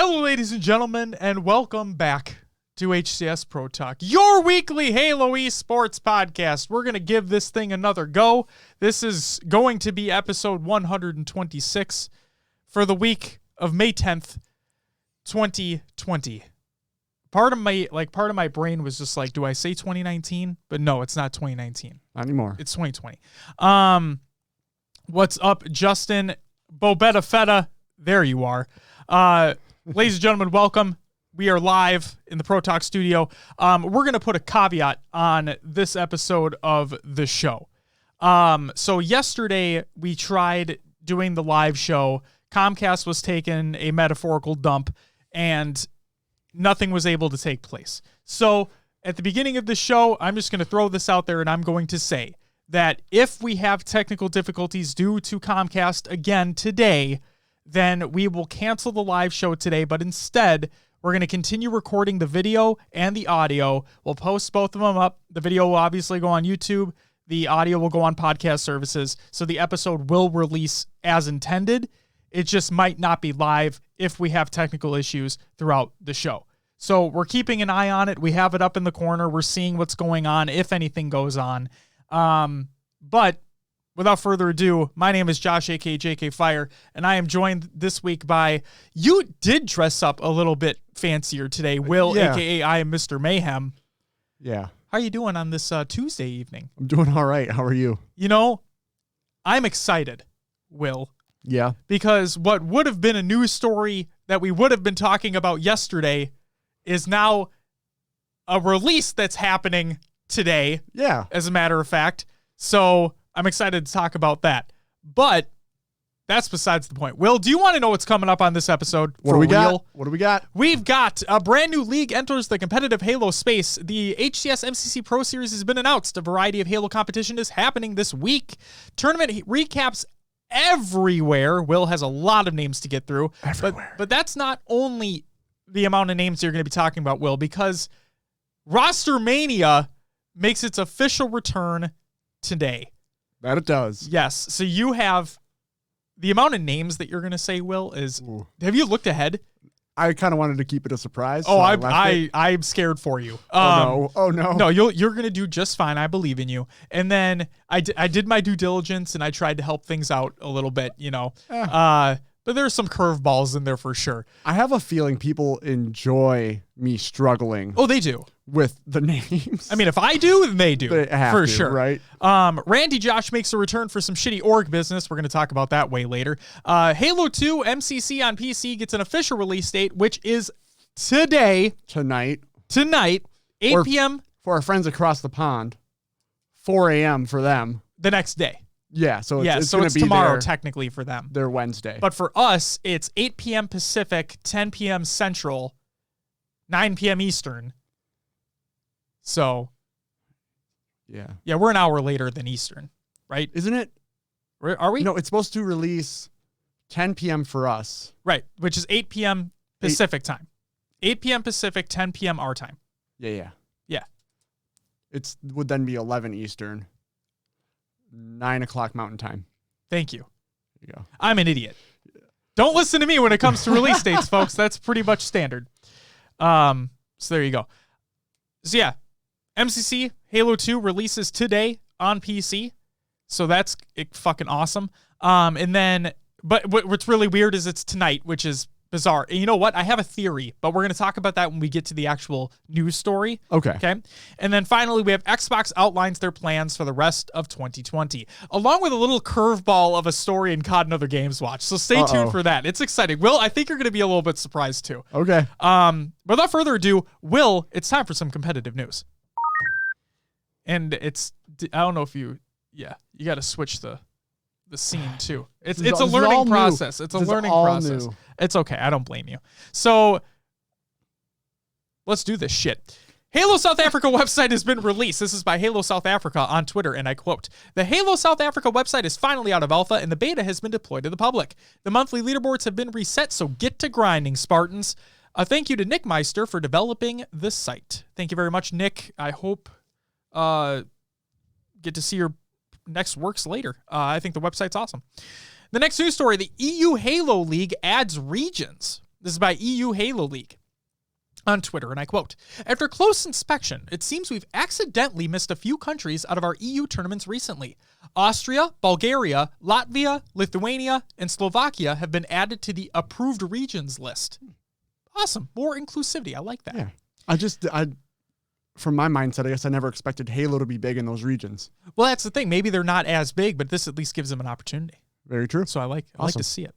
Hello, ladies and gentlemen, and welcome back to HCS Pro Talk, your weekly Halo esports podcast. We're going to give this thing another go. This is going to be episode 126 for the week of May 10th, 2020. Part of my brain was just like, do I say 2019? But no, it's not 2019. Not anymore. It's 2020. What's up, Justin Bobetta Feta? There you are. Ladies and gentlemen, welcome. We are live in the Pro Talk studio. We're going to put a caveat on this episode of the show. So yesterday we tried doing the live show. Comcast was taking a metaphorical dump and nothing was able to take place. So at the beginning of the show, I'm just going to throw this out there and I'm going to say that if we have technical difficulties due to Comcast again today, then we will cancel the live show today, but instead we're going to continue recording the video and the audio. We'll post both of them up. The video will obviously go on YouTube. The audio will go on podcast services. So the episode will release as intended. It just might not be live if we have technical issues throughout the show. So we're keeping an eye on it. We have it up in the corner. We're seeing what's going on, if anything goes on. But without further ado, my name is Josh, aka JK Fire, and I am joined this week by, you did dress up a little bit fancier today, Will, aka I am Mr. Mayhem. Yeah. How are you doing on this Tuesday evening? I'm doing all right. How are you? You know, I'm excited, Will. Yeah. Because what would have been a news story that we would have been talking about yesterday is now a release that's happening today. Yeah. As a matter of fact. So I'm excited to talk about that. But that's besides the point. Will, do you want to know what's coming up on this episode? What do we got? What do we got? We've got a brand new league enters the competitive Halo space. The HCS MCC Pro Series has been announced. A variety of Halo competition is happening this week. Tournament recaps everywhere. Will has a lot of names to get through. Everywhere. But that's not only the amount of names you're going to be talking about, Will, because Roster Mania makes its official return today. That it does. Yes. So you have the amount of names that you're going to say, Will, is... Ooh. Have you looked ahead? I kind of wanted to keep it a surprise. Oh, so I'm scared for you. Oh no. No, you're going to do just fine. I believe in you. And then I did my due diligence and I tried to help things out a little bit, you know. But there's some curveballs in there for sure. I have a feeling people enjoy me struggling. Oh, they do. With the names. I mean, if I do, then they do. They have for to, sure. Right? Ranty Josh makes a return for some shitty org business. We're going to talk about that way later. Halo 2 MCC on PC gets an official release date, which is today. Tonight. 8 p.m. For our friends across the pond. 4 a.m. for them. The next day. Yeah, so it's so it's tomorrow technically for them. They're Wednesday. But for us, it's 8 p.m. Pacific, 10 p.m. Central, 9 p.m. Eastern. So, yeah, we're an hour later than Eastern, right? Isn't it? Are we? No, it's supposed to release 10 p.m. for us. Right, which is 8 p.m. Pacific time. 8 p.m. Pacific, 10 p.m. our time. Yeah. It would then be 11 Eastern. 9 o'clock Mountain Time. Thank you. There you go. I'm an idiot. Don't listen to me when it comes to release dates, folks. That's pretty much standard. So there you go. So yeah, MCC Halo 2 releases today on PC. So that's fucking awesome. And then, but what's really weird is it's tonight, which is bizarre. And you know what? I have a theory, but we're going to talk about that when we get to the actual news story. Okay. And then finally, we have Xbox outlines their plans for the rest of 2020, along with a little curveball of a story in COD and Other Games Watch. So stay tuned for that. It's exciting. Will, I think you're going to be a little bit surprised too. Okay. Without further ado, Will, it's time for some competitive news. And I don't know if you got to switch the scene too. It's a learning process. It's a learning process. New. It's okay. I don't blame you. So let's do this shit. Halo South Africa website has been released. This is by Halo South Africa on Twitter, and I quote, "The Halo South Africa website is finally out of alpha, and the beta has been deployed to the public. The monthly leaderboards have been reset, so get to grinding, Spartans." A thank you to Nick Meister for developing the site. Thank you very much, Nick. I hope get to see your next works later. I think the website's awesome. The next news story, the EU Halo League adds regions. This is by EU Halo League on Twitter, and I quote, "After close inspection, it seems we've accidentally missed a few countries out of our EU tournaments recently. Austria, Bulgaria, Latvia, Lithuania, and Slovakia have been added to the approved regions list." Awesome. More inclusivity. I like that. Yeah. I from my mindset, I guess I never expected Halo to be big in those regions. Well, that's the thing. Maybe they're not as big, but this at least gives them an opportunity. Very true. So I like Awesome. to see it.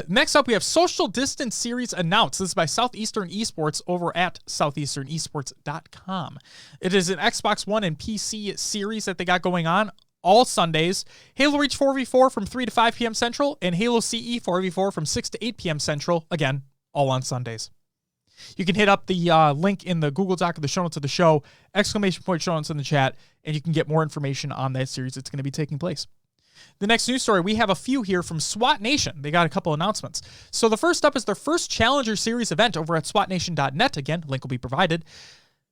Next up, we have Social Distance Series announced. This is by Southeastern Esports over at southeasternesports.com. It is an Xbox One and PC series that they got going on all Sundays. Halo Reach 4v4 from 3 to 5 p.m. Central, and Halo CE 4v4 from 6 to 8 p.m. Central. Again, all on Sundays. You can hit up the link in the Google Doc of the show notes of the show, ! show notes in the chat, and you can get more information on that series that's going to be taking place. The next news story, we have a few here from SWAT Nation. They got a couple announcements. So the first up is their first Challenger Series event over at swatnation.net. Again, link will be provided.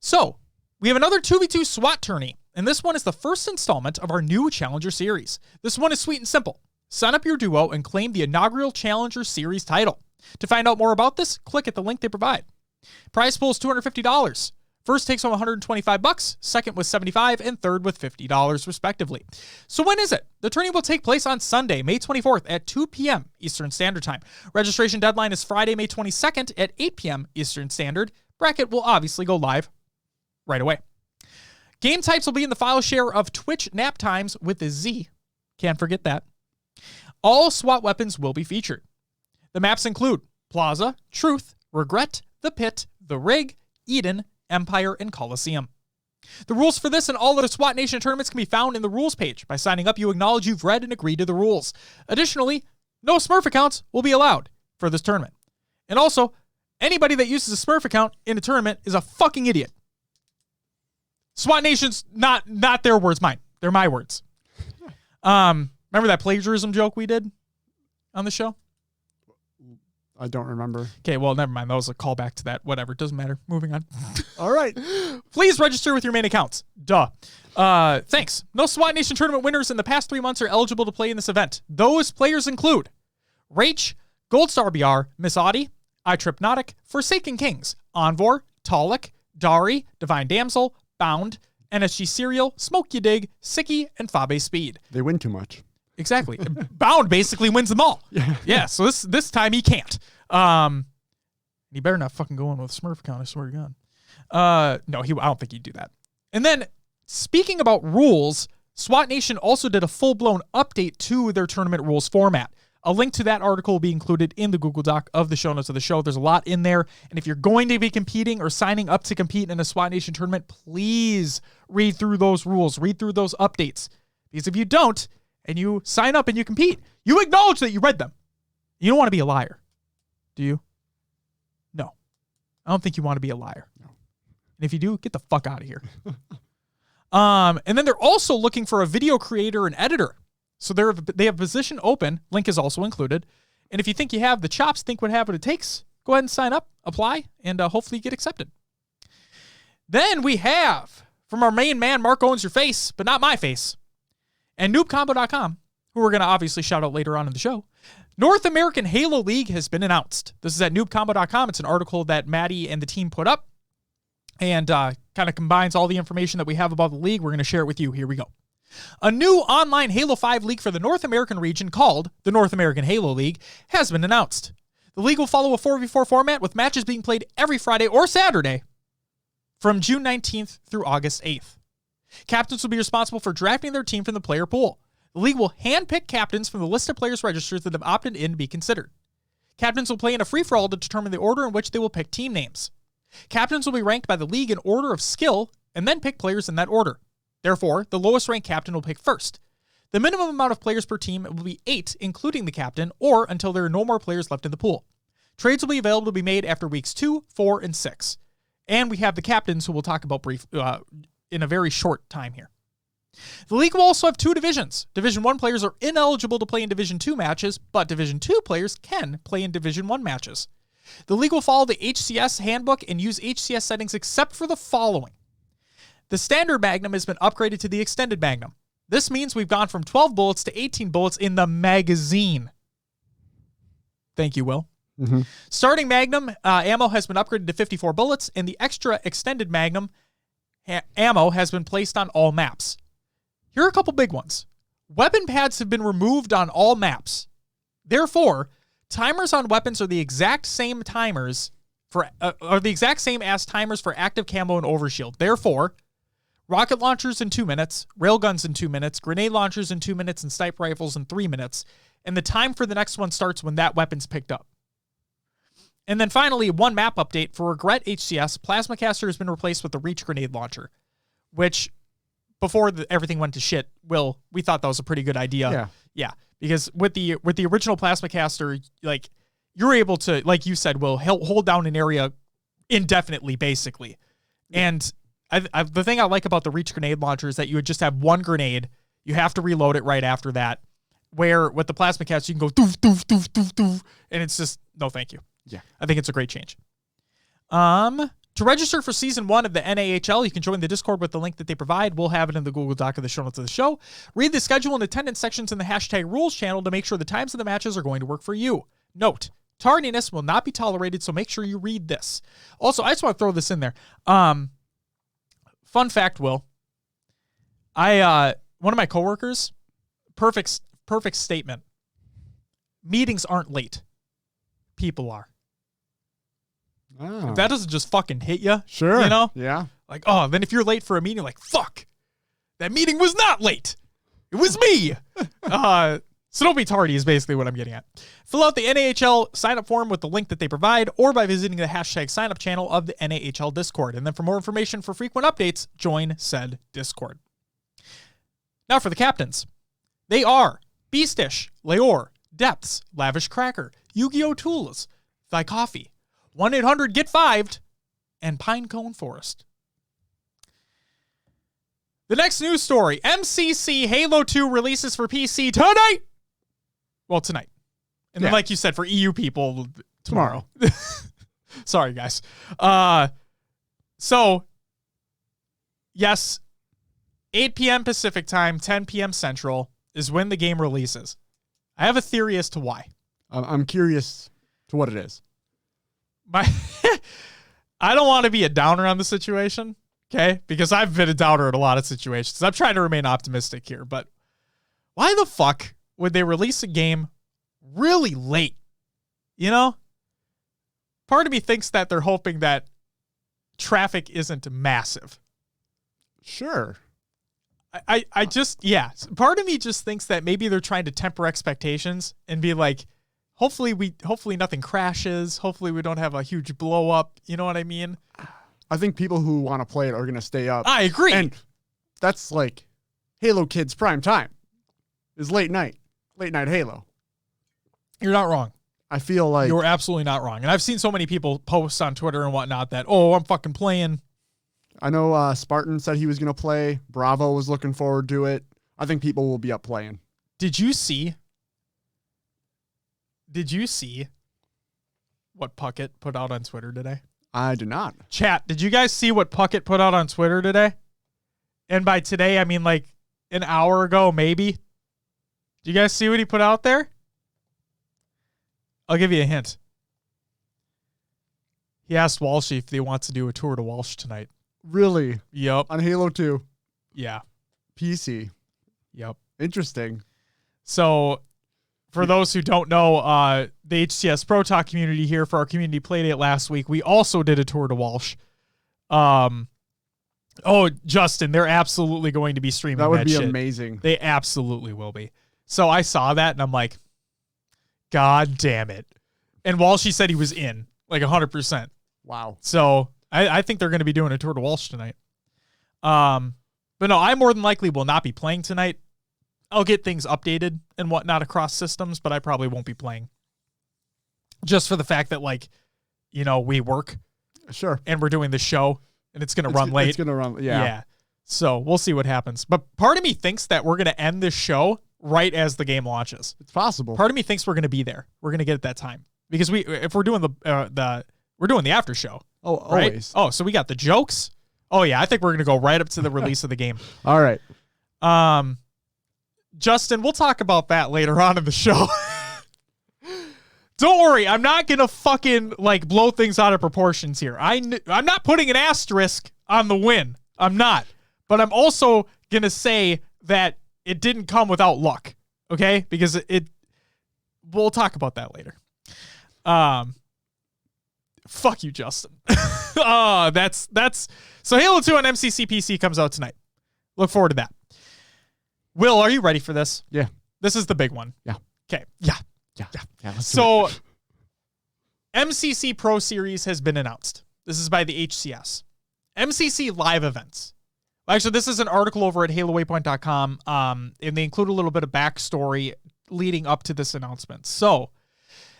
So we have another 2v2 SWAT tourney, and this one is the first installment of our new Challenger Series. This one is sweet and simple. Sign up your duo and claim the inaugural Challenger Series title. To find out more about this, click at the link they provide. Prize pool is $250. First takes home $125, second with $75, and third with $50, respectively. So when is it? The tourney will take place on Sunday, May 24th at 2 p.m. Eastern Standard Time. Registration deadline is Friday, May 22nd at 8 p.m. Eastern Standard. Bracket will obviously go live right away. Game types will be in the file share of Twitch nap times with a Z. Can't forget that. All SWAT weapons will be featured. The maps include Plaza, Truth, Regret, The Pit, The Rig, Eden, Empire, and Coliseum. The rules for this and all other SWAT Nation tournaments can be found in the rules page. By signing up, you acknowledge you've read and agreed to the rules. Additionally, no Smurf accounts will be allowed for this tournament. And also, anybody that uses a Smurf account in a tournament is a fucking idiot. SWAT Nation's not their words, mine. They're my words. Remember that plagiarism joke we did on the show? I don't remember. Okay, well, never mind. That was a callback to that. Whatever. Doesn't matter. Moving on. All right. Please register with your main accounts. Duh. Thanks. No SWAT Nation tournament winners in the past 3 months are eligible to play in this event. Those players include Rach, Goldstar BR, Miss Audie, iTripnotic, Forsaken Kings, Envor, Talik, Dari, Divine Damsel, Bound, NSG Serial, Smoke You Dig, Sicky, and Fabe Speed. They win too much. Exactly. Bound basically wins them all. Yeah, so this time he can't. He better not fucking go in with a Smurf account, I swear to God. No, I don't think he'd do that. And then, speaking about rules, SWAT Nation also did a full-blown update to their tournament rules format. A link to that article will be included in the Google Doc of the show notes of the show. There's a lot in there. And if you're going to be competing or signing up to compete in a SWAT Nation tournament, please read through those rules. Read through those updates. Because if you don't, and you sign up and you compete, you acknowledge that you read them. You don't want to be a liar. Do you? No. I don't think you want to be a liar. No. And if you do, get the fuck out of here. And then they're also looking for a video creator and editor. So they have a position open. Link is also included. And if you think you have the chops, think what it takes, go ahead and sign up, apply, and hopefully get accepted. Then we have, from our main man, Mark Owns Your Face, but not my face, and noobcombo.com, who we're going to obviously shout out later on in the show, North American Halo League has been announced. This is at noobcombo.com. It's an article that Maddie and the team put up and kind of combines all the information that we have about the league. We're going to share it with you. Here we go. A new online Halo 5 league for the North American region called the North American Halo League has been announced. The league will follow a 4v4 format with matches being played every Friday or Saturday from June 19th through August 8th. Captains will be responsible for drafting their team from the player pool. The league will handpick captains from the list of players registered that have opted in to be considered. Captains will play in a free-for-all to determine the order in which they will pick team names. Captains will be ranked by the league in order of skill and then pick players in that order. Therefore, the lowest ranked captain will pick first. The minimum amount of players per team will be 8, including the captain, or until there are no more players left in the pool. Trades will be available to be made after weeks 2, 4, and 6. And we have the captains who we'll talk about in a very short time here. The league will also have 2 divisions. Division 1 players are ineligible to play in Division 2 matches, but Division 2 players can play in Division 1 matches. The league will follow the HCS handbook and use HCS settings except for the following. The standard Magnum has been upgraded to the extended Magnum. This means we've gone from 12 bullets to 18 bullets in the magazine. Thank you, Will. Starting Magnum ammo has been upgraded to 54 bullets, and the extra extended Magnum ammo has been placed on all maps. Here are a couple big ones. Weapon pads have been removed on all maps. Therefore, timers on weapons are the exact same timers are the exact same as timers for active camo and overshield. Therefore, rocket launchers in 2 minutes, railguns in 2 minutes, grenade launchers in 2 minutes, and sniper rifles in 3 minutes. And the time for the next one starts when that weapon's picked up. And then finally, one map update for Regret HCS. Plasma Caster has been replaced with the Reach grenade launcher, which before everything went to shit, we thought that was a pretty good idea. Yeah. Because with the original Plasma Caster, like, you're able to, like you said, Will, hold down an area indefinitely, basically. And the thing I like about the Reach grenade launcher is that you would just have one grenade. You have to reload it right after that. Where with the Plasma Caster, you can go doof, doof, doof, doof, doof, and it's just, no thank you. Yeah. I think it's a great change. To register for Season 1 of the NAHL, you can join the Discord with the link that they provide. We'll have it in the Google Doc of the show notes of the show. Read the schedule and attendance sections in the hashtag rules channel to make sure the times of the matches are going to work for you. Note, tardiness will not be tolerated, so make sure you read this. Also, I just want to throw this in there. Fun fact, Will. One of my coworkers, perfect statement. Meetings aren't late. People are. Oh. If that doesn't just fucking hit you. Sure. You know? Yeah. Like, oh, then if you're late for a meeting, like, fuck. That meeting was not late. It was me. So don't be tardy is basically what I'm getting at. Fill out the NAHL sign-up form with the link that they provide or by visiting the hashtag sign-up channel of the NAHL Discord. And then for more information for frequent updates, join said Discord. Now for the captains. They are Beastish, Leor, Depths, Lavish Cracker, Yu-Gi-Oh! Tools, Thy Coffee, 1-800-GET-FIVED, and Pinecone Forest. The next news story, MCC Halo 2 releases for PC tonight. Well, tonight. And then, like you said, for EU people, tomorrow. Sorry, guys. So, yes, 8 p.m. Pacific time, 10 p.m. Central is when the game releases. I have a theory as to why. I'm curious to what it is. I don't want to be a downer on the situation, okay? Because I've been a downer in a lot of situations. I'm trying to remain optimistic here, but why the fuck would they release a game really late? You know? Part of me thinks that they're hoping that traffic isn't massive. Sure. I just, yeah. Part of me just thinks that maybe they're trying to temper expectations and be like, hopefully nothing crashes. Hopefully we don't have a huge blow up. You know what I mean? I think people who want to play it are going to stay up. I agree. And that's like Halo Kids prime time is late night Halo. You're not wrong. I feel like you're absolutely not wrong. And I've seen so many people post on Twitter and whatnot that, oh, I'm fucking playing. I know Spartan said he was going to play. Bravo was looking forward to it. I think people will be up playing. Did you see what Puckett put out on Twitter today? I did not. Chat, did you guys see what Puckett put out on Twitter today? And by today, I mean like an hour ago, maybe. Did you guys see what he put out there? I'll give you a hint. He asked Walshy if they want to do a tour to Walsh tonight. Really? Yep. On Halo 2? Yeah. PC? Yep. Interesting. So, for those who don't know, the HCS Pro Talk community here for our community playdate last week, we also did a tour to Walsh. Oh, Justin, they're absolutely going to be streaming that would be shit. Amazing. They absolutely will be. So I saw that and I'm like, God damn it. And Walshy said he was in, like 100%. Wow. So I think they're going to be doing a tour to Walsh tonight. But no, I more than likely will not be playing tonight. I'll get things updated and whatnot across systems, but I probably won't be playing. Just for the fact that, like, you know, we work. Sure. And we're doing the show, and it's going to run late. It's going to run, yeah. Yeah. So we'll see what happens. But part of me thinks that we're going to end this show right as the game launches. It's possible. Part of me thinks we're going to be there. We're going to get at that time. Because if we're doing we're doing the after show. Oh, right? Always. Oh, so we got the jokes. Oh yeah, I think we're going to go right up to the release of the game. All right. Justin, we'll talk about that later on in the show. Don't worry, I'm not gonna fucking like blow things out of proportions here. I'm not putting an asterisk on the win. I'm not. But I'm also gonna say that it didn't come without luck. Okay? Because we'll talk about that later. Fuck you, Justin. That's so Halo 2 on MCC PC comes out tonight. Look forward to that. Will, are you ready for this? Yeah. This is the big one. Yeah. Okay. Yeah. So MCC Pro Series has been announced. This is by the HCS. MCC live events. Actually, this is an article over at HaloWaypoint.com, and they include a little bit of backstory leading up to this announcement. So,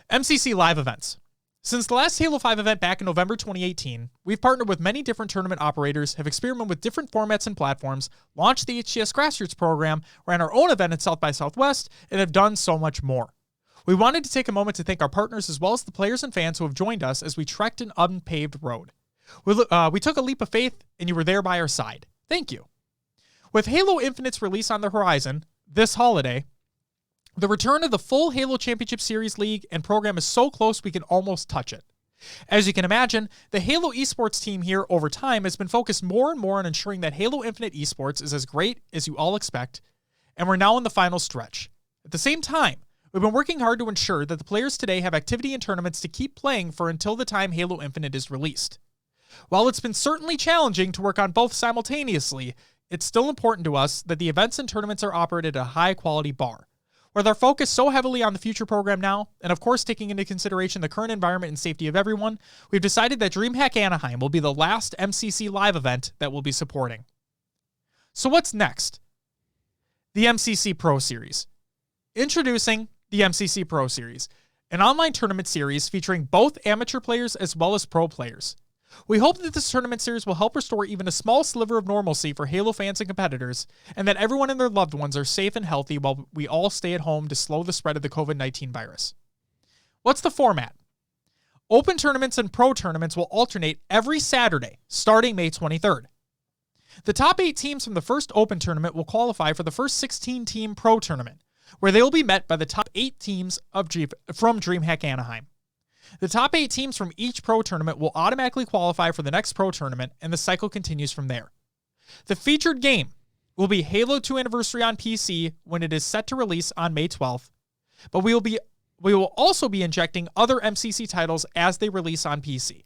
MCC live events. Since the last Halo 5 event back in November 2018, we've partnered with many different tournament operators, have experimented with different formats and platforms, launched the HCS Grassroots program, ran our own event at South by Southwest, and have done so much more. We wanted to take a moment to thank our partners as well as the players and fans who have joined us as we trekked an unpaved road. We took a leap of faith, and you were there by our side. Thank you. With Halo Infinite's release on the horizon this holiday, the return of the full Halo Championship Series League and program is so close we can almost touch it. As you can imagine, the Halo esports team here over time has been focused more and more on ensuring that Halo Infinite esports is as great as you all expect, and we're now in the final stretch. At the same time, we've been working hard to ensure that the players today have activity and tournaments to keep playing for until the time Halo Infinite is released. While it's been certainly challenging to work on both simultaneously, it's still important to us that the events and tournaments are operated at a high-quality bar. With our focus so heavily on the future program now, and of course taking into consideration the current environment and safety of everyone, we've decided that DreamHack Anaheim will be the last MCC live event that we'll be supporting. So what's next? The MCC Pro Series. Introducing the MCC Pro Series, an online tournament series featuring both amateur players as well as pro players. We hope that this tournament series will help restore even a small sliver of normalcy for Halo fans and competitors, and that everyone and their loved ones are safe and healthy while we all stay at home to slow the spread of the COVID-19 virus. What's the format? Open tournaments and pro tournaments will alternate every Saturday, starting May 23rd. The top 8 teams from the first open tournament will qualify for the first 16-team pro tournament, where they will be met by the top 8 teams from DreamHack Anaheim. The top 8 teams from each pro tournament will automatically qualify for the next pro tournament, and the cycle continues from there. The featured game will be Halo 2 Anniversary on PC when it is set to release on May 12th, but we will also be injecting other MCC titles as they release on PC.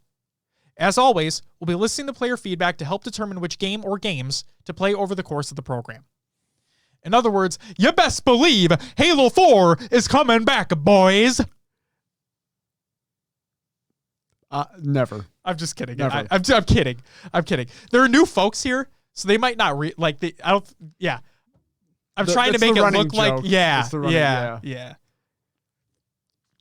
As always, we'll be listening to player feedback to help determine which game or games to play over the course of the program. In other words, you best believe Halo 4 is coming back, boys! Never. I'm just kidding. Never. I'm kidding. I'm kidding. There are new folks here, so they might not I'm trying to make it look like yeah.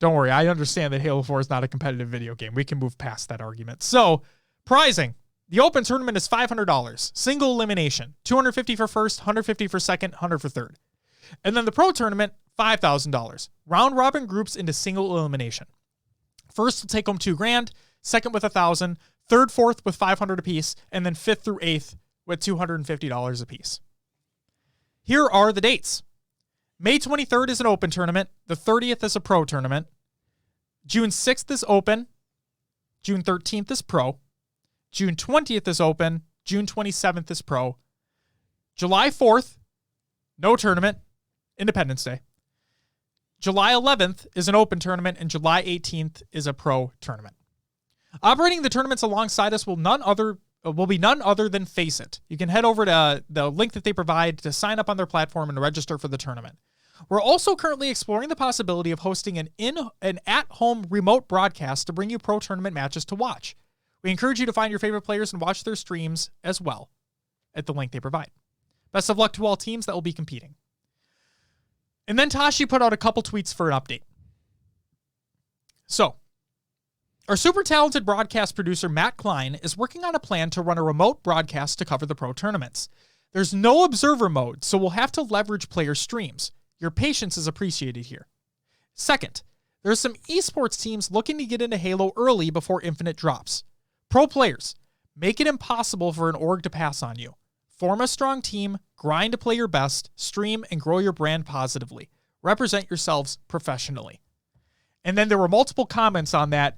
Don't worry. I understand that Halo 4 is not a competitive video game. We can move past that argument. So, prizing. The open tournament is $500. Single elimination. $250 for first, $150 for second, $100 for third. And then the pro tournament, $5,000. Round robin groups into single elimination. First will take home $2,000, second with $1,000, third, fourth with $500 apiece, and then fifth through eighth with $250 apiece. Here are the dates. May 23rd is an open tournament. The 30th is a pro tournament. June 6th is open. June 13th is pro. June 20th is open. June 27th is pro. July 4th, no tournament, Independence Day. July 11th is an open tournament, and July 18th is a pro tournament. Operating the tournaments alongside us will be none other than Faceit. You can head over to the link that they provide to sign up on their platform and register for the tournament. We're also currently exploring the possibility of hosting an at-home remote broadcast to bring you pro tournament matches to watch. We encourage you to find your favorite players and watch their streams as well at the link they provide. Best of luck to all teams that will be competing. And then Tashi put out a couple tweets for an update. So, our super talented broadcast producer Matt Klein is working on a plan to run a remote broadcast to cover the pro tournaments. There's no observer mode, so we'll have to leverage player streams. Your patience is appreciated here. Second, there's some esports teams looking to get into Halo early before Infinite drops. Pro players, make it impossible for an org to pass on you. Form a strong team, grind to play your best, stream, and grow your brand positively. Represent yourselves professionally. And then there were multiple comments on that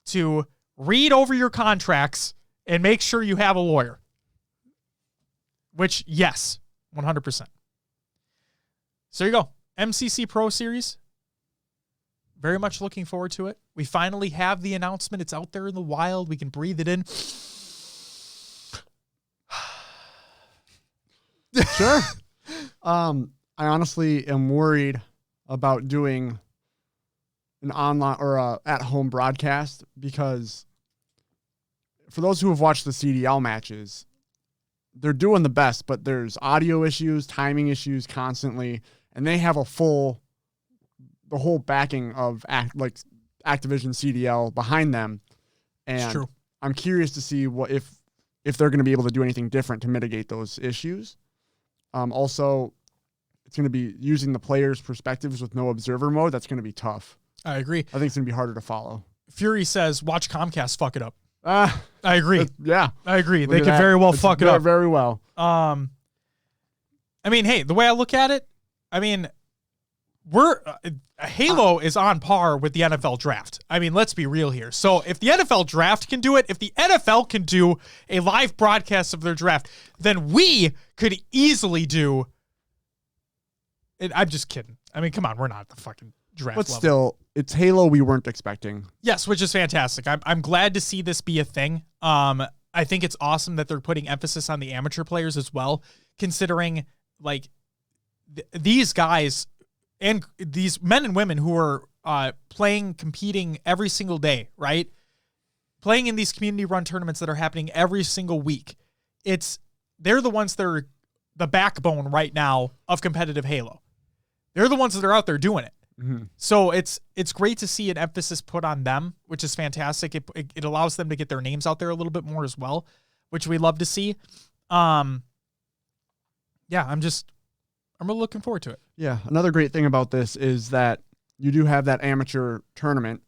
to read over your contracts and make sure you have a lawyer. Which, yes, 100%. So there you go. MCC Pro Series. Very much looking forward to it. We finally have the announcement. It's out there in the wild. We can breathe it in. Sure. I honestly am worried about doing an online or at-home broadcast because for those who have watched the CDL matches, they're doing the best, but there's audio issues, timing issues constantly, and they have the whole backing of Activision CDL behind them. And it's true. I'm curious to see what if they're going to be able to do anything different to mitigate those issues. Also, it's going to be using the players' perspectives with no observer mode. That's going to be tough. I agree. I think it's going to be harder to follow. Fury says, watch Comcast fuck it up. I agree. Yeah. I agree. They could very well fuck it up. Very well. I mean, hey, the way I look at it, I mean, Halo is on par with the NFL draft. I mean, let's be real here. So if the NFL draft can do it, if the NFL can do a live broadcast of their draft, then we could easily do it. I'm just kidding. I mean, come on, we're not at the fucking draft But level. still, it's Halo we weren't expecting. Yes, which is fantastic. I'm glad to see this be a thing. I think it's awesome that they're putting emphasis on the amateur players as well, considering like these guys and these men and women who are playing, competing every single day, right? Playing in these community run tournaments that are happening every single week. They're the ones that are the backbone right now of competitive Halo. They're the ones that are out there doing it. Mm-hmm. So it's great to see an emphasis put on them, which is fantastic. It allows them to get their names out there a little bit more as well, which we love to see. Yeah, I'm really looking forward to it. Yeah, another great thing about this is that you do have that amateur tournament,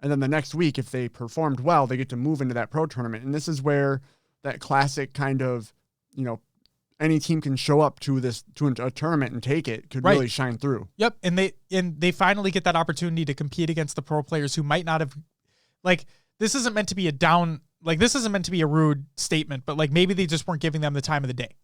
and then the next week, if they performed well, they get to move into that pro tournament. And this is where that classic kind of, any team can show up to a tournament and take it could really shine through. Yep, and they finally get that opportunity to compete against the pro players who might not have, this isn't meant to be this isn't meant to be a rude statement, but maybe they just weren't giving them the time of the day.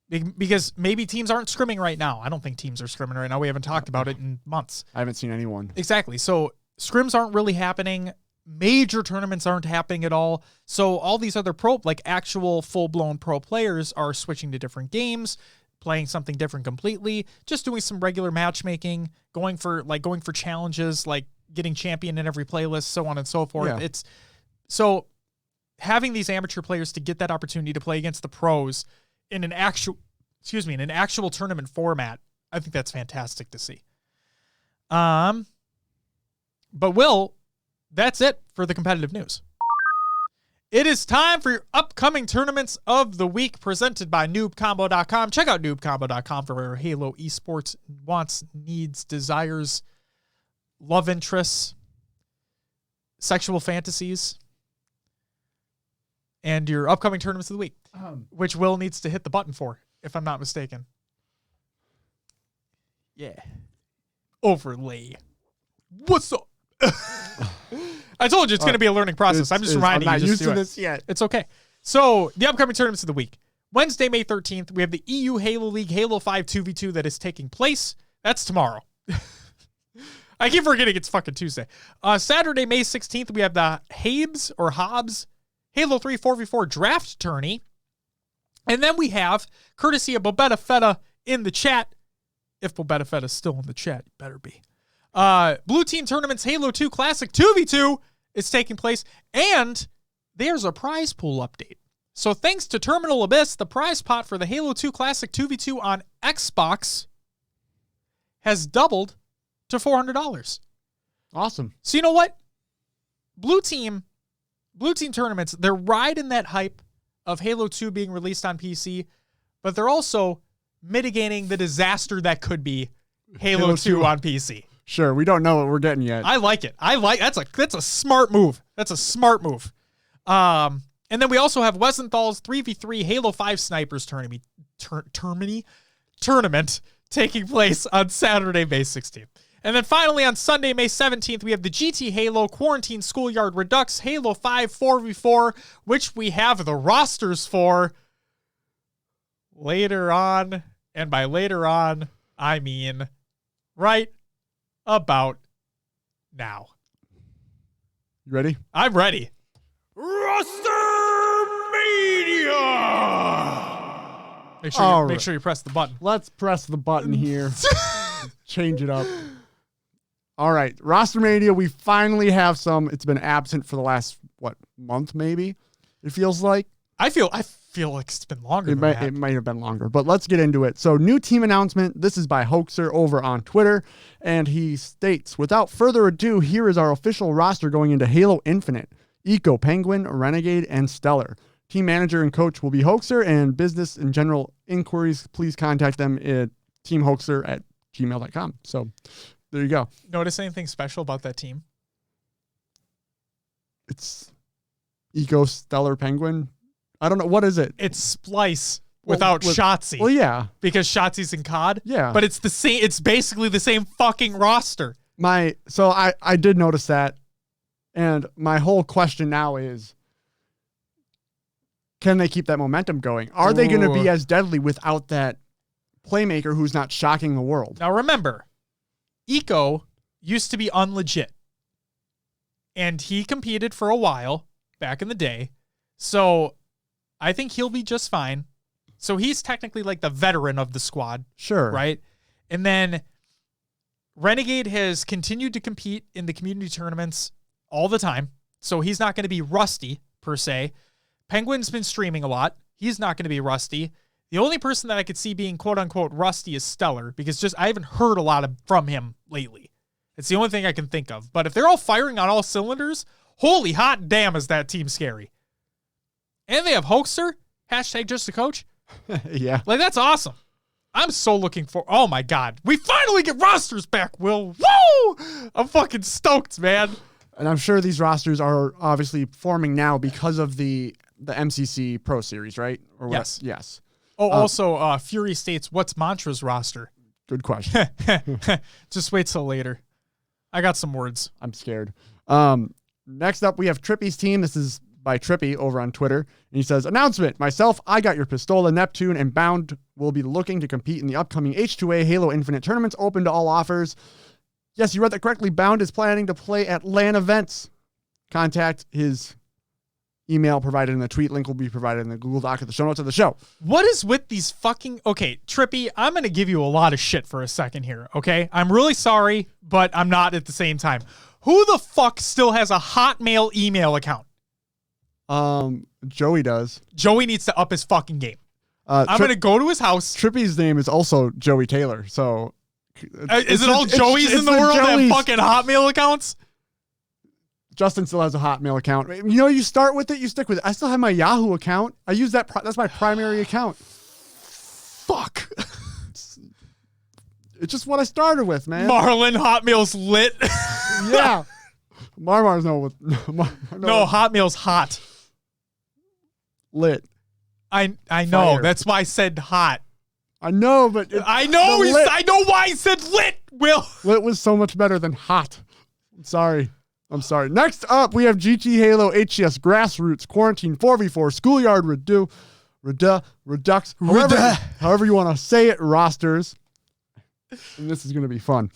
Because maybe teams aren't scrimming right now. I don't think teams are scrimming right now. We haven't talked about it in months. I haven't seen anyone. Exactly. So scrims aren't really happening. Major tournaments aren't happening at all. So all these other actual full-blown pro players are switching to different games, playing something different completely, just doing some regular matchmaking, going for challenges, like getting champion in every playlist, so on and so forth. Yeah. It's so having these amateur players to get that opportunity to play against the pros in an actual tournament format, I think that's fantastic to see. But Will, that's it for the competitive news. It is time for your upcoming tournaments of the week presented by noobcombo.com. Check out noobcombo.com for your Halo esports wants, needs, desires, love interests, sexual fantasies, and your upcoming tournaments of the week, which Will needs to hit the button for, if I'm not mistaken. Yeah. Overlay. What's up? I told you it's going to be a learning process. I'm just reminding you. I'm not used to this yet. It's okay. So the upcoming tournaments of the week. Wednesday, May 13th, we have the EU Halo League Halo 5 2v2 that is taking place. That's tomorrow. I keep forgetting it's fucking Tuesday. Saturday, May 16th, we have the Hobbs Halo 3 4v4 draft tourney. And then we have, courtesy of Bobetta Feta in the chat, if Bobetta Feta is still in the chat, you better be. Blue Team Tournament's Halo 2 Classic 2v2 is taking place, and there's a prize pool update. So thanks to Terminal Abyss, the prize pot for the Halo 2 Classic 2v2 on Xbox has doubled to $400. Awesome. So you know what? Blue Team Tournaments, they're riding that hype of Halo 2 being released on PC, but they're also mitigating the disaster that could be Halo 2 on PC. Sure, we don't know what we're getting yet. I like it. That's a smart move. That's a smart move. And then we also have Wesenthal's 3v3 Halo 5 Snipers tournament taking place on Saturday, May 16th. And then finally on Sunday, May 17th, we have the GT Halo Quarantine Schoolyard Redux Halo 5 4v4, which we have the rosters for later on. And by later on, I mean right about now. You ready? I'm ready. Roster Mania! Make sure you press the button. Let's press the button here. Change it up. All right. Roster Mania, we finally have some. It's been absent for the last, month maybe? It feels like. I feel like it's been longer than that. It might have been longer, but let's get into it. So, new team announcement. This is by Hoaxer over on Twitter, and he states, without further ado, here is our official roster going into Halo Infinite. Eco, Penguin, Renegade, and Stellar. Team manager and coach will be Hoaxer, and business and general inquiries, please contact them at teamhoaxer@gmail.com. So, there you go. Notice anything special about that team? It's Eco, Stellar, Penguin. I don't know. What is it? It's Splice without Shotzi. Well, yeah. Because Shotzi's in COD. Yeah. But it's the same. It's basically the same fucking roster. So I did notice that. And my whole question now is, can they keep that momentum going? Are they going to be as deadly without that playmaker who's not shocking the world? Now remember, Eco used to be unlegit. And he competed for a while back in the day. So I think he'll be just fine. So he's technically like the veteran of the squad. Sure. Right? And then Renegade has continued to compete in the community tournaments all the time. So he's not going to be rusty, per se. Penguin's been streaming a lot. He's not going to be rusty. The only person that I could see being quote-unquote rusty is Stellar, because I haven't heard a lot from him lately. It's the only thing I can think of. But if they're all firing on all cylinders, holy hot damn is that team scary. And they have Hoaxer, #JustACoach. Yeah. Like, that's awesome. I'm so looking for, oh my God. We finally get rosters back, Will. Woo! I'm fucking stoked, man. And I'm sure these rosters are obviously forming now because of the MCC Pro Series, right? Or what? Yes. Yes. Oh, also, Fury states, what's Mantra's roster? Good question. Just wait till later. I got some words. I'm scared. Next up, we have Trippy's team. This is by Trippy over on Twitter. And he says, announcement, myself, I Got Your Pistola, Neptune, and Bound will be looking to compete in the upcoming H2A Halo Infinite tournaments, open to all offers. Yes, you read that correctly. Bound is planning to play at LAN events. Contact his email provided in the tweet. Link will be provided in the Google Doc at the show notes of the show. What is with these fucking... Okay, Trippy, I'm going to give you a lot of shit for a second here, okay? I'm really sorry, but I'm not at the same time. Who the fuck still has a Hotmail email account? Joey does. Joey needs to up his fucking game. I'm going to go to his house. Trippy's name is also Joey Taylor, so... Is it all Joeys in the world that have fucking Hotmail accounts? Justin still has a Hotmail account. You know, you start with it, you stick with it. I still have my Yahoo account. I use that. That's my primary account. Fuck. It's just what I started with, man. Marlon, Hotmail's lit. Yeah. Marmar's no, Hotmail's hot. Lit. I know. Fire. That's why I said hot. I know, but... I know why he said lit, Will. Lit was so much better than hot. I'm sorry. Next up, we have GT Halo, HCS Grassroots, Quarantine 4v4, Schoolyard Redux, however you want to say it, rosters. And this is going to be fun.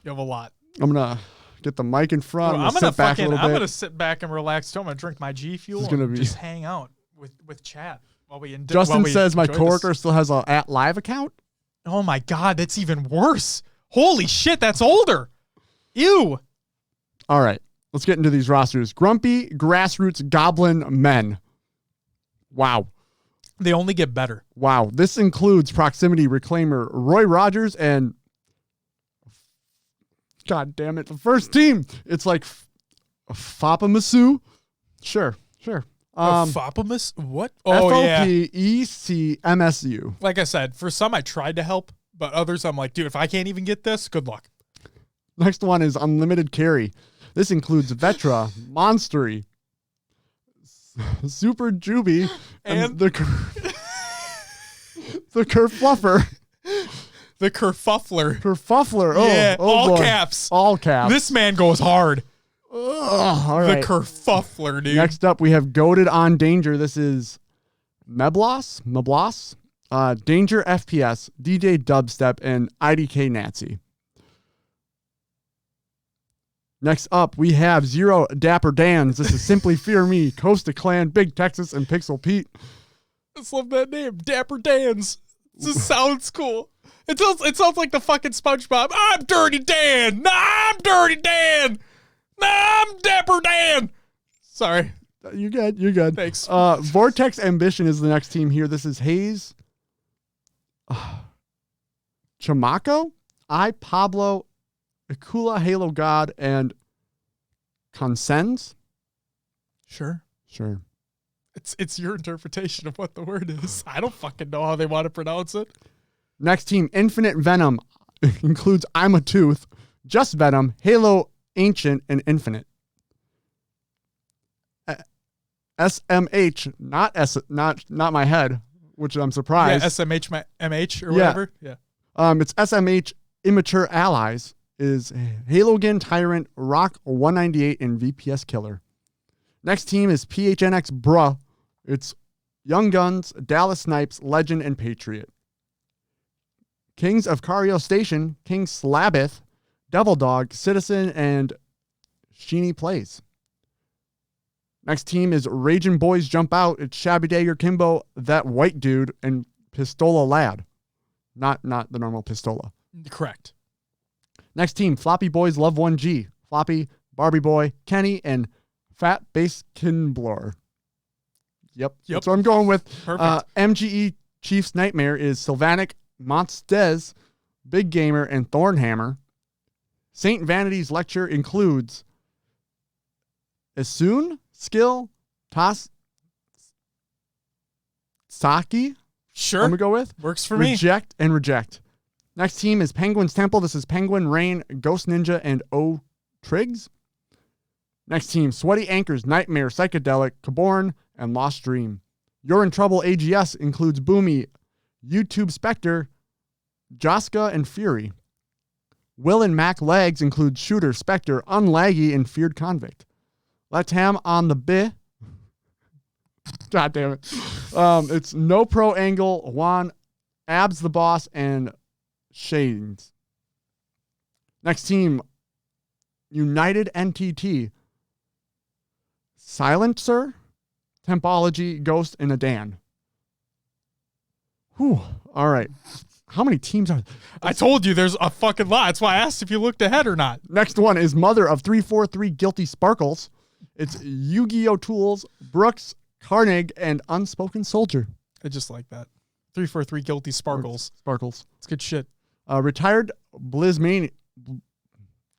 You have a lot. I'm going to get the mic in front. I'm going to sit back and relax too. I'm going to drink my G Fuel and just hang out with Chad. Justin says my coworker still has a @live account. Oh my God, that's even worse. Holy shit, that's older. Ew. All right, let's get into these rosters. Grumpy Grassroots Goblin Men. Wow. They only get better. Wow. This includes Proximity Reclaimer Roy Rogers and... God damn it. The first team. It's like Fapamasu. Sure. Fapamus? What? Oh, FOPECMSU. Like I said, for some I tried to help, but others I'm like, dude, if I can't even get this, good luck. Next one is Unlimited Carry. This includes Vetra, Monstery, Super Juby, and the Kerfluffer. The kerfuffler. Kerfuffler. Oh, yeah, oh all boy. caps. All caps. This man goes hard. All right. The kerfuffler, dude. Next up, we have Goated on Danger. This is Meblos, Danger FPS, DJ Dubstep, and IDK Nazi. Next up, we have Zero Dapper Dans. This is Simply Fear Me, Costa Clan, Big Texas, and Pixel Pete. I just love that name, Dapper Dans. It just sounds cool. It sounds like the fucking SpongeBob. I'm Dirty Dan. Nah, I'm Dirty Dan. Nah, I'm Dapper Dan. Sorry. You're good. You're good. Thanks. Vortex Ambition is the next team here. This is Hayes, Chamaco, Pablo, Akula, Halo God, and Consens. Sure. It's your interpretation of what the word is. I don't fucking know how they want to pronounce it. Next team, Infinite Venom, includes I'm a Tooth, Just Venom, Halo, Ancient, and Infinite. SMH, not my head, which I'm surprised. Yeah, SMH, my MH or whatever. Yeah. It's SMH Immature Allies is Halogen, Tyrant, Rock 198, and VPS Killer. Next team is PHNX Bruh. It's Young Guns, Dallas Snipes, Legend, and Patriot. Kings of Cario Station, King Slabith, Devil Dog, Citizen, and Sheeny Plays. Next team is Raging Boys Jump Out. It's Shabby Dagger Kimbo, That White Dude, and Pistola Lad. Not the normal Pistola. Correct. Next team, Floppy Boys Love 1G. Floppy, Barbie Boy, Kenny, and Fat Bass Kinblor. Yep. That's what I'm going with. Perfect. MGE Chief's Nightmare is Sylvanic, Monstez, Big Gamer, and Thornhammer. Saint Vanity's lecture includes Asun, Skill, Saki. Sure. I'm going to go with. Works for me. Reject and Reject. Next team is Penguin's Temple. This is Penguin, Rain, Ghost Ninja, and O Triggs. Next team, Sweaty Anchors, Nightmare, Psychedelic, Caborn, and Lost Dream. You're in Trouble AGS includes Boomy, YouTube Spectre, Joska, and Fury. Will and Mac Legs include Shooter, Spectre, Unlaggy, and Feared Convict. Let's Ham on the B. God damn it. It's No Pro Angle, Juan, Abs the Boss, and Shades. Next team, United NTT. Silencer, Tempology, Ghost, and Adan. Whew. All right. How many teams are there? I told you there's a fucking lot. That's why I asked if you looked ahead or not. Next one is Mother of 343 Guilty Sparkles. It's Yu-Gi-Oh! Tools, Brooks, Carnig, and Unspoken Soldier. I just like that. 343 Guilty Sparkles. Sparkles. It's good shit. Retired Blizzmania.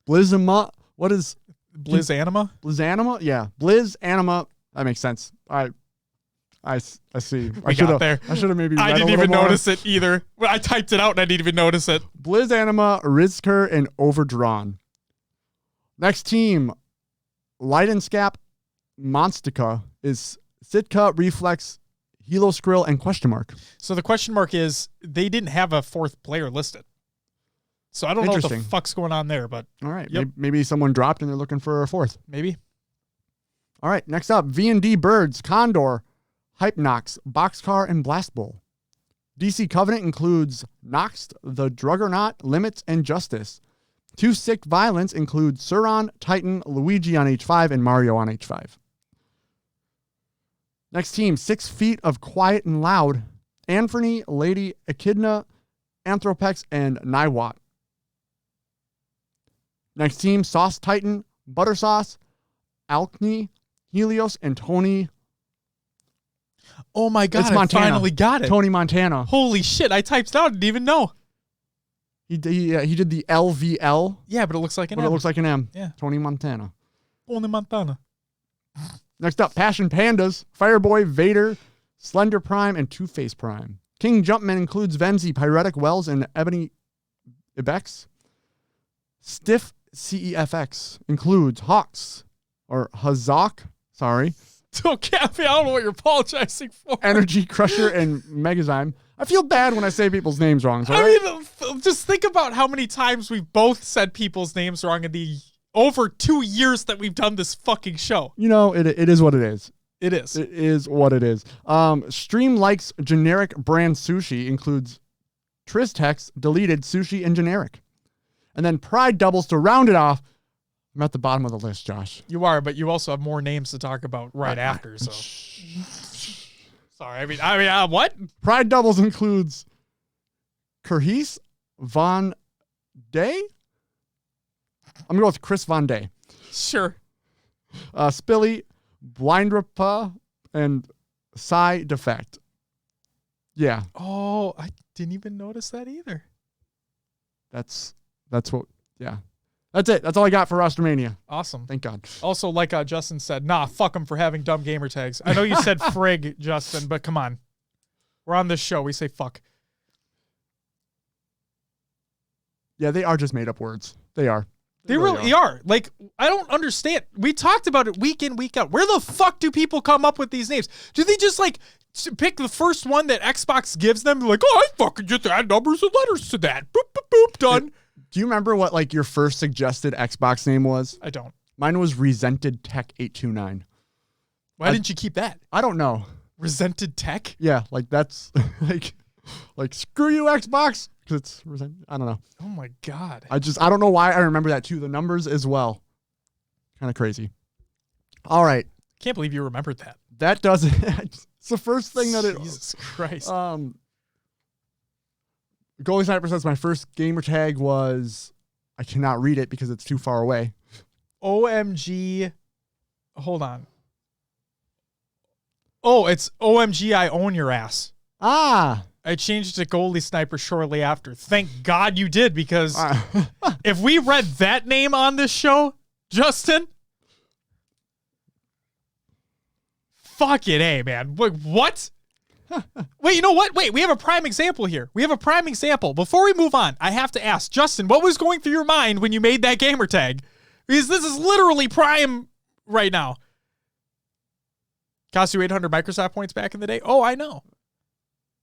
Blizzama. What is Blizzanima? Blizzanima? Yeah. Blizzanima. That makes sense. I see. We got there. I should have maybe I read didn't a even little more. notice it either. Well, I typed it out and I didn't even notice it. Blizzanima, Rizker, and Overdrawn. Next team, Lightenscap, Monstica is Sitka, Reflex, Hilo Skrill, and question mark. So the question mark is they didn't have a fourth player listed. So I don't know what the fuck's going on there, but all right. Yep. Maybe someone dropped and they're looking for a fourth. Maybe. All right. Next up, V&D Birds, Condor, Hypnox, Boxcar, and Blast Bull. DC Covenant includes Noxed, The Druggernaut, Limits, and Justice. Two Sick Violence include Suron, Titan, Luigi on H5, and Mario on H5. Next team, 6 Feet of Quiet and Loud, Anthony, Lady, Echidna, Anthropex, and Niwat. Next team, Sauce Titan, Butter Sauce, Alkney, Helios, and Tony. Oh my God, It's I Montana. finally got it. Tony Montana. Holy shit, I typed it out, didn't even know. He did the LVL. Yeah, but it looks like an But M. it looks like an M. Yeah. Tony Montana. Tony Montana. Next up, Passion Pandas, Fireboy, Vader, Slender Prime, and Two-Face Prime. King Jumpman includes Venzi, Pyretic Wells, and Ebony Ibex. Stiff CEFX includes Hawks, or Hazak, sorry. Okay, I don't know what you're apologizing for. Energy Crusher and Megazyme. I feel bad when I say people's names wrong. So I mean, just think about how many times we've both said people's names wrong in the over 2 years that we've done this fucking show. You know, it is what it is. It is. It is what it is. Stream likes generic brand sushi includes Tristex, deleted sushi, and generic. And then Pride doubles to round it off. I'm at the bottom of the list, Josh. You are, but you also have more names to talk about right after. So, sorry. I mean, what? Pride doubles includes Kerhys Von Day. I'm gonna go with Chris Von Day. Sure. Spilly, Blindrapa, and Psy Defect. Yeah. Oh, I didn't even notice that either. That's what. Yeah. That's it. That's all I got for Roster Mania. Awesome. Thank God. Also, like Justin said, nah, fuck them for having dumb gamer tags. I know you said frig, Justin, but come on. We're on this show. We say fuck. Yeah, they are just made up words. They are. They really are. Like, I don't understand. We talked about it week in, week out. Where the fuck do people come up with these names? Do they just, like, pick the first one that Xbox gives them? Like, oh, I fucking just add numbers and letters to that. Boop, boop, boop, done. Do you remember what, like, your first suggested Xbox name was? I don't. Mine was Resented Tech 829. Why didn't you keep that? I don't know. Resented Tech? Yeah, like, that's, like screw you, Xbox. Because it's resented. I don't know. Oh, my God. I don't know why I remember that, too. The numbers as well. Kind of crazy. All right. Can't believe you remembered that. That does it. It's the first thing that it... Jesus Christ. Goalie Sniper says my first gamer tag was... I cannot read it because it's too far away. OMG. Hold on. Oh, it's OMG, I own your ass. Ah. I changed to Goalie Sniper shortly after. Thank God you did, because if we read that name on this show, Justin... Fuck it, hey, man. Wait, what? Wait, you know what? Wait, we have a prime example here. We have a prime example. Before we move on, I have to ask, Justin, what was going through your mind when you made that gamer tag? Because this is literally prime right now. Cost you 800 Microsoft points back in the day? Oh, I know.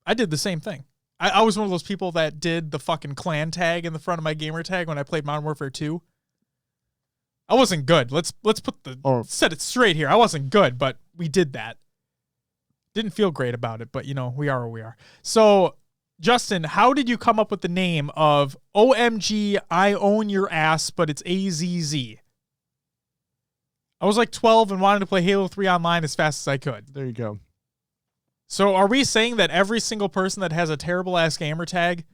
I did the same thing. I was one of those people that did the fucking clan tag in the front of my gamer tag when I played Modern Warfare 2. I wasn't good. Let's set it straight here. I wasn't good, but we did that. Didn't feel great about it, but you know, we are where we are. So, Justin, how did you come up with the name of OMG, I own your ass, but it's AZZ? I was like 12 and wanted to play Halo 3 online as fast as I could. There you go. So are we saying that every single person that has a terrible ass gamer tag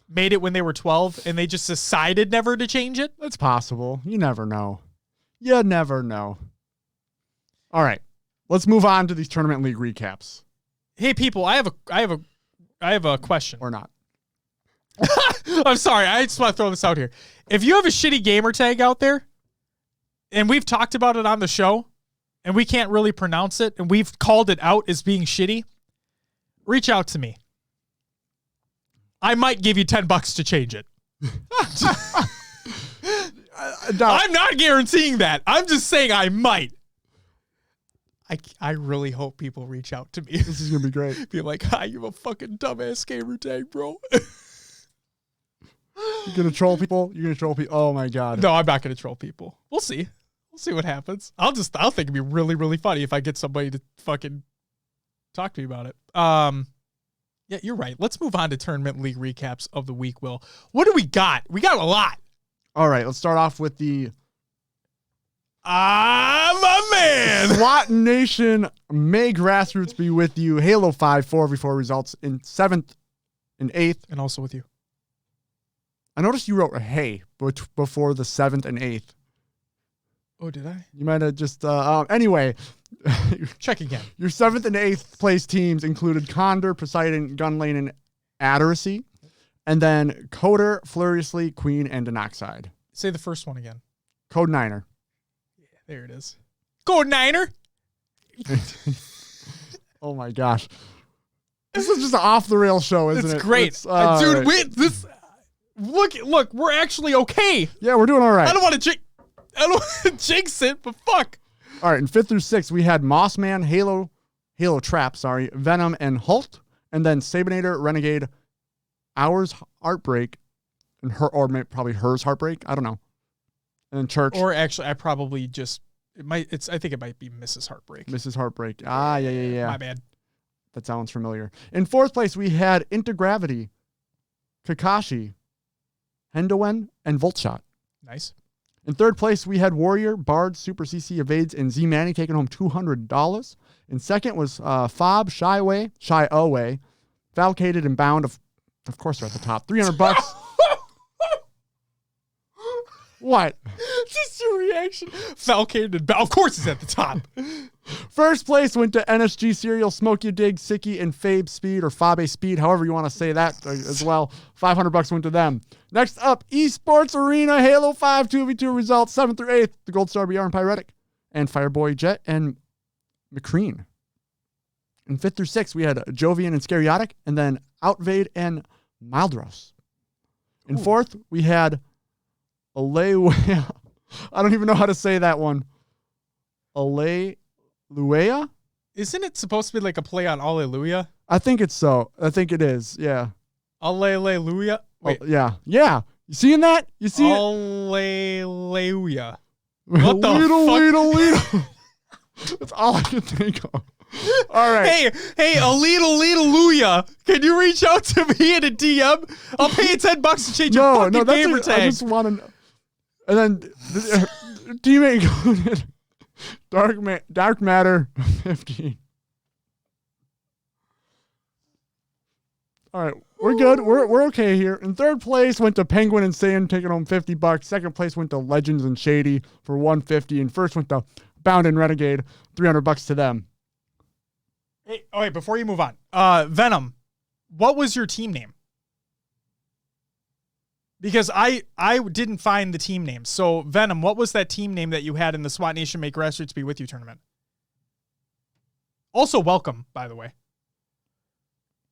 made it when they were 12 and they just decided never to change it? That's possible. You never know. You never know. All right. Let's move on to these tournament league recaps. Hey people, I have a question. Or not. I'm sorry. I just want to throw this out here. If you have a shitty gamer tag out there, and we've talked about it on the show, and we can't really pronounce it, and we've called it out as being shitty, reach out to me. I might give you $10 to change it. I'm not guaranteeing that. I'm just saying I might. I really hope people reach out to me. This is going to be great. Be like, hi, you have a fucking dumbass gamer tag, bro. You're going to troll people? You're going to troll people? Oh, my God. No, I'm not going to troll people. We'll see. We'll see what happens. I'll think it'd be really, really funny if I get somebody to fucking talk to me about it. Yeah, you're right. Let's move on to tournament league recaps of the week, Will. What do we got? We got a lot. All right, let's start off with the... my man! SWAT Nation, may grassroots be with you. Halo 5 4v4 results in 7th and 8th. And also with you. I noticed you wrote hey before the 7th and 8th. Oh, did I? You might have just... anyway... Check again. Your 7th and 8th place teams included Condor, Poseidon, Gunlane, and Adiracy. And then Coder, Furiously, Queen, and Denoxide. Say the first one again. Code Niner. Yeah, there it is. Code Niner. Oh my gosh. This is just an off the rail show, isn't it? It's great. Dude, right. Look, we're actually okay. Yeah, we're doing all right. I don't want to jinx it, but fuck. All right, in 5th through 6th, we had Mossman, Halo Trap, Venom, and Halt. And then Sabinator, Renegade, Ours Heartbreak, and probably Hers Heartbreak. I don't know. And then Church. Or actually, I probably just I think it might be Mrs. Heartbreak. Mrs. Heartbreak. Yeah. My bad. That sounds familiar. In fourth place, we had Intergravity, Kakashi, Hendowen, and Voltshot. Nice. In third place, we had Warrior, Bard, Super CC, Evades, and Z-Manny taking home $200. In second was Fob, Shyaway, Valcated, and Bound. Of course, they're at the top. $300. What? Just your reaction. Falcated and Bound. Of course, he's at the top. First place went to NSG Serial, Smoke You Dig, Sicky, and Fabe Speed, or Fabe Speed, however you want to say that as well. $500 went to them. Next up, Esports Arena, Halo 5 2v2 results, 7th through 8th. The Gold Star BR and Pyretic, and Fireboy Jet, and McCreen. In 5th through 6th, we had Jovian and Scariotic, and then Outvade and Mildros. In 4th, we had Aleluia. I don't even know how to say that one. Aleluia? Isn't it supposed to be like a play on Alleluia? I think it's so. I think it is. Yeah. Alleluia. Wait. Yeah. You seeing that? You see Alleluia. What the fuck? That's all I can think of. All right. Hey, Alleluia. Can you reach out to me in a DM? I'll pay you $10 to change your fucking gamer tag. I just want to know. And then teammate included Dark Matter 15. All right, we're good. We're okay here. In third place went to Penguin and Sand, taking home $50. Second place went to Legends and Shady for $150, and first went to Bound and Renegade, $300 to them. Hey, wait, before you move on, Venom, what was your team name? Because I didn't find the team name. So, Venom, what was that team name that you had in the SWAT Nation Make Grassroots Be With You tournament? Also, welcome, by the way.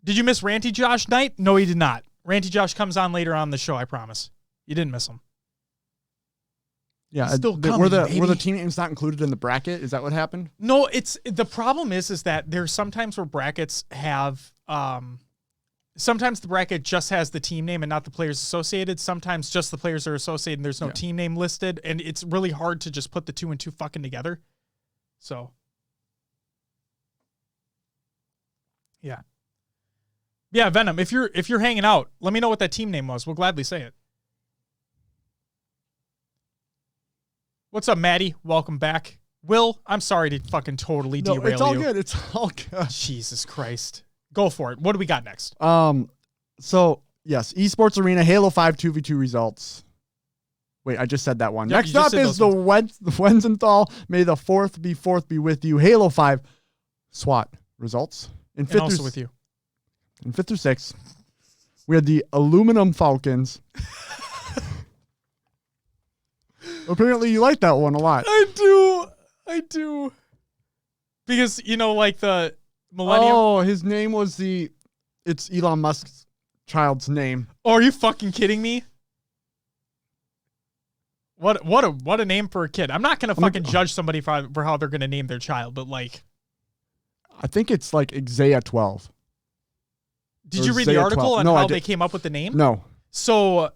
Did you miss Ranty Josh night? No, he did not. Ranty Josh comes on later on the show, I promise. You didn't miss him. Yeah, were the team names not included in the bracket? Is that what happened? No, the problem is that there's sometimes where brackets have sometimes the bracket just has the team name and not the players associated. Sometimes just the players are associated and there's no team name listed, and it's really hard to just put the two and two fucking together. So, yeah, Venom. If you're hanging out, let me know what that team name was. We'll gladly say it. What's up, Maddie? Welcome back. Will, I'm sorry to fucking totally derail you. It's all good. It's all good. Jesus Christ. Go for it. What do we got next? So, yes, Esports Arena, Halo 5 2v2 results. Wait, I just said that one. Next up is the Wenzenthal. May the 4th be with you. Halo 5 SWAT results. And also with you. In 5th through 6th, we had the Aluminum Falcons. Apparently you like that one a lot. I do. Because, like the Millennium. Oh, his name was it's Elon Musk's child's name. Oh, are you fucking kidding me? What a name for a kid. I'm not going to fucking judge somebody for how they're going to name their child, but like. I think it's like Isaiah 12. Did you read the article on how they came up with the name? No. So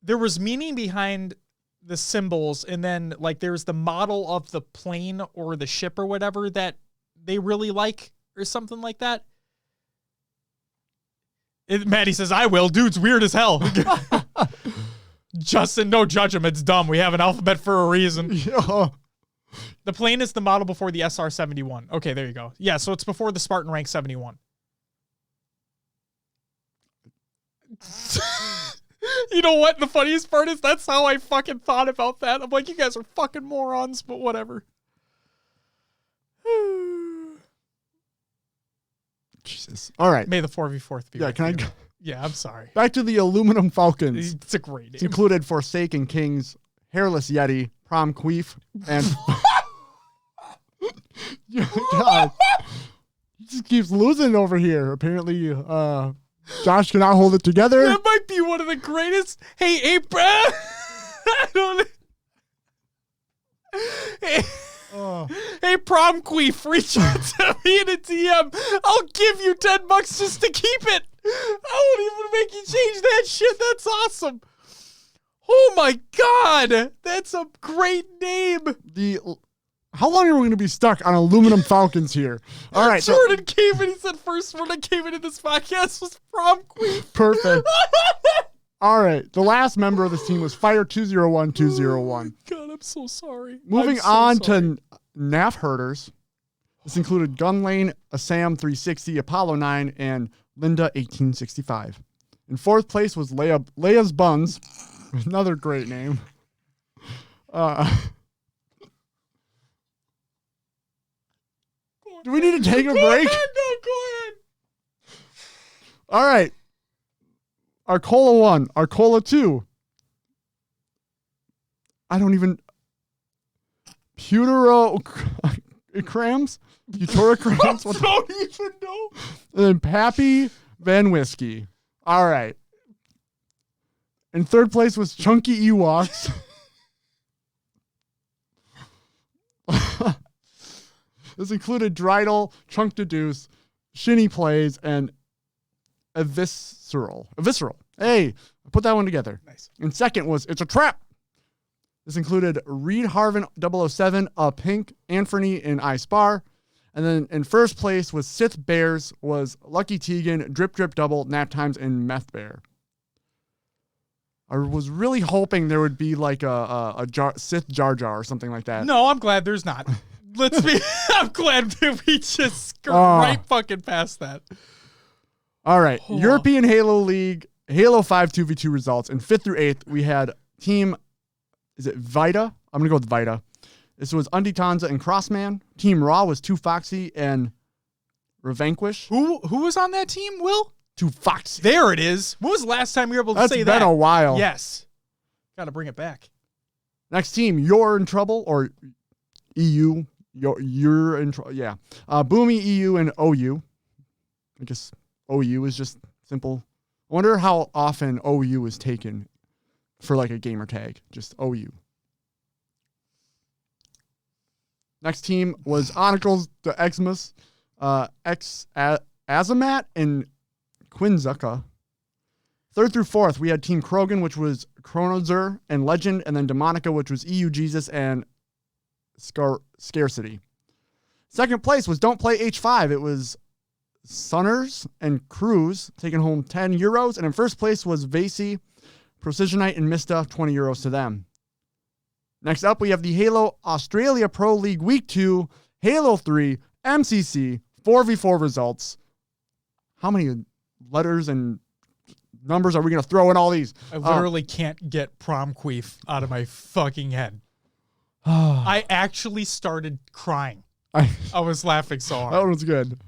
there was meaning behind the symbols, and then like there's the model of the plane or the ship or whatever that they really like or something like that. Maddie says, I will. Dude's weird as hell. Justin, no judge him. It's dumb. We have an alphabet for a reason. Yeah. The plane is the model before the SR-71. Okay, there you go. Yeah, so it's before the Spartan Rank 71. You know what? The funniest part is that's how I fucking thought about that. I'm like, you guys are fucking morons, but whatever. Jesus. All right. May the 4v4th be. Yeah, can I go? Yeah, I'm sorry. Back to the Aluminum Falcons. It's a great name. It's included Forsaken Kings, Hairless Yeti, Prom Queef, and... God. He just keeps losing over here. Apparently, Josh cannot hold it together. That might be one of the greatest. Hey, Brad. I don't. Hey, prom queef, reach out to me in a DM. I'll give you $10 just to keep it. I won't even make you change that shit. That's awesome. Oh my God, that's a great name. How long are we going to be stuck on aluminum falcons here? All right. Jordan came in. He said first word I came into this podcast was prom queef. Perfect. All right. The last member of this team was Fire 201201. God, I'm so sorry. Moving on to NAF herders. This included Gunlane, Assam 360, Apollo 9, and Linda 1865. In fourth place was Leia's Buns. Another great name. Do we need to take a break? Go ahead. All right. Arcola 1, Arcola 2. I don't even... Puterocrams? Puterocrams? I don't even know. And then Pappy Van Whiskey. All right. In third place was Chunky Ewoks. This included Dreidel, Chunk to Deuce, Shinny Plays, and a Visceral. Hey, I put that one together. Nice. And second was It's a Trap. This included Reed Harvin 007, Pink, Anthony, and I Spar. And then in first place was Sith Bears, was Lucky Tegan, Drip Drip Double, Nap Times, and Meth Bear. I was really hoping there would be like a Sith Jar Jar or something like that. No, I'm glad there's not. I'm glad that we just skirt right fucking past that. All right. European Halo League, Halo 5 2v2 results. In 5th through 8th, we had team, is it Vita? I'm going to go with Vita. This was Unditanza and Crossman. Team Raw was 2 Foxy and Revanquish. Who was on that team, Will? 2 Foxy. There it is. When was the last time you were able to say that? That's been a while. Yes. Got to bring it back. Next team, You're in Trouble, or EU. You're in trouble. Yeah. Boomy, EU, and OU. I guess OU is just simple. I wonder how often OU is taken for like a gamer tag. Just OU. Next team was Onicles, the Xmas, Azamat, and Quinzucca. 3rd through 4th, we had Team Krogan, which was Chronozer and Legend, and then Demonica, which was EU Jesus and Scarcity. Second place was Don't Play H5. It was Sunners and Cruz taking home €10. And in first place was Vasey, Precisionite, and Mista, €20 to them. Next up, we have the Halo Australia Pro League Week 2, Halo 3, MCC, 4v4 results. How many letters and numbers are we going to throw in all these? I literally can't get prom queef out of my fucking head. I actually started crying. I was laughing so hard. That one was good.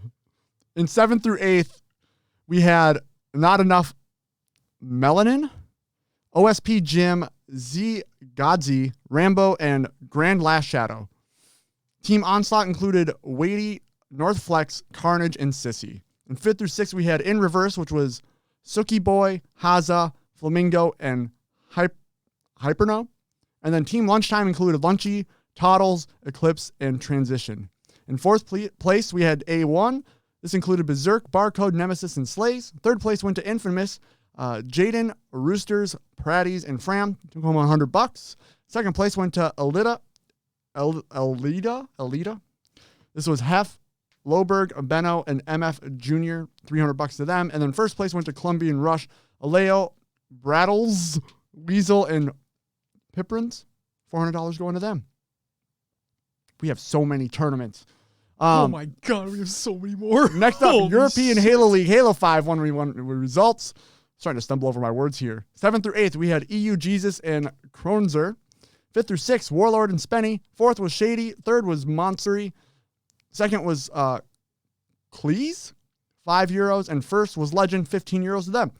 In 7th through 8th, we had Not Enough Melanin, OSP Jim, Z Godzi, Rambo, and Grand Last Shadow. Team Onslaught included Weighty, Northflex, Carnage, and Sissy. In 5th through 6th, we had In Reverse, which was Suki Boy, Haza, Flamingo, and Hyperno. And then Team Lunchtime included Lunchy, Toddles, Eclipse, and Transition. In 4th place, we had A1. This included Berserk, Barcode, Nemesis, and Slays. 3rd place went to Infamous, Jaden, Roosters, Pratties, and Fram. Took home $100. 2nd place went to Elita. This was Hef, Loberg, Benno, and MF Jr. $300 to them. And then first place went to Columbian Rush, Aleo, Brattles, Weasel, and Piprins. $400 going to them. We have so many tournaments. Oh my God, we have so many more. Next up, European Halo League, Halo 5 1v1 results. Starting to stumble over my words here. 7th through 8th, we had EU Jesus and Kronzer. 5th through 6th, Warlord and Spenny. 4th was Shady. 3rd was Monstery. 2nd was Cleese, €5. And 1st was Legend, €15 to them.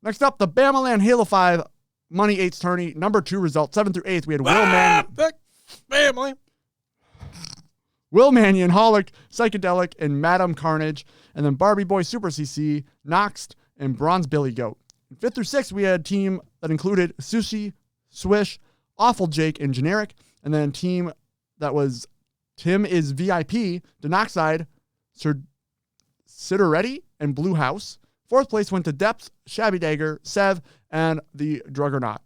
Next up, the Bamaland Halo 5 Money 8's tourney. Number 2 result, 7th through 8th, we had Will Mannion, Holic, Psychedelic, and Madam Carnage. And then Barbie Boy, Super CC, Noxed, and Bronze Billy Goat. 5th through 6th, we had a team that included Sushi, Swish, Awful Jake, and Generic. And then a team that was Tim is VIP, Denoxide, Sitteretti, and Blue House. Fourth place went to Depth, Shabby Dagger, Sev, and the Druggernaut.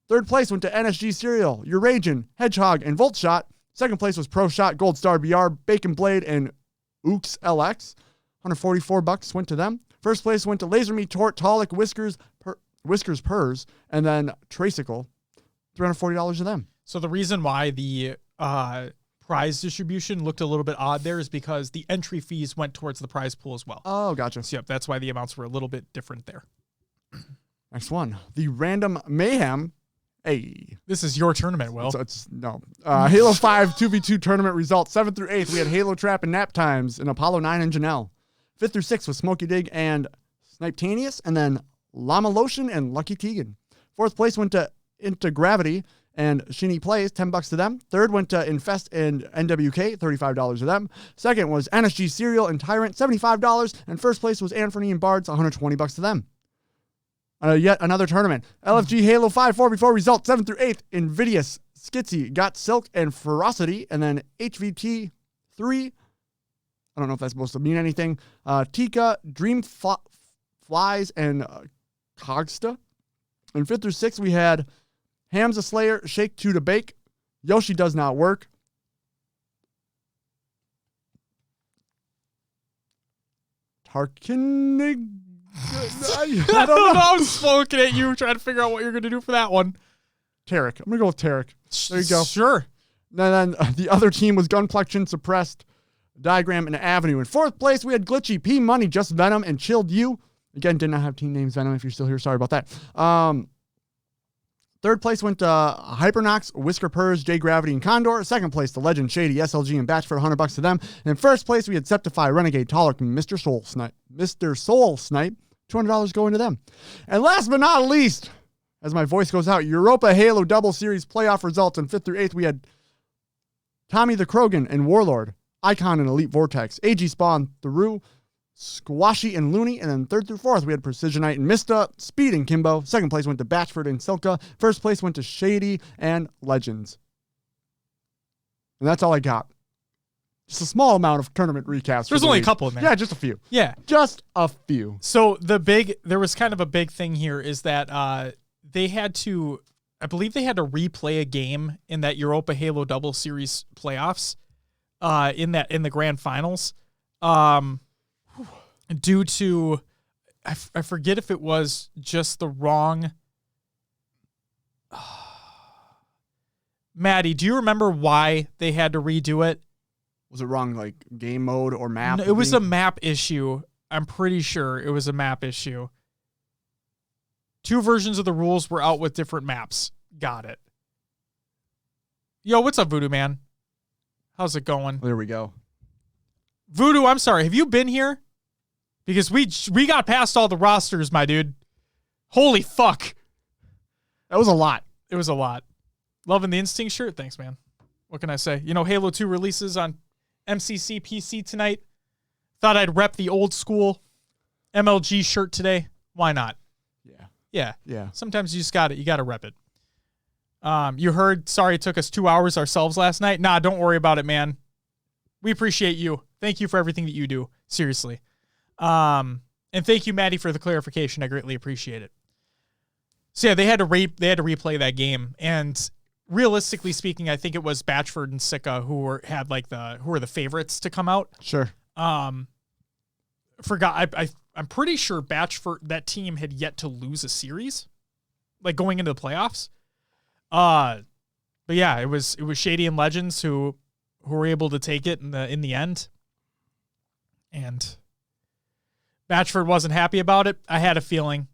Third place went to NSG Cereal, Eurasian, Hedgehog, and Volt Shot. Second place was Pro Shot, Gold Star BR, Bacon Blade, and Ooks LX. $144 went to them. First place went to Laser Me, Tort, Tolic, Whiskers Purrs, and then Tracicle. $340 to them. So the reason why the prize distribution looked a little bit odd there is because the entry fees went towards the prize pool as well. Oh, gotcha. So, yep, that's why the amounts were a little bit different there. Next one. The Random Mayhem. This is your tournament, Will. Halo 5 2v2 tournament results. 7th through 8th, we had Halo Trap and Nap Times and Apollo 9 and Janelle. 5th through 6th was Smokey Dig and Snipetanius, and then Llama Lotion and Lucky Tegan. 4th place went to Into Gravity and Shinny Plays, $10 to them. Third went to Infest and NWK, $35 to them. Second was NSG Cereal and Tyrant, $75. And first place was Anthony and Bards, $120 to them. Yet another tournament. LFG Halo 5 4v4 results, 7th through 8th. Invidious, Skitsy, Got Silk, and Ferocity. And then HVT 3. I don't know if that's supposed to mean anything. Tika, Dream Flies, and Cogsta. And 5th through 6th, we had Hamza Slayer, Shake 2 to Bake, Yoshi Does Not Work, Tarkinig. I don't know. I was looking at you trying to figure out what you're going to do for that one. Tarek. I'm going to go with Tarek. There you go. Sure. And then the other team was Gunplexion, Suppressed, Diagram, and Avenue. In 4th place, we had Glitchy, P Money, Just Venom, and Chilled You. Again, did not have team names, Venom, if you're still here. Sorry about that. 3rd place went to Hypernox, Whisker Purrs, J Gravity, and Condor. 2nd place, the Legend, Shady, SLG, and Batch for $100 to them. And in 1st place, we had Septify, Renegade, Tolic, and Mr. Soul Snipe. $200 going to them. And last but not least, as my voice goes out, Europa Halo Double Series playoff results. In 5th through 8th, we had Tommy the Krogan and Warlord, Icon and Elite Vortex, AG Spawn, Theru, Squashy and Looney. And then 3rd through 4th, we had Precisionite and Mista, Speed and Kimbo. 2nd place went to Batchford and Silka. 1st place went to Shady and Legends. And that's all I got. Just a small amount of tournament recaps. There's only a couple in there. Yeah, just a few. Yeah. Just a few. So there was kind of a big thing here is that they had to, I believe they had to replay a game in that Europa Halo Double Series playoffs in the grand finals due to, I forget if it was just the wrong. Maddie, do you remember why they had to redo it? Was it wrong, like game mode or map? No, it was a map issue. I'm pretty sure it was a map issue. 2 versions of the rules were out with different maps. Got it. Yo, what's up, Voodoo Man? How's it going? There we go. Voodoo, I'm sorry. Have you been here? Because we got past all the rosters, my dude. Holy fuck. That was a lot. It was a lot. Loving the Instinct shirt. Thanks, man. What can I say? You know, Halo 2 releases on MCC PC tonight. Thought I'd rep the old school MLG shirt today. Why not? Yeah. Sometimes you just got it. You got to rep it. You heard, sorry it took us 2 hours ourselves last night. Nah, don't worry about it, man. We appreciate you. Thank you for everything that you do. Seriously. And thank you, Maddie, for the clarification. I greatly appreciate it. So yeah, they had to replay that game, and realistically speaking, I think it was Batchford and Sika who were the favorites to come out. Sure. Forgot. I'm pretty sure Batchford, that team, had yet to lose a series, like going into the playoffs. But yeah, it was Shady and Legends who were able to take it in the end, and Batchford wasn't happy about it. I had a feeling.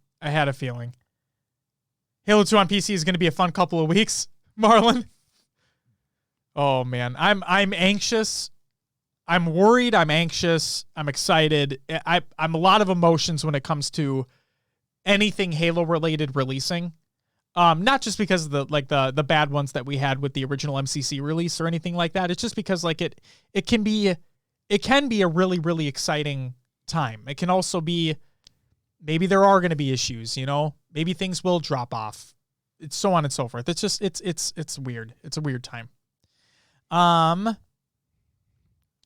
Halo 2 on PC is going to be a fun couple of weeks, Marlon. Oh man, I'm anxious. I'm worried. I'm anxious. I'm excited. I'm a lot of emotions when it comes to anything Halo related releasing. Not just because of the bad ones that we had with the original MCC release or anything like that. It's just because it can be a really, really exciting time. It can also be, maybe there are going to be issues, maybe things will drop off. It's so on and so forth. It's just, it's weird. It's a weird time.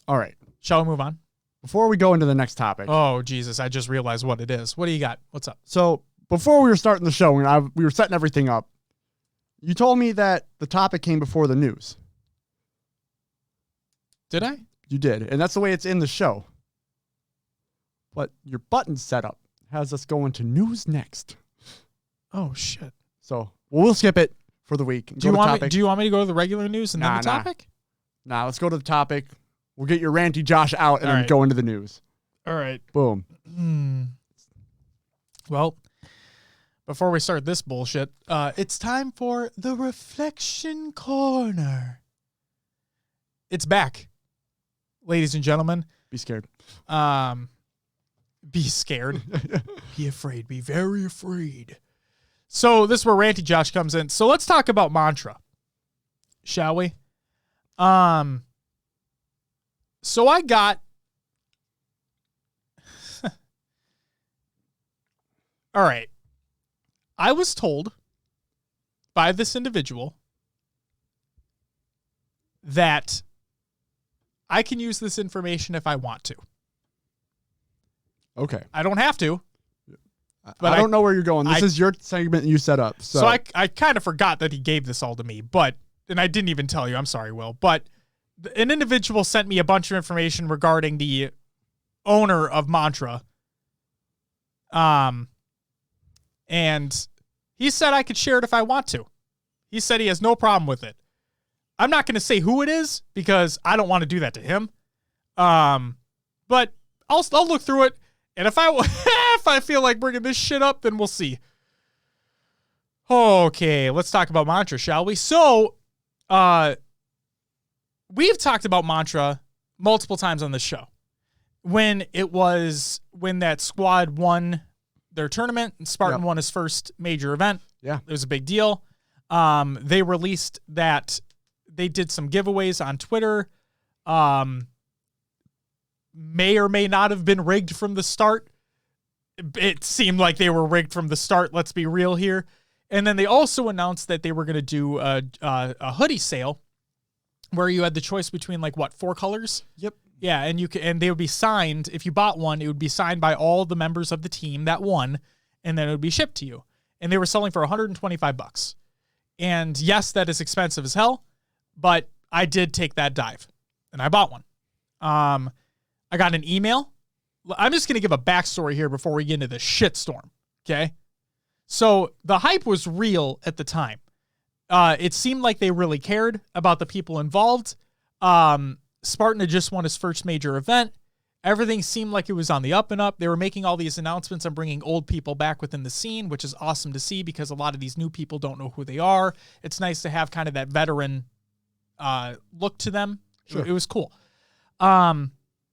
All right. Shall we move on? Before we go into the next topic. Oh, Jesus. I just realized what it is. What do you got? What's up? So before we were starting the show, and we were setting everything up, you told me that the topic came before the news. Did I? You did. And that's the way it's in the show. But your button setup has us going to news next. Oh, shit. So we'll skip it for the week. Do you want me to go to the regular news and then the topic? Nah, let's go to the topic. We'll get your Ranty Josh out and then go into the news. All right. Boom. Well, before we start this bullshit, it's time for the Reflection Corner. It's back, ladies and gentlemen. Be scared. Be scared. Be afraid. Be very afraid. So this is where Ranty Josh comes in. So let's talk about Mantra, shall we? So I got all right. I was told by this individual that I can use this information if I want to. Okay. I don't have to. But I don't know where you're going. This is your segment you set up. So I kind of forgot that he gave this all to me, and I didn't even tell you. I'm sorry, Will. But an individual sent me a bunch of information regarding the owner of Mantra. And he said I could share it if I want to. He said he has no problem with it. I'm not going to say who it is because I don't want to do that to him. But I'll look through it. And if I feel like bringing this shit up, then we'll see. Okay, let's talk about Mantra, shall we? So, we've talked about Mantra multiple times on this show. When that squad won their tournament and Spartan won his first major event. Yeah. It was a big deal. They released that they did some giveaways on Twitter. May or may not have been rigged from the start. It seemed like they were rigged from the start. Let's be real here. And then they also announced that they were going to do a hoodie sale where you had the choice between 4 colors. Yep. Yeah. And they would be signed. If you bought one, it would be signed by all the members of the team that won, and then it would be shipped to you. And they were selling for $125. And yes, that is expensive as hell, but I did take that dive and I bought one. I got an email. I'm just going to give a backstory here before we get into the shitstorm. Okay. So the hype was real at the time. It seemed like they really cared about the people involved. Spartan had just won his first major event. Everything seemed like it was on the up and up. They were making all these announcements and bringing old people back within the scene, which is awesome to see because a lot of these new people don't know who they are. It's nice to have kind of that veteran look to them. Sure. It was cool.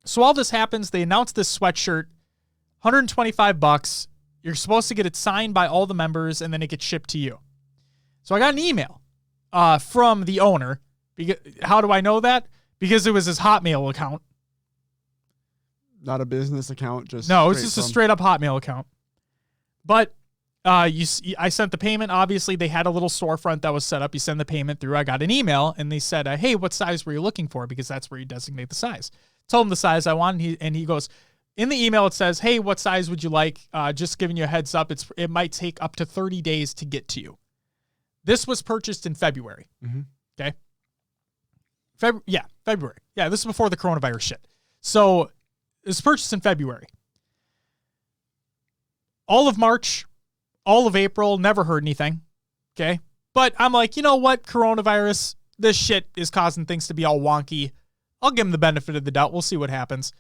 So all this happens. They announced this sweatshirt, $125. You're supposed to get it signed by all the members, and then it gets shipped to you. So I got an email from the owner. How do I know that? Because it was his Hotmail account. Not a business account. No, it's just a straight up Hotmail account. But I sent the payment. Obviously, they had a little storefront that was set up. You send the payment through. I got an email, and they said, hey, what size were you looking for? Because that's where you designate the size. Told him the size I want, and he goes, in the email it says, hey, what size would you like? Just giving you a heads up, it might take up to 30 days to get to you. This was purchased in February. Mm-hmm. Okay? February. Yeah, this is before the coronavirus shit. So it was purchased in February. All of March, all of April, never heard anything. Okay? But I'm like, you know what? Coronavirus, this shit is causing things to be all wonky. I'll give him the benefit of the doubt. We'll see what happens.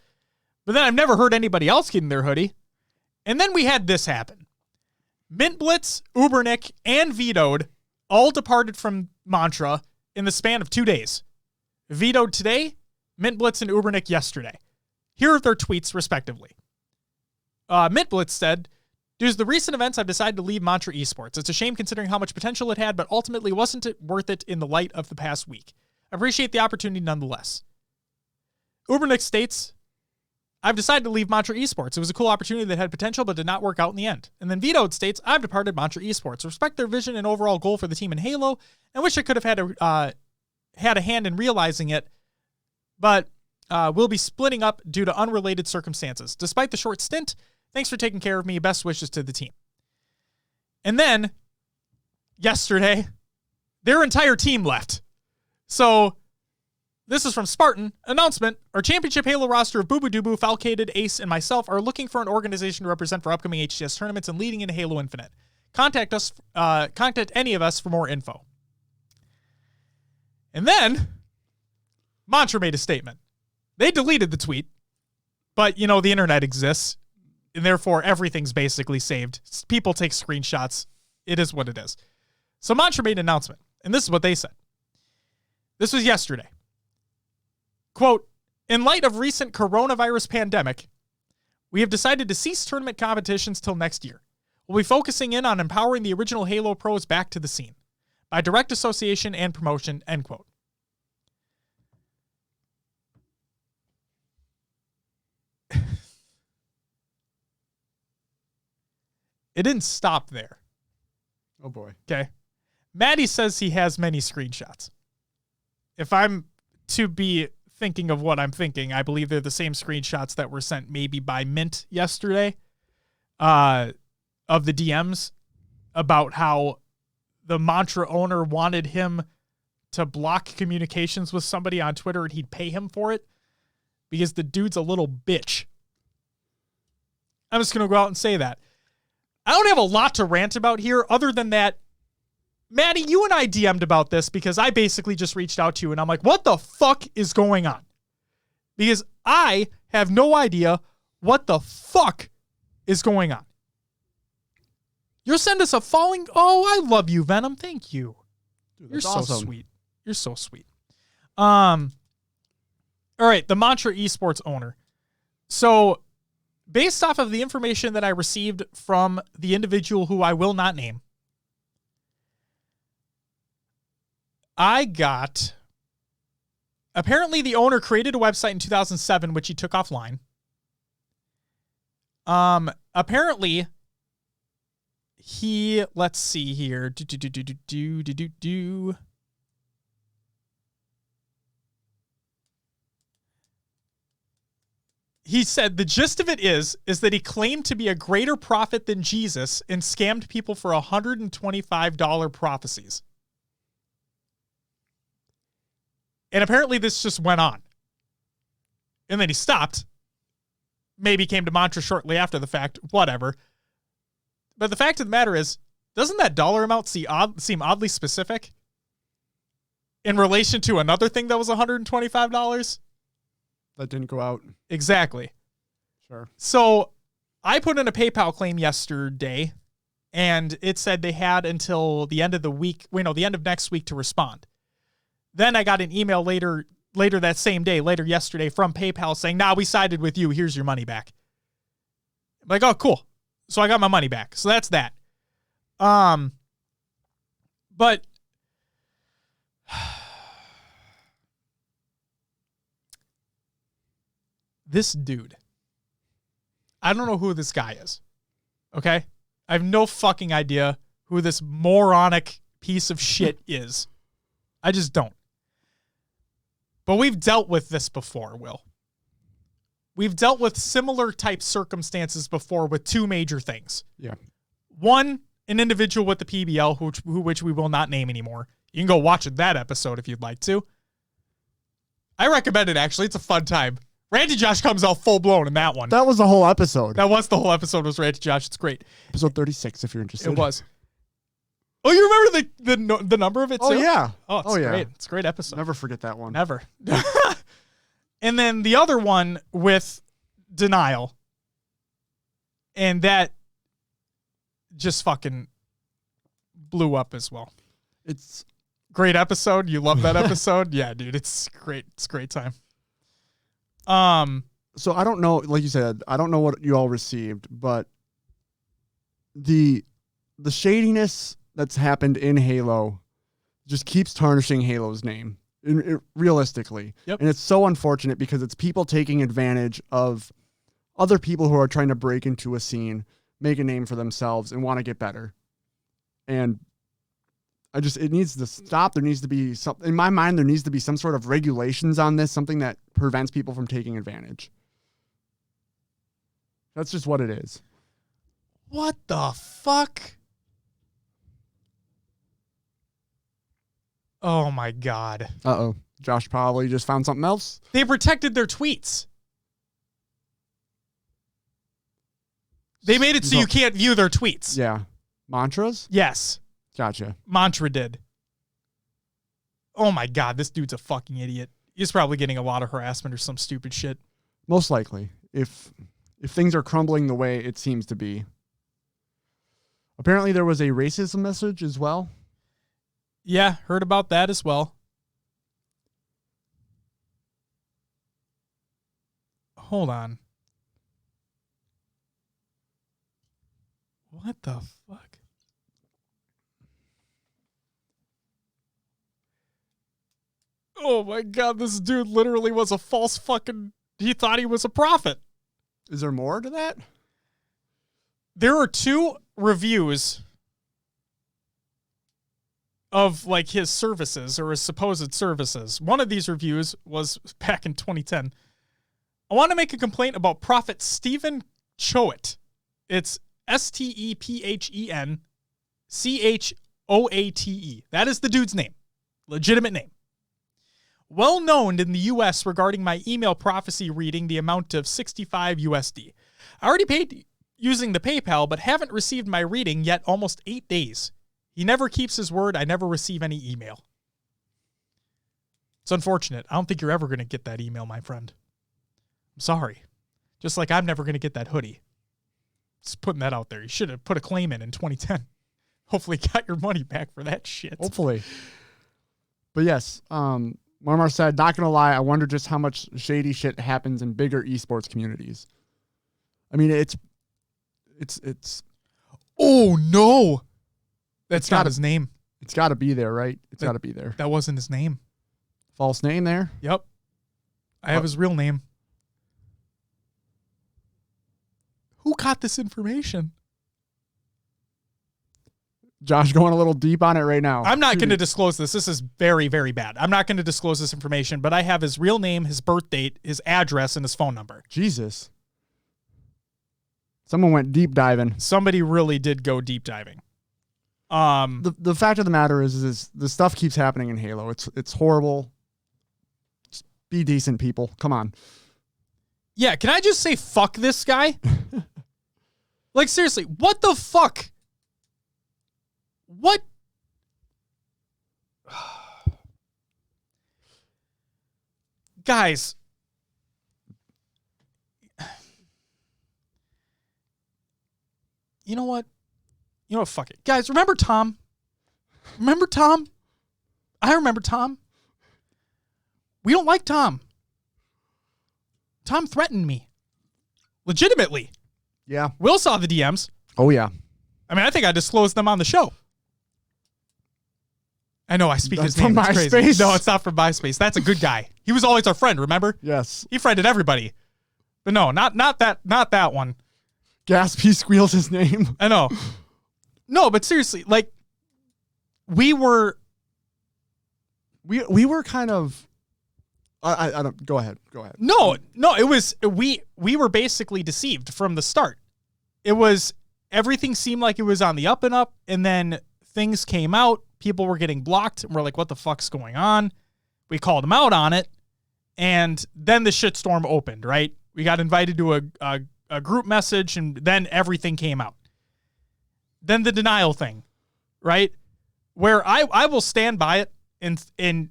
But then I've never heard anybody else getting their hoodie. And then we had this happen. Mint Blitz, Ubernick, and Vetoed all departed from Mantra in the span of 2 days. Vetoed today, Mint Blitz and Ubernick yesterday. Here are their tweets, respectively. Mint Blitz said, due to the recent events, I've decided to leave Mantra Esports. It's a shame considering how much potential it had, but ultimately wasn't it worth it in the light of the past week. I appreciate the opportunity nonetheless. Ubernick states, I've decided to leave Mantra Esports. It was a cool opportunity that had potential but did not work out in the end. And then Vetoed states, I've departed Mantra Esports. Respect their vision and overall goal for the team in Halo, and wish I could have had a hand in realizing it. But will be splitting up due to unrelated circumstances. Despite the short stint, thanks for taking care of me. Best wishes to the team. And then, yesterday, their entire team left. So, this is from Spartan. Announcement. Our championship Halo roster of Boo Boo Doo Boo, Falcated, Ace, and myself are looking for an organization to represent for upcoming HCS tournaments and leading into Halo Infinite. Contact any of us for more info. And then, Mantra made a statement. They deleted the tweet, but, the internet exists, and therefore everything's basically saved. People take screenshots. It is what it is. So Mantra made an announcement, and this is what they said. This was yesterday. Quote, in light of recent coronavirus pandemic, we have decided to cease tournament competitions till next year. We'll be focusing in on empowering the original Halo pros back to the scene by direct association and promotion, end quote. It didn't stop there. Oh, boy. Okay. Maddie says he has many screenshots. If I'm to be thinking of what I'm thinking, I believe they're the same screenshots that were sent maybe by Mint yesterday of the DMs about how the Mantra owner wanted him to block communications with somebody on Twitter and he'd pay him for it because the dude's a little bitch. I'm just going to go out and say that. I don't have a lot to rant about here other than that, Maddie, you and I DM'd about this because I basically just reached out to you and I'm like, what the fuck is going on? Because I have no idea what the fuck is going on. You'll send us a falling. Oh, I love you, Venom. Thank you. Dude, You're so awesome. sweet. You're so sweet. All right, the Mantra Esports owner. So, based off of the information that I received from the individual who I will not name, I got, apparently the owner created a website in 2007, which he took offline. Apparently he, let's see here. He said the gist of it is that he claimed to be a greater prophet than Jesus and scammed people for $125 prophecies. And apparently this just went on. And then he stopped. Maybe came to Mantra shortly after the fact, whatever. But the fact of the matter is, doesn't that dollar amount seem oddly specific in relation to another thing that was $125? That didn't go out. Exactly. Sure. So I put in a PayPal claim yesterday, and it said they had until the end of the week, the end of next week to respond. Then I got an email later that same day, later yesterday, from PayPal saying, nah, we sided with you. Here's your money back. I'm like, oh, cool. So I got my money back. So that's that. But this dude, I don't know who this guy is. Okay? I have no fucking idea who this moronic piece of shit is. I just don't. But we've dealt with this before, Will. We've dealt with similar type circumstances before with two major things. Yeah. One, an individual with the PBL, which we will not name anymore. You can go watch that episode if you'd like to. I recommend it, actually. It's a fun time. Ranty Josh comes out full blown in that one. That was the whole episode. That was the whole episode was Ranty Josh. It's great. Episode 36, if you're interested. It was. Oh, you remember the number of it too? Oh, yeah. Oh, it's great. It's a great episode. Never forget that one. Never. And then the other one with Denial. And that just fucking blew up as well. It's great episode. You love that episode? Yeah, dude. It's great. It's a great time. So I don't know, like you said, I don't know what you all received, but the shadiness that's happened in Halo just keeps tarnishing Halo's name, realistically. Yep. And it's so unfortunate because it's people taking advantage of other people who are trying to break into a scene, make a name for themselves, and want to get better. And it needs to stop. There needs to be in my mind, there needs to be some sort of regulations on this, something that prevents people from taking advantage. That's just what it is. What the fuck? Oh my God. Uh-oh. Josh probably just found something else. They protected their tweets. They made it so you can't view their tweets. Yeah. Mantras? Yes. Gotcha. Mantra did. Oh my God, this dude's a fucking idiot. He's probably getting a lot of harassment or some stupid shit. Most likely. If things are crumbling the way it seems to be. Apparently there was a racism message as well. Yeah, heard about that as well. Hold on. What the fuck? Oh my God, this dude literally was a false fucking... He thought he was a prophet. Is there more to that? There are 2 reviews of like his services or his supposed services. One of these reviews was back in 2010. I want to make a complaint about Prophet Stephen Choate. It's StephenChoate. That is the dude's name. Legitimate name. Well known in the US regarding my email prophecy reading the amount of $65 USD. I already paid using the PayPal, but haven't received my reading yet almost 8 days. He never keeps his word. I never receive any email. It's unfortunate. I don't think you're ever going to get that email, my friend. I'm sorry. Just like I'm never going to get that hoodie. Just putting that out there. You should have put a claim in 2010. Hopefully got your money back for that shit. Hopefully. But yes, Marmar said, not going to lie, I wonder just how much shady shit happens in bigger esports communities. I mean, it's. Oh, no. That's not his name. It's got to be there, right? It's got to be there. That wasn't his name. False name there? Yep. I have his real name. Who got this information? Josh going a little deep on it right now. I'm not going to disclose this. This is very, very bad. I'm not going to disclose this information, but I have his real name, his birth date, his address, and his phone number. Jesus. Someone went deep diving. Somebody really did go deep diving. The fact of the matter is the stuff keeps happening in Halo. It's horrible. Just be decent, people. Come on. Yeah, can I just say fuck this guy? Like, seriously, what the fuck? What? Guys. You know what? You know what? Fuck it. Guys, remember Tom? Remember Tom? I remember Tom. We don't like Tom. Tom threatened me. Legitimately. Yeah. Will saw the DMs. Oh, yeah. I mean, I think I disclosed them on the show. I know I speak his name. From It's crazy. MySpace? No, it's not from MySpace. That's a good guy. He was always our friend, remember? Yes. He friended everybody. But no, not that one. Gaspy squeals his name. I know. No, but seriously, like, we were kind of. I don't. Go ahead. No, it was we were basically deceived from the start. It was everything seemed like it was on the up and up, and then things came out. People were getting blocked, and we're like, "What the fuck's going on?" We called them out on it, and then the shitstorm opened. Right? We got invited to a group message, and then everything came out. Then the denial thing, right? Where I will stand by it, and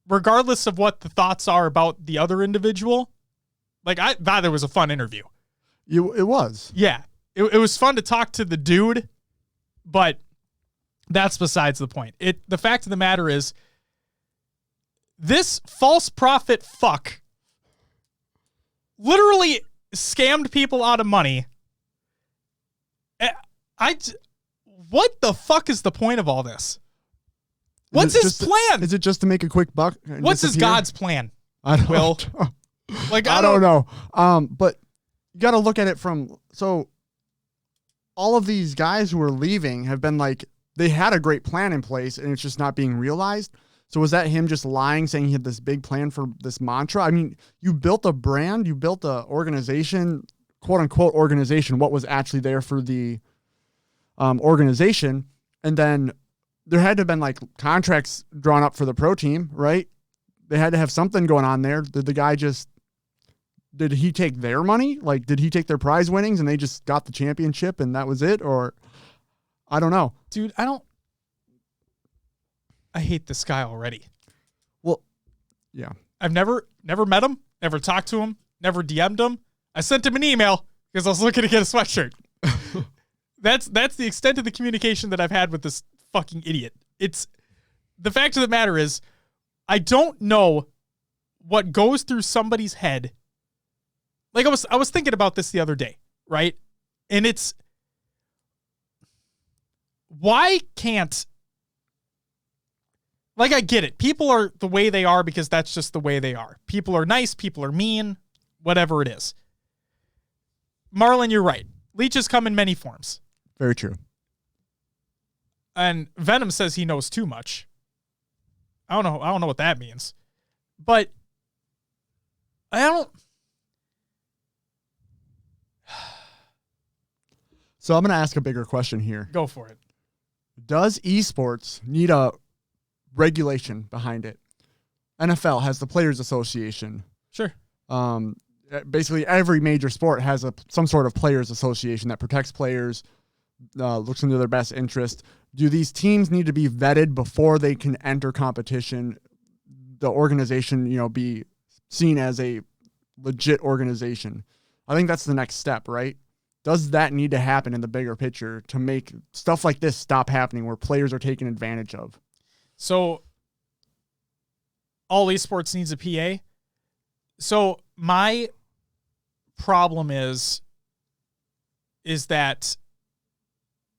regardless of what the thoughts are about the other individual, like, I thought it was a fun interview. It was. Yeah. It was fun to talk to the dude, but that's besides the point. The fact of the matter is, this false prophet fuck literally scammed people out of money. What the fuck is the point of all this? What's his plan? Is it just to make a quick buck? What's his God's plan? I don't know. Like, I don't know. But you got to look at it from, so all of these guys who are leaving have been like, they had a great plan in place and it's just not being realized. So was that him just lying, saying he had this big plan for this mantra? I mean, you built a brand, you built a organization, quote unquote organization, what was actually there for the organization. And then there had to have been like contracts drawn up for the pro team, right? They had to have something going on there. Did he take their money? Like, did he take their prize winnings and they just got the championship and that was it? Or I don't know. Dude, I hate this guy already. Well, yeah. I've never met him, never talked to him, never DM'd him. I sent him an email because I was looking to get a sweatshirt. That's the extent of the communication that I've had with this fucking idiot. It's the fact of the matter is, I don't know what goes through somebody's head. Like I was thinking about this the other day, right? And it's why can't, like, I get it. People are the way they are because that's just the way they are. People are nice, people are mean, whatever it is. Marlon, you're right. Leeches come in many forms. Very true. And Venom says he knows too much. I don't know what that means. But I don't. So I'm going to ask a bigger question here. Go for it. Does esports need a regulation behind it? NFL has the Players Association. Sure. Basically, every major sport has some sort of Players Association that protects players, looks into their best interest. Do these teams need to be vetted before they can enter competition? The organization, be seen as a legit organization. I think that's the next step, right? Does that need to happen in the bigger picture to make stuff like this stop happening where players are taken advantage of? So all esports needs a PA. So my problem is that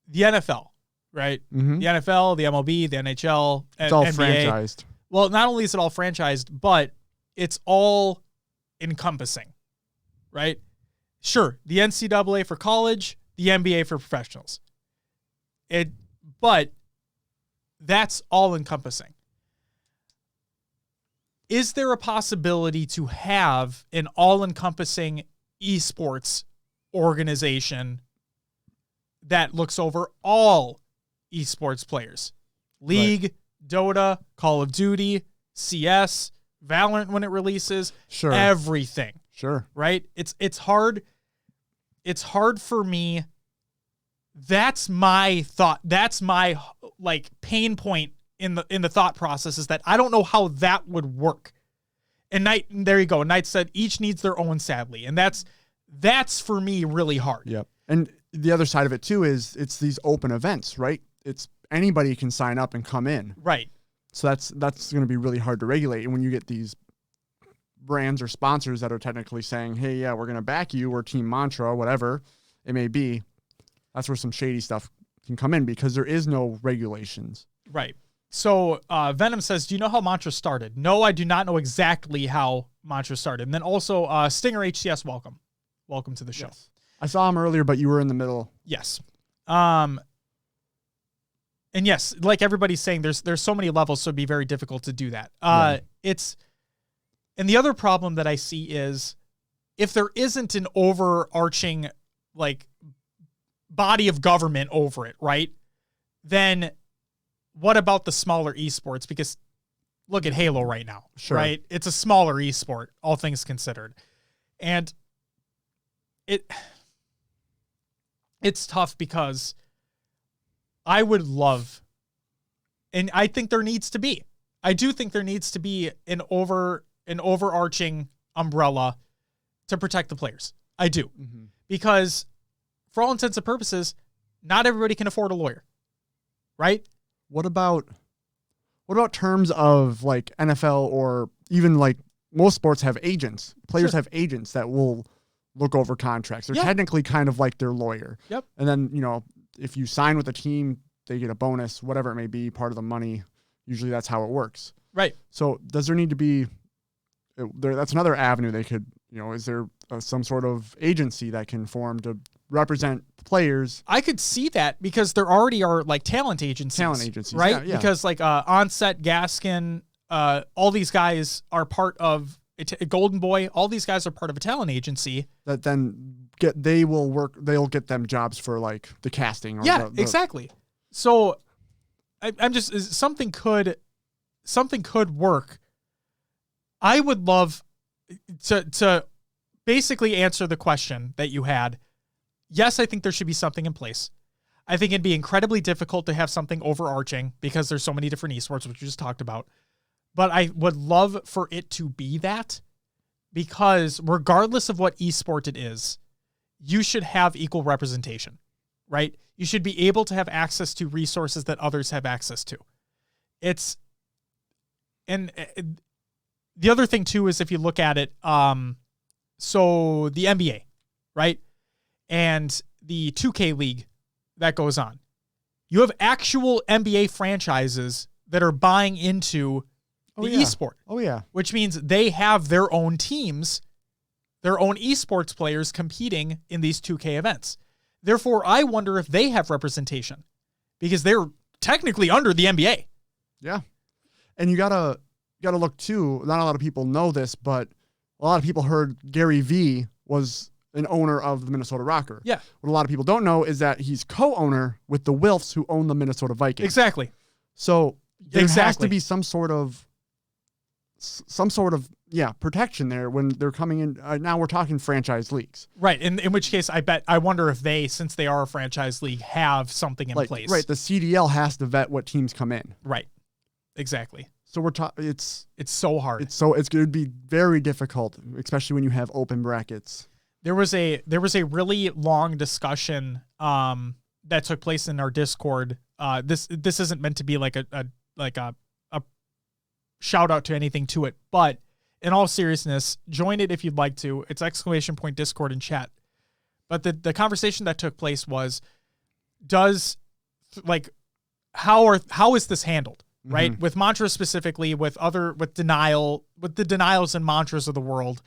the NFL, right? Mm-hmm. The NFL, the MLB, the NHL, it's all NBA. franchised. Well, not only is it all franchised, but it's all encompassing, right? Sure, the NCAA for college, the NBA for professionals. But that's all encompassing. Is there a possibility to have an all-encompassing esports organization that looks over all esports players? League, right. Dota, Call of Duty, CS, Valorant when it releases, sure, everything. Sure. Right? It's hard. It's hard for me. That's my thought. That's my pain point in the thought process is that I don't know how that would work. And there you go. Knight said each needs their own, sadly. And that's for me really hard. Yep. And the other side of it too is it's these open events, right? It's anybody can sign up and come in. Right. So that's going to be really hard to regulate. And when you get these brands or sponsors that are technically saying, hey, yeah, we're going to back you, or Team Mantra, whatever it may be, that's where some shady stuff can come in because there is no regulations. Right. So Venom says, do you know how Mantra started? No, I do not know exactly how Mantra started. And then also Stinger HCS, welcome. Welcome to the show. Yes. I saw him earlier, but you were in the middle. Yes. And yes, like everybody's saying, there's so many levels, so it'd be very difficult to do that. And the other problem that I see is if there isn't an overarching body of government over it, right? Then what about the smaller esports? Because look at Halo right now, sure, right? It's a smaller esport, all things considered. And it's tough because I would love, and I think there needs to be, I do think there needs to be an overarching umbrella to protect the players. I do. Mm-hmm. Because for all intents and purposes, not everybody can afford a lawyer, right? What about terms of NFL or even most sports have agents? Players have agents that will look over contracts. They're technically kind of like their lawyer. Yep. And then, if you sign with a team, they get a bonus, whatever it may be, part of the money. Usually that's how it works. Right. So does there need to be, that's another avenue they could, is there some sort of agency that can form to represent players. I could see that because there already are like talent agencies, right? Yeah. Because like Onset, Gaskin, all these guys are part of Golden Boy. All these guys are part of a talent agency that then they'll get them jobs for like the casting. Or exactly. So I'm just, something could work. I would love to basically answer the question that you had. Yes, I think there should be something in place. I think it'd be incredibly difficult to have something overarching because there's so many different esports, which we just talked about. But I would love for it to be that, because regardless of what esport it is, you should have equal representation, right? You should be able to have access to resources that others have access to. And the other thing too is if you look at it, so the NBA, right? And the 2K league that goes on. You have actual NBA franchises that are buying into the esport. Oh, yeah. Which means they have their own teams, their own esports players competing in these 2K events. Therefore, I wonder if they have representation because they're technically under the NBA. Yeah. And you gotta look too. Not a lot of people know this, but a lot of people heard Gary Vee was an owner of the Minnesota Rocker. Yeah. What a lot of people don't know is that he's co-owner with the Wilfs, who own the Minnesota Vikings. Exactly. So there has to be some sort of protection there when they're coming in. Now we're talking franchise leagues. Right. In which case, I wonder if they, since they are a franchise league, have something in place. Right. The CDL has to vet what teams come in. Right. Exactly. So we're talking. It's so hard. It's going to be very difficult, especially when you have open brackets. There was a really long discussion that took place in our Discord. This isn't meant to be like a shout out to anything to it, but in all seriousness, join it if you'd like to. It's ! Discord and chat. But the conversation that took place was, how is this handled? Right? Mm-hmm. With mantras specifically, with the denials and mantras of the world,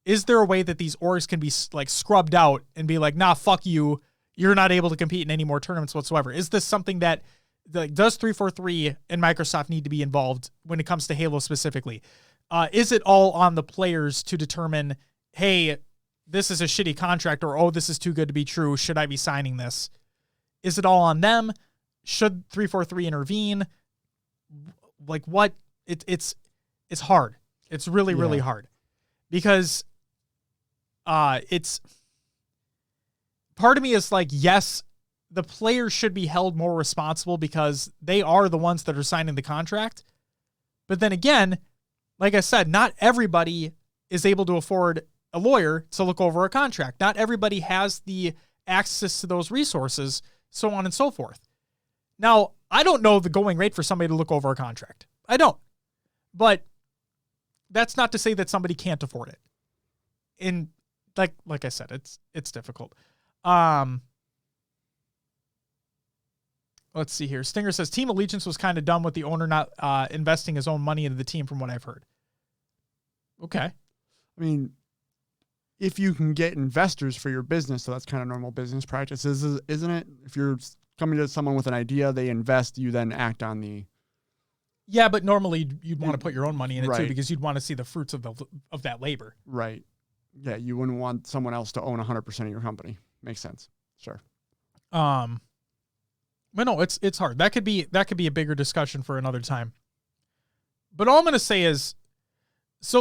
is there a way that these orgs can be like scrubbed out and be like, nah, fuck you, you're not able to compete in any more tournaments whatsoever? Is this something that does 343 and Microsoft need to be involved when it comes to Halo specifically? Is it all on the players to determine, hey, this is a shitty contract, or, oh, this is too good to be true, should I be signing this? Is it all on them? Should 343 intervene? Like what? It's hard. It's really, really hard because it's part of me is like, yes, the players should be held more responsible because they are the ones that are signing the contract. But then again, like I said, not everybody is able to afford a lawyer to look over a contract. Not everybody has the access to those resources, so on and so forth. Now, I don't know the going rate for somebody to look over a contract. I don't. But that's not to say that somebody can't afford it. And like I said, it's difficult. Let's see here. Stinger says Team Allegiance was kind of dumb with the owner not investing his own money into the team, from what I've heard. Okay. I mean, if you can get investors for your business, so that's kind of normal business practices, isn't it? If you're coming to someone with an idea, they invest, you then act on the... Yeah, but normally you'd want to put your own money in it too, Right. because you'd want to see the fruits of that labor. Right. Yeah, you wouldn't want someone else to own 100% of your company. Makes sense. Sure. But no, it's hard. That could be a bigger discussion for another time. But all I'm going to say is, so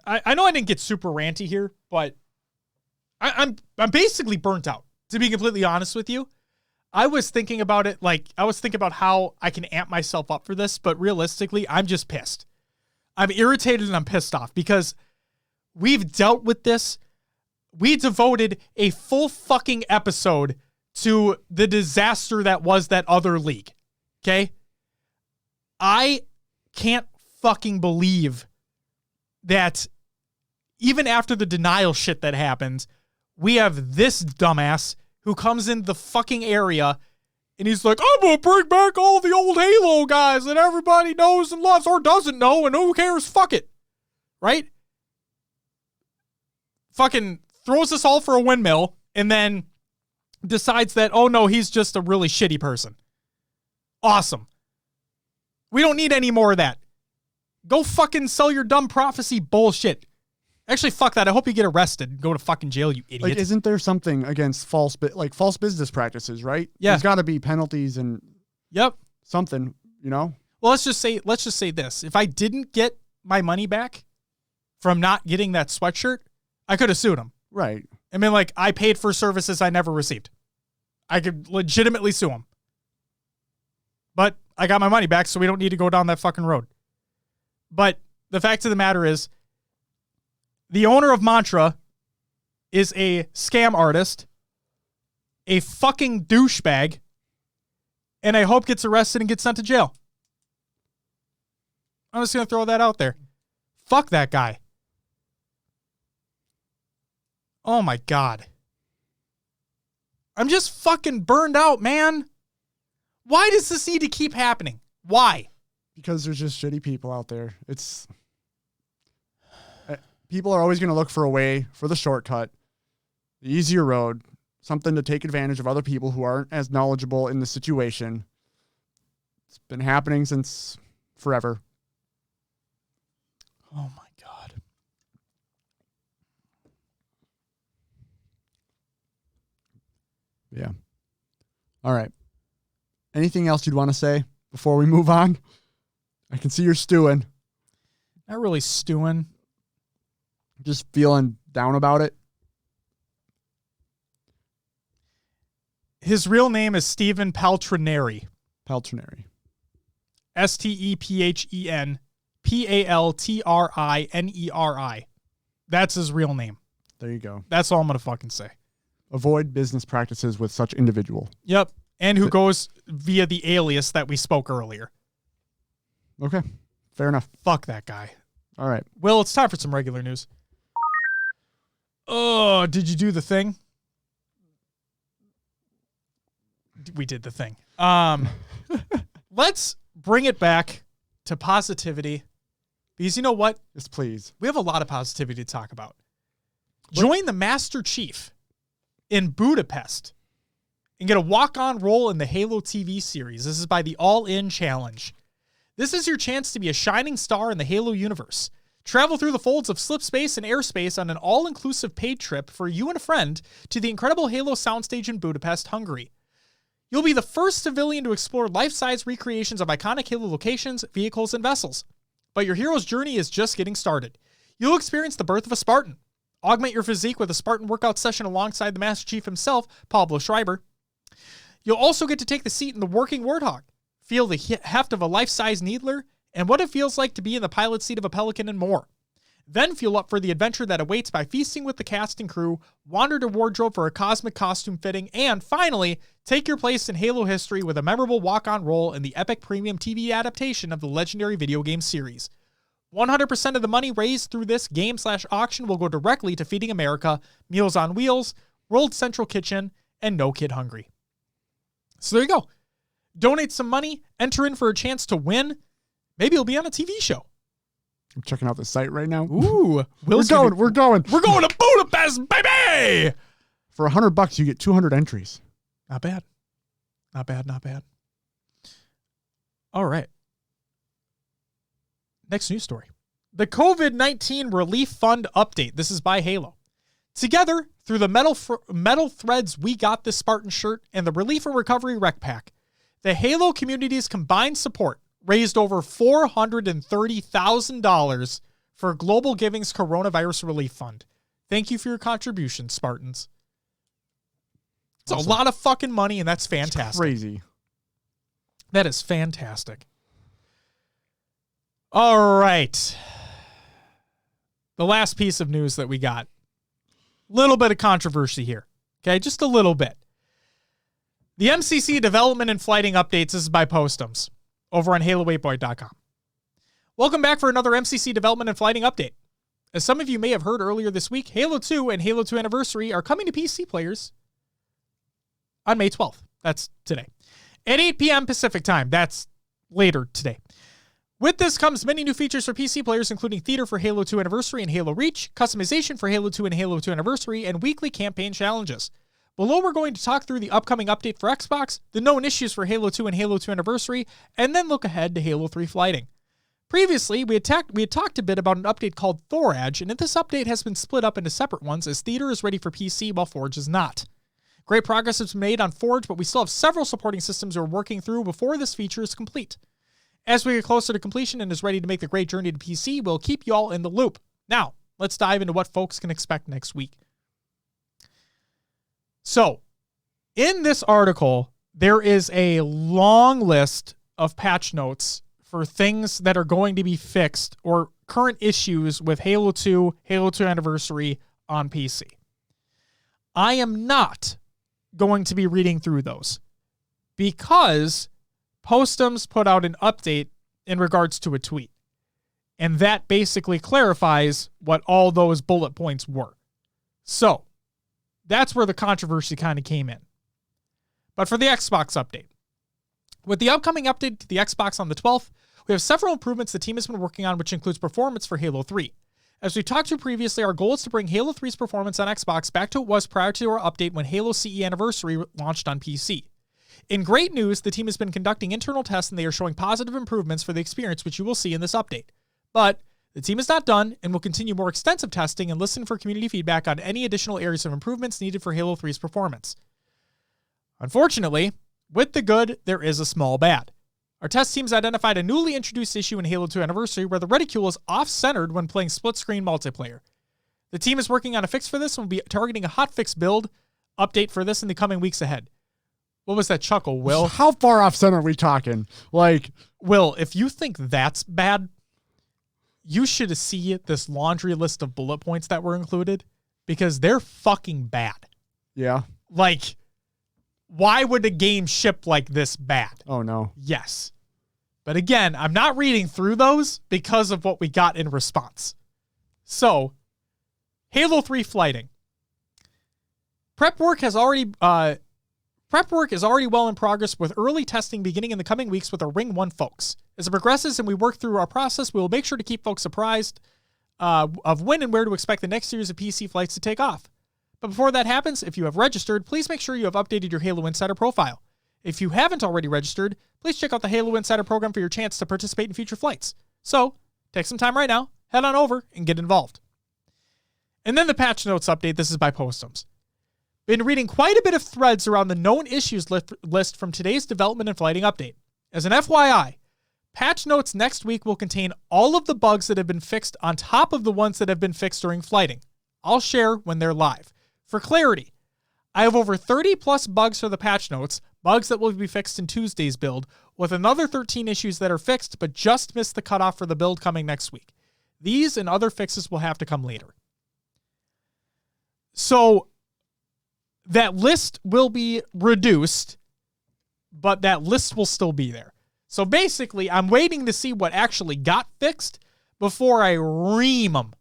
I know I didn't get super ranty here, but I'm basically burnt out, to be completely honest with you. I was thinking about it, about how I can amp myself up for this, but realistically, I'm just pissed. I'm irritated and I'm pissed off because we've dealt with this. We devoted a full fucking episode to the disaster that was that other league. Okay? I can't fucking believe that even after the denial shit that happened, we have this dumbass who comes in the fucking area and he's like, I'm going to bring back all the old Halo guys that everybody knows and loves or doesn't know, and who cares? Fuck it. Right? Fucking throws us all for a windmill, and then decides that, oh no, he's just a really shitty person. Awesome. We don't need any more of that. Go fucking sell your dumb prophecy bullshit. Actually, fuck that. I hope you get arrested and go to fucking jail, you idiot. Like, isn't there something against false business practices, right? Yeah. There's got to be penalties and Yep. something, you know? Well, let's just say this. If I didn't get my money back from not getting that sweatshirt, I could have sued him. Right. I mean, like, I paid for services I never received. I could legitimately sue him. But I got my money back, so we don't need to go down that fucking road. But the fact of the matter is, the owner of Mantra is a scam artist, a fucking douchebag, and I hope gets arrested and gets sent to jail. I'm just going to throw that out there. Fuck that guy. Oh my God. I'm just fucking burned out, man. Why does this need to keep happening? Why? Because there's just shitty people out there. People are always going to look for a way for the shortcut, the easier road, something to take advantage of other people who aren't as knowledgeable in the situation. It's been happening since forever. Oh my God. Yeah. All right. Anything else you'd want to say before we move on? I can see you're stewing. Not really stewing. Just feeling down about it. His real name is Stephen Paltrineri. Paltrineri. StephenPaltrineri. That's his real name. There you go. That's all I'm going to fucking say. Avoid business practices with such individual. Yep. And who goes via the alias that we spoke earlier. Okay. Fair enough. Fuck that guy. All right. Will, it's time for some regular news. Oh, did you do the thing? We did the thing. Let's bring it back to positivity. Because you know what? Yes, please. We have a lot of positivity to talk about. Join the Master Chief in Budapest and get a walk-on role in the Halo TV series. This is by the All In Challenge. This is your chance to be a shining star in the Halo universe. Travel through the folds of slipspace and airspace on an all-inclusive paid trip for you and a friend to the incredible Halo soundstage in Budapest, Hungary. You'll be the first civilian to explore life-size recreations of iconic Halo locations, vehicles, and vessels. But your hero's journey is just getting started. You'll experience the birth of a Spartan. Augment your physique with a Spartan workout session alongside the Master Chief himself, Pablo Schreiber. You'll also get to take the seat in the working Warthog, feel the heft of a life-size Needler, and what it feels like to be in the pilot seat of a Pelican and more. Then fuel up for the adventure that awaits by feasting with the cast and crew, wander to wardrobe for a cosmic costume fitting, and finally, take your place in Halo history with a memorable walk-on role in the epic premium TV adaptation of the legendary video game series. 100% of the money raised through this game/auction will go directly to Feeding America, Meals on Wheels, World Central Kitchen, and No Kid Hungry. So there you go. Donate some money, enter in for a chance to win. Maybe you'll be on a TV show. I'm checking out the site right now. Ooh, We're going. We're going to Budapest, baby! For $100, you get 200 entries. Not bad. Not bad. All right. Next news story. The COVID-19 Relief Fund update. This is by Halo. Together, through the metal threads We Got This Spartan shirt and the Relief and Recovery Rec Pack, the Halo community's combined support raised over $430,000 for Global Giving's Coronavirus Relief Fund. Thank you for your contribution, Spartans. It's awesome. A lot of fucking money, and that's fantastic. It's crazy. That is fantastic. All right. The last piece of news that we got. Little bit of controversy here. Okay, just a little bit. The MCC Development and Flighting Updates. This is by Postums over on HaloWaitBoy.com. Welcome back for another MCC Development and Flighting Update. As some of you may have heard earlier this week, Halo 2 and Halo 2 Anniversary are coming to PC players on May 12th. That's today. At 8 p.m. Pacific time. That's later today. With this comes many new features for PC players, including theater for Halo 2 Anniversary and Halo Reach, customization for Halo 2 and Halo 2 Anniversary, and weekly campaign challenges. Below, we're going to talk through the upcoming update for Xbox, the known issues for Halo 2 and Halo 2 Anniversary, and then look ahead to Halo 3 flighting. Previously, we had talked a bit about an update called Thorage, and this update has been split up into separate ones as Theater is ready for PC while Forge is not. Great progress has been made on Forge, but we still have several supporting systems we're working through before this feature is complete. As we get closer to completion and is ready to make the great journey to PC, we'll keep you all in the loop. Now, let's dive into what folks can expect next week. So, in this article, there is a long list of patch notes for things that are going to be fixed or current issues with Halo 2, Halo 2 Anniversary on PC. I am not going to be reading through those because Postums put out an update in regards to a tweet. And that basically clarifies what all those bullet points were. So, that's where the controversy kind of came in. But for the Xbox update. With the upcoming update to the Xbox on the 12th, we have several improvements the team has been working on, which includes performance for Halo 3. As we talked to previously, our goal is to bring Halo 3's performance on Xbox back to what it was prior to our update when Halo CE Anniversary launched on PC. In great news, the team has been conducting internal tests and they are showing positive improvements for the experience, which you will see in this update. But the team is not done and will continue more extensive testing and listen for community feedback on any additional areas of improvements needed for Halo 3's performance. Unfortunately, with the good, there is a small bad. Our test teams identified a newly introduced issue in Halo 2 Anniversary where the reticule is off-centered when playing split-screen multiplayer. The team is working on a fix for this and will be targeting a hotfix build update for this in the coming weeks ahead. What was that chuckle, Will? How far off center are we talking? Will, if you think that's bad, you should see this laundry list of bullet points that were included because they're fucking bad. Yeah. Why would a game ship like this bad? Oh, no. Yes. But again, I'm not reading through those because of what we got in response. So, Halo 3 flighting. Prep work is already well in progress with early testing beginning in the coming weeks with our Ring 1 folks. As it progresses and we work through our process, we will make sure to keep folks apprised of when and where to expect the next series of PC flights to take off. But before that happens, if you have registered, please make sure you have updated your Halo Insider profile. If you haven't already registered, please check out the Halo Insider program for your chance to participate in future flights. So, take some time right now, head on over, and get involved. And then the patch notes update, this is by Postums. Been reading quite a bit of threads around the known issues list from today's development and flighting update. As an FYI, patch notes next week will contain all of the bugs that have been fixed on top of the ones that have been fixed during flighting. I'll share when they're live. For clarity, I have over 30 plus bugs for the patch notes, bugs that will be fixed in Tuesday's build, with another 13 issues that are fixed but just missed the cutoff for the build coming next week. These and other fixes will have to come later. So, that list will be reduced, but that list will still be there. So basically, I'm waiting to see what actually got fixed before I ream them.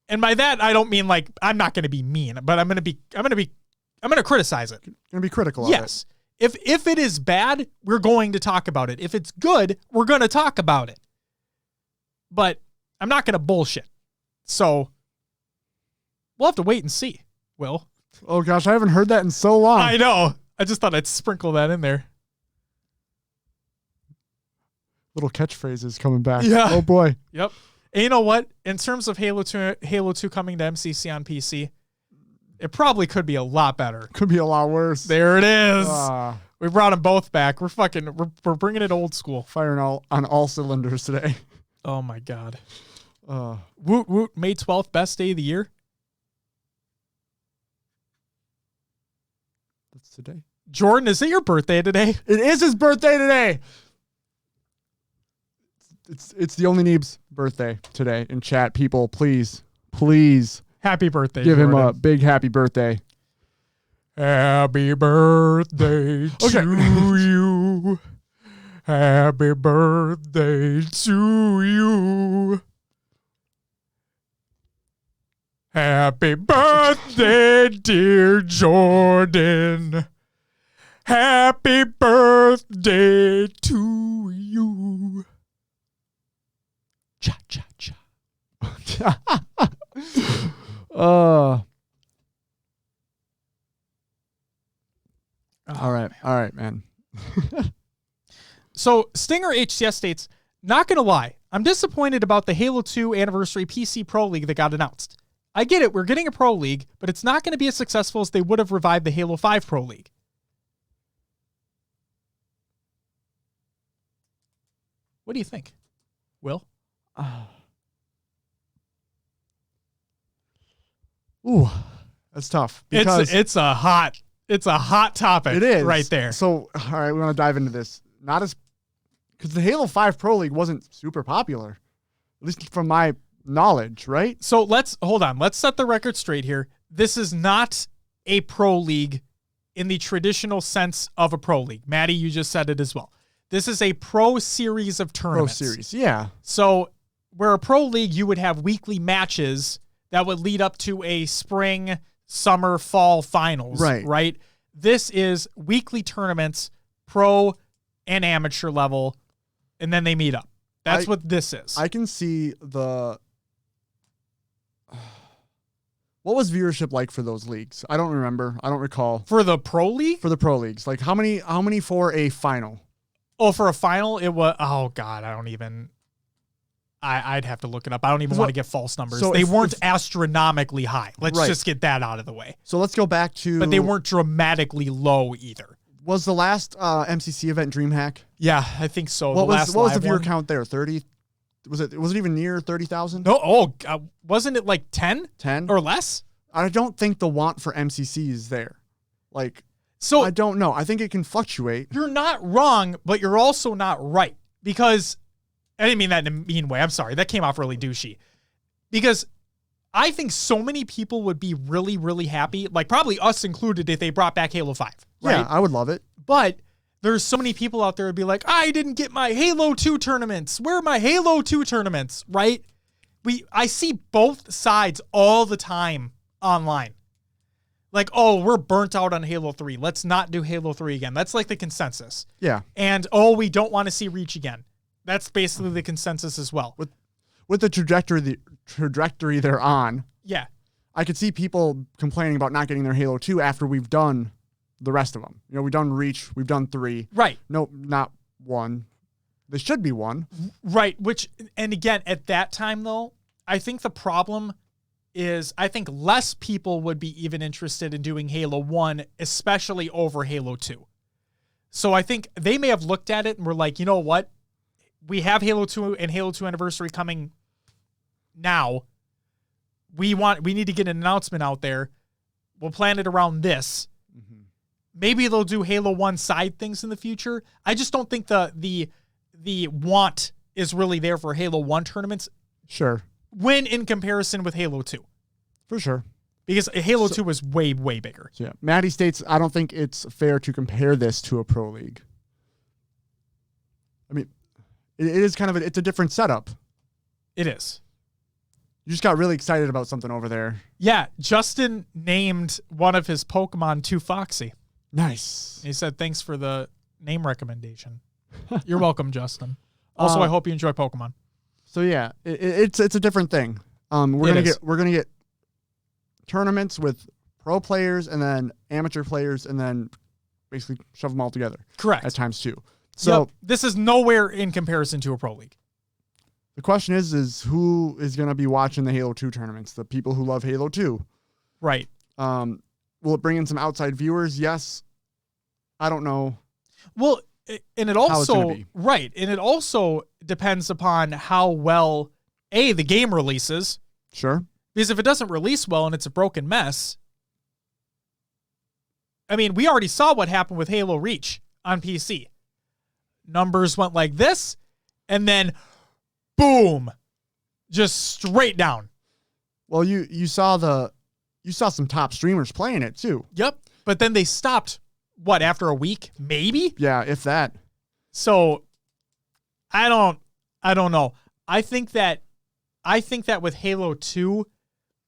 And by that, I don't mean I'm not going to be mean, but I'm going to criticize it. Going to be critical of it. Yes. If it is bad, we're going to talk about it. If it's good, we're going to talk about it. But I'm not going to bullshit. So we'll have to wait and see, Will. Oh gosh, I haven't heard that in so long. I know. I just thought I'd sprinkle that in there. Little catchphrases coming back. Yeah. Oh boy. Yep. And you know what? In terms of Halo 2 coming to MCC on PC, it probably could be a lot better. Could be a lot worse. There it is. We brought them both back. We're bringing it old school. Firing on all cylinders today. Oh my God. Woot woot, May 12th, best day of the year. That's today. Jordan, is it your birthday today? It is his birthday today. It's the Only Neeb's birthday today. In chat, people, please Happy birthday, give Jordan. him a big happy birthday. Happy birthday to you. Happy birthday to you. Happy birthday, dear Jordan. Happy birthday to you. man. So Stinger HCS states, not going to lie, I'm disappointed about the Halo 2 Anniversary PC Pro League that got announced. I get it, we're getting a Pro League, but it's not going to be as successful as they would have revived the Halo 5 Pro League. What do you think, Will? Ooh, that's tough. Because It's a hot topic. it is right there. So, all right, we want to dive into this. Not as because the Halo 5 Pro League wasn't super popular, at least from my knowledge, right? So hold on. Let's set the record straight here. This is not a Pro League in the traditional sense of a Pro League. Maddie, you just said it as well. This is a Pro Series of tournaments. Pro Series, yeah. So where a Pro League, you would have weekly matches that would lead up to a spring, summer, fall finals. Right? This is weekly tournaments, pro and amateur level, and then they meet up. That's what this is. I can see the... What was viewership like for those leagues? I don't remember. I don't recall. For the Pro League? For the Pro Leagues. Like, how many for a final? Oh, for a final, it was... Oh, God, I don't even... I'd have to look it up. I don't even want to get false numbers. So they weren't astronomically high. Let's just get that out of the way. So let's go back to... But they weren't dramatically low either. Was the last MCC event DreamHack? Yeah, I think so. What was the viewer count there? 30? Was it even near 30,000? No, wasn't it like 10? 10? Or less? I don't think the want for MCC is there. Like, so I don't know. I think it can fluctuate. You're not wrong, but you're also not right. Because, I didn't mean that in a mean way. I'm sorry. That came off really douchey. Because I think so many people would be really, really happy, like probably us included, if they brought back Halo 5. Right? Yeah, I would love it. But there's so many people out there who'd be like, I didn't get my Halo 2 tournaments. Where are my Halo 2 tournaments? Right? I see both sides all the time online. Like, oh, we're burnt out on Halo 3. Let's not do Halo 3 again. That's like the consensus. Yeah. And, oh, we don't want to see Reach again. That's basically the consensus as well. With the trajectory they're on. Yeah. I could see people complaining about not getting their Halo 2 after we've done the rest of them. You know, we've done Reach, we've done 3. Right. No, not 1. There should be 1. Right. And again, at that time, though, I think the problem is I think less people would be even interested in doing Halo 1, especially over Halo 2. So I think they may have looked at it and were like, you know what? We have Halo 2 and Halo 2 Anniversary coming now. We need to get an announcement out there. We'll plan it around this. Mm-hmm. Maybe they'll do Halo 1 side things in the future. I just don't think the want is really there for Halo 1 tournaments. Sure. When in comparison with Halo 2. For sure. Because Halo 2 was way, way bigger. So yeah. Maddie states, I don't think it's fair to compare this to a Pro League. I mean, it is kind of it's a different setup. It is. You just got really excited about something over there. Yeah. Justin named one of his Pokemon 2 Foxy. Nice. He said, thanks for the name recommendation. You're welcome, Justin. Also, I hope you enjoy Pokemon. So yeah, it's a different thing. We're gonna get tournaments with pro players and then amateur players and then basically shove them all together. Correct. At times too. So this is nowhere in comparison to a Pro League. The question is who is going to be watching the Halo 2 tournaments? The people who love Halo 2. Right. Will it bring in some outside viewers? Yes. I don't know. Well, and it also right, and it also depends upon how well the game releases. Sure. Because if it doesn't release well and it's a broken mess, I mean, we already saw what happened with Halo Reach on PC. Numbers went like this, and then boom, just straight down. Well, you saw some top streamers playing it too. Yep, but then they stopped. What, after a week? Maybe? Yeah, if that. So I don't know. I think that with Halo 2,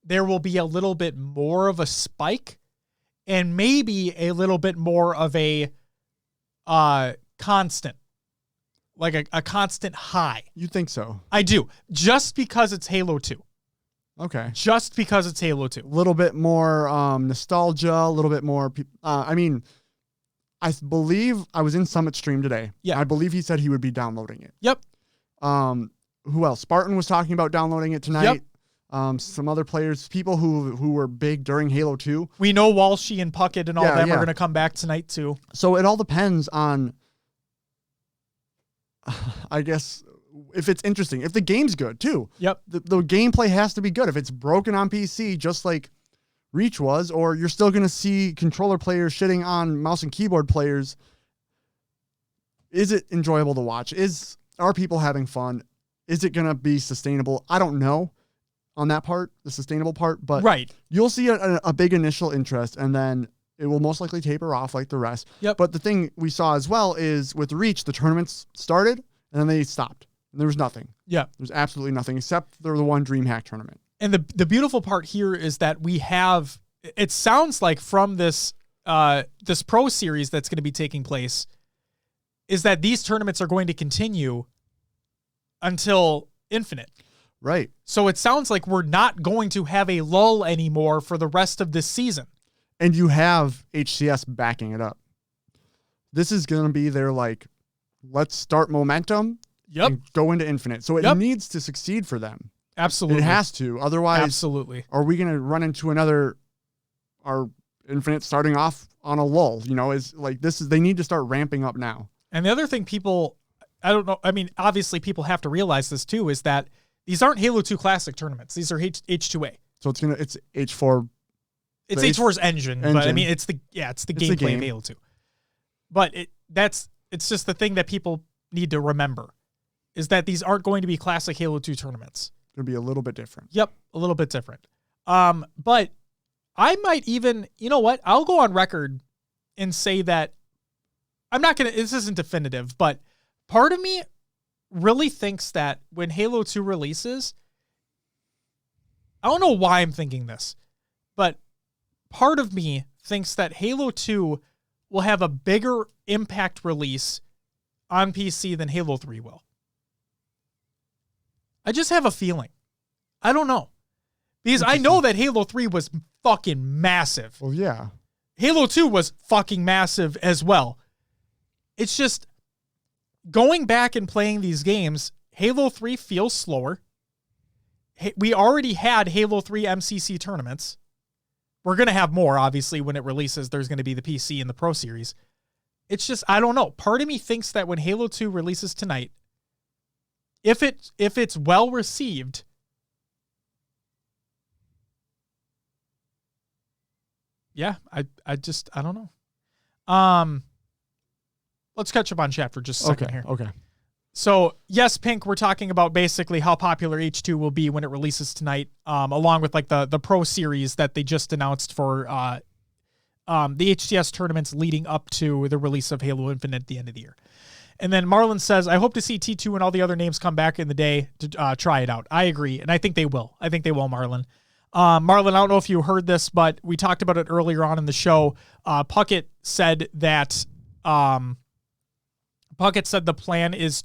there will be a little bit more of a spike and maybe a little bit more of a constant. Like a constant high. You think so? I do. Just because it's Halo 2. Okay. Just because it's Halo 2. A little bit more nostalgia, a little bit more... I mean, I believe I was in Summit stream today. Yeah. I believe he said he would be downloading it. Yep. Who else? Spartan was talking about downloading it tonight. Yep. Some other players, people who were big during Halo 2. We know Walshy and Puckett and all them are going to come back tonight too. So it all depends on, I guess, if it's interesting. If the game's good too. Yep. The gameplay has to be good. If it's broken on PC, just like Reach was, or you're still going to see controller players shitting on mouse and keyboard players, is it enjoyable to watch? Are people having fun? Is it going to be sustainable? I don't know on that part, the sustainable part, but right. You'll see a big initial interest, and then it will most likely taper off like the rest. Yep. But the thing we saw as well is with Reach, the tournaments started, and then they stopped. And there was nothing. Yeah. There's absolutely nothing except the one DreamHack tournament. And the beautiful part here is that we have, it sounds like from this this Pro Series that's going to be taking place, is that these tournaments are going to continue until infinite. Right. So it sounds like we're not going to have a lull anymore for the rest of this season. And you have HCS backing it up. This is going to be their let's start momentum and go into infinite. So it needs to succeed for them. Absolutely. It has to. Otherwise, absolutely. Are we going to run into our infinite starting off on a lull? They need to start ramping up now. And the other thing I don't know, I mean, obviously people have to realize this too, is that these aren't Halo 2 Classic tournaments. These are H2A. So it's H4. It's H4's engine, but I mean, it's the gameplay of Halo 2. But it's just the thing that people need to remember is that these aren't going to be classic Halo 2 tournaments. It'll be a little bit different. Yep, a little bit different. But I might even, you know what? I'll go on record and say that this isn't definitive, but part of me really thinks that when Halo 2 releases, I don't know why I'm thinking this, but part of me thinks that Halo 2 will have a bigger impact release on PC than Halo 3 will. I just have a feeling. I don't know. Because I know that Halo 3 was fucking massive. Well, yeah. Halo 2 was fucking massive as well. It's just going back and playing these games, Halo 3 feels slower. We already had Halo 3 MCC tournaments. We're going to have more, obviously, when it releases. There's going to be the PC and the Pro Series. It's just, I don't know. Part of me thinks that when Halo 2 releases tonight, if it's well received, yeah, I don't know. Let's catch up on chat for just a second here. Okay. So, yes, Pink, we're talking about basically how popular H2 will be when it releases tonight, along with the Pro Series that they just announced for the HCS tournaments leading up to the release of Halo Infinite at the end of the year. And then Marlon says, I hope to see T2 and all the other names come back in the day to try it out. I agree, and I think they will. Marlon. Marlon, I don't know if you heard this, but we talked about it earlier on in the show. Puckett said that the plan is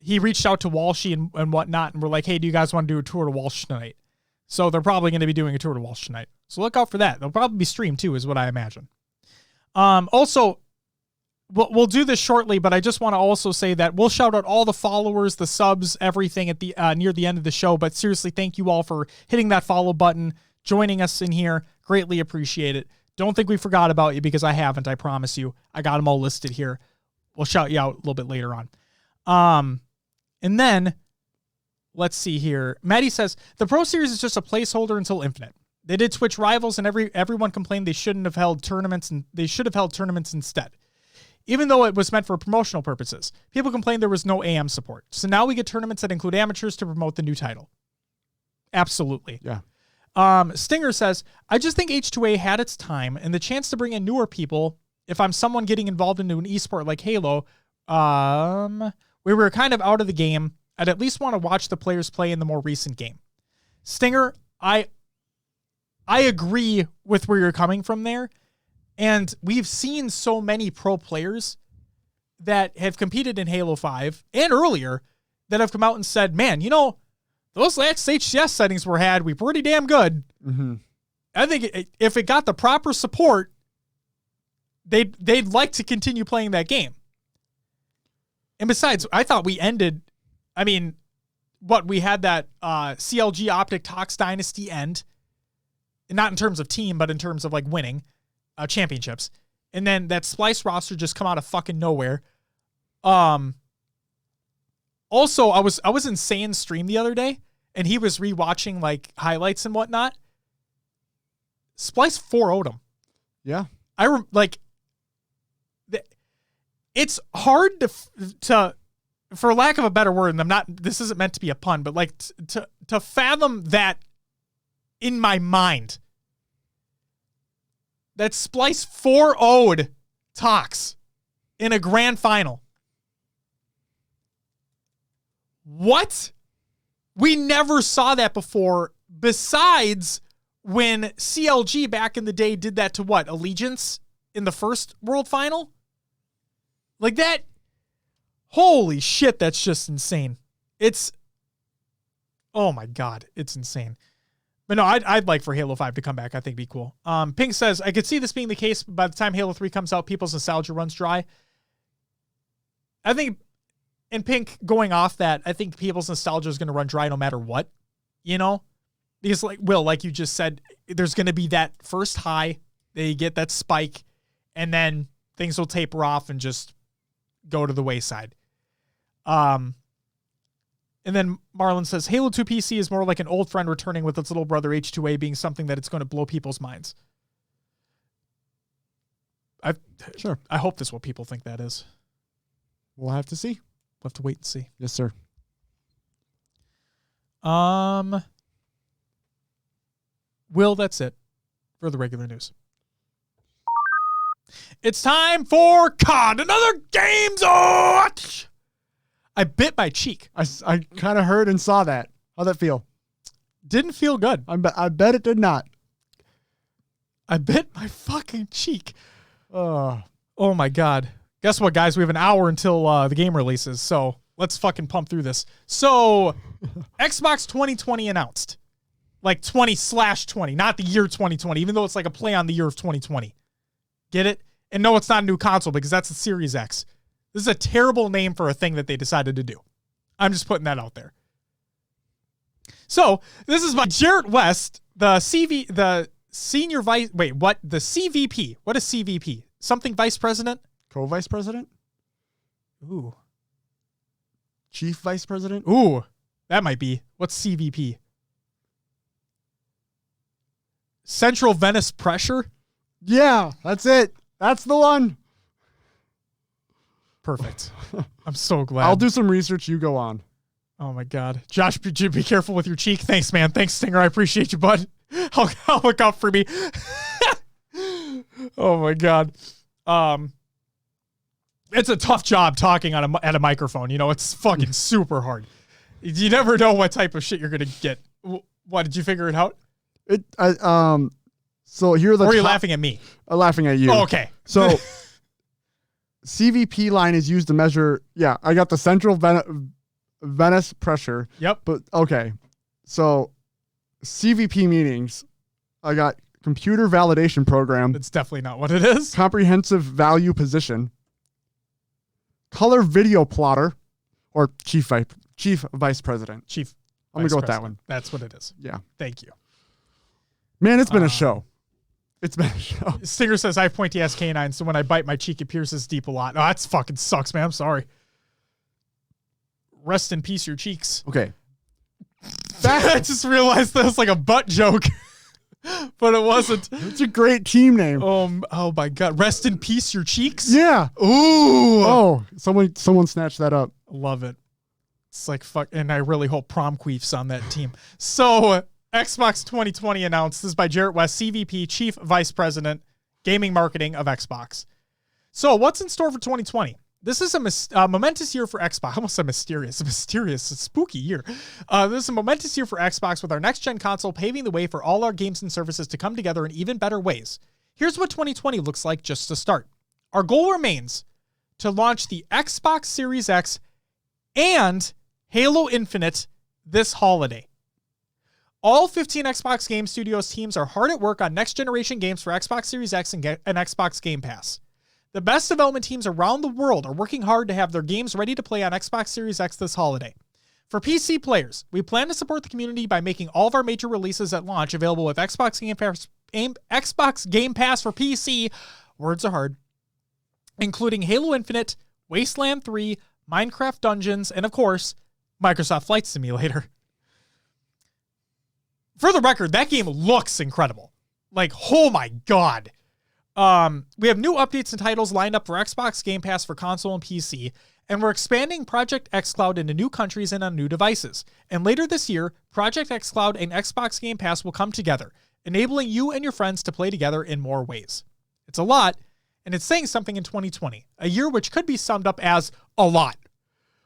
he reached out to Walshy and whatnot, and we're like, hey, do you guys want to do a tour to Walsh tonight? So they're probably going to be doing a tour to Walsh tonight. So look out for that. They'll probably be streamed too, is what I imagine. Also, we'll do this shortly, but I just want to also say that we'll shout out all the followers, the subs, everything at the near the end of the show. But seriously, thank you all for hitting that follow button, joining us in here. Greatly appreciate it. Don't think we forgot about you, because I haven't, I promise you. I got them all listed here. We'll shout you out a little bit later on. And then, let's see here. Maddie says, the Pro Series is just a placeholder until Infinite. They did Twitch Rivals, and everyone complained they shouldn't have held tournaments, and they should have held tournaments instead, even though it was meant for promotional purposes. People complained there was no AM support. So now we get tournaments that include amateurs to promote the new title. Absolutely. Yeah. Stinger says, I just think H2A had its time and the chance to bring in newer people. If I'm someone getting involved into an esport like Halo, we were kind of out of the game. I'd at least want to watch the players play in the more recent game. Stinger, I agree with where you're coming from there. And we've seen so many pro players that have competed in Halo 5 and earlier that have come out and said, man, those last HCS settings we had, we pretty damn good. Mm-hmm. I think if it got the proper support, they'd like to continue playing that game. And besides, I thought we ended, I mean, we had that CLG Optic Tox Dynasty end, and not in terms of team, but in terms of like winning championships. And then that Splice roster just come out of fucking nowhere. Also, I was in Sayan's stream the other day, and he was rewatching like highlights and whatnot. Splice 4-0'd him. Yeah. It's hard to, for lack of a better word, and this isn't meant to be a pun, but like to fathom that in my mind. That Splice 4-0'd Tox in a grand final. What? We never saw that before, besides when CLG back in the day did that to what? Allegiance in the first World Final? Like that. Holy shit, that's just insane. Oh my God, it's insane. But no, I'd like for Halo 5 to come back. I think it'd be cool. Pink says, I could see this being the case by the time Halo 3 comes out, people's nostalgia runs dry. I think, and Pink, going off that, I think people's nostalgia is going to run dry no matter what, you know? Because like you just said, there's going to be that first high, they get that spike, and then things will taper off and just go to the wayside. And then Marlon says, Halo 2 PC is more like an old friend returning with its little brother H2A being something that it's going to blow people's minds. Sure. I hope that's what people think that is. We'll have to see. We'll have to wait and see. Yes, sir. Will, that's it for the regular news. It's time for COD, another Games Watch. I bit my cheek. I kind of heard and saw that. How'd that feel? Didn't feel good. I bet it did not. I bit my fucking cheek. Oh my God. Guess what, guys? We have an hour until the game releases, so let's fucking pump through this. So, Xbox 2020 announced. Like 20/20, not the year 2020, even though it's like a play on the year of 2020. Get it? And no, it's not a new console because that's the Series X. This is a terrible name for a thing that they decided to do. I'm just putting that out there. So, this is by Jarrett West, the senior vice... Wait, what? The CVP. What is CVP? Something vice president? Co-vice president? Ooh. Chief vice president? Ooh. That might be. What's CVP? Central Venice Pressure? Yeah, that's it. That's the one. Perfect. I'm so glad. I'll do some research. You go on. Oh my God. Josh, be careful with your cheek. Thanks, man. Thanks, Stinger. I appreciate you, bud. I'll look out for me. Oh my God. It's a tough job talking at a microphone. You know, it's fucking super hard. You never know what type of shit you're going to get. What, did you figure it out? So here are the. Or are you laughing at me? I'm laughing at you. Oh, okay. So CVP line is used to measure. Yeah, I got the central Venice pressure. Yep. But okay, so CVP meanings. I got computer validation program. That's definitely not what it is. Comprehensive value position. Color video plotter, or chief vice president. I'm gonna go with that one. That's what it is. Yeah. Thank you. Man, it's been a show. It's been a show. Stinger says, I have pointy ass canines, so when I bite my cheek, it pierces deep a lot. Oh, that fucking sucks, man. I'm sorry. Rest in peace, your cheeks. Okay. I just realized that was like a butt joke, but it wasn't. It's a great team name. Oh my God. Rest in peace, your cheeks? Yeah. Ooh. Oh, someone snatched that up. Love it. It's like fuck, and I really hope prom queef's on that team. So, Xbox 2020 announced. This is by Jarrett West, CVP, Chief Vice President, Gaming Marketing of Xbox. So, what's in store for 2020? This is a momentous year for Xbox. I almost said mysterious. A spooky year. This is a momentous year for Xbox with our next-gen console paving the way for all our games and services to come together in even better ways. Here's what 2020 looks like just to start. Our goal remains to launch the Xbox Series X and Halo Infinite this holiday. All 15 Xbox Game Studios teams are hard at work on next-generation games for Xbox Series X and Xbox Game Pass. The best development teams around the world are working hard to have their games ready to play on Xbox Series X this holiday. For PC players, we plan to support the community by making all of our major releases at launch available with Xbox Game Pass for PC, words are hard, including Halo Infinite, Wasteland 3, Minecraft Dungeons, and of course, Microsoft Flight Simulator. For the record, that game looks incredible. Like, oh my God. We have new updates and titles lined up for Xbox Game Pass for console and PC, and we're expanding Project xCloud into new countries and on new devices. And later this year, Project xCloud and Xbox Game Pass will come together, enabling you and your friends to play together in more ways. It's a lot, and it's saying something in 2020, a year which could be summed up as a lot.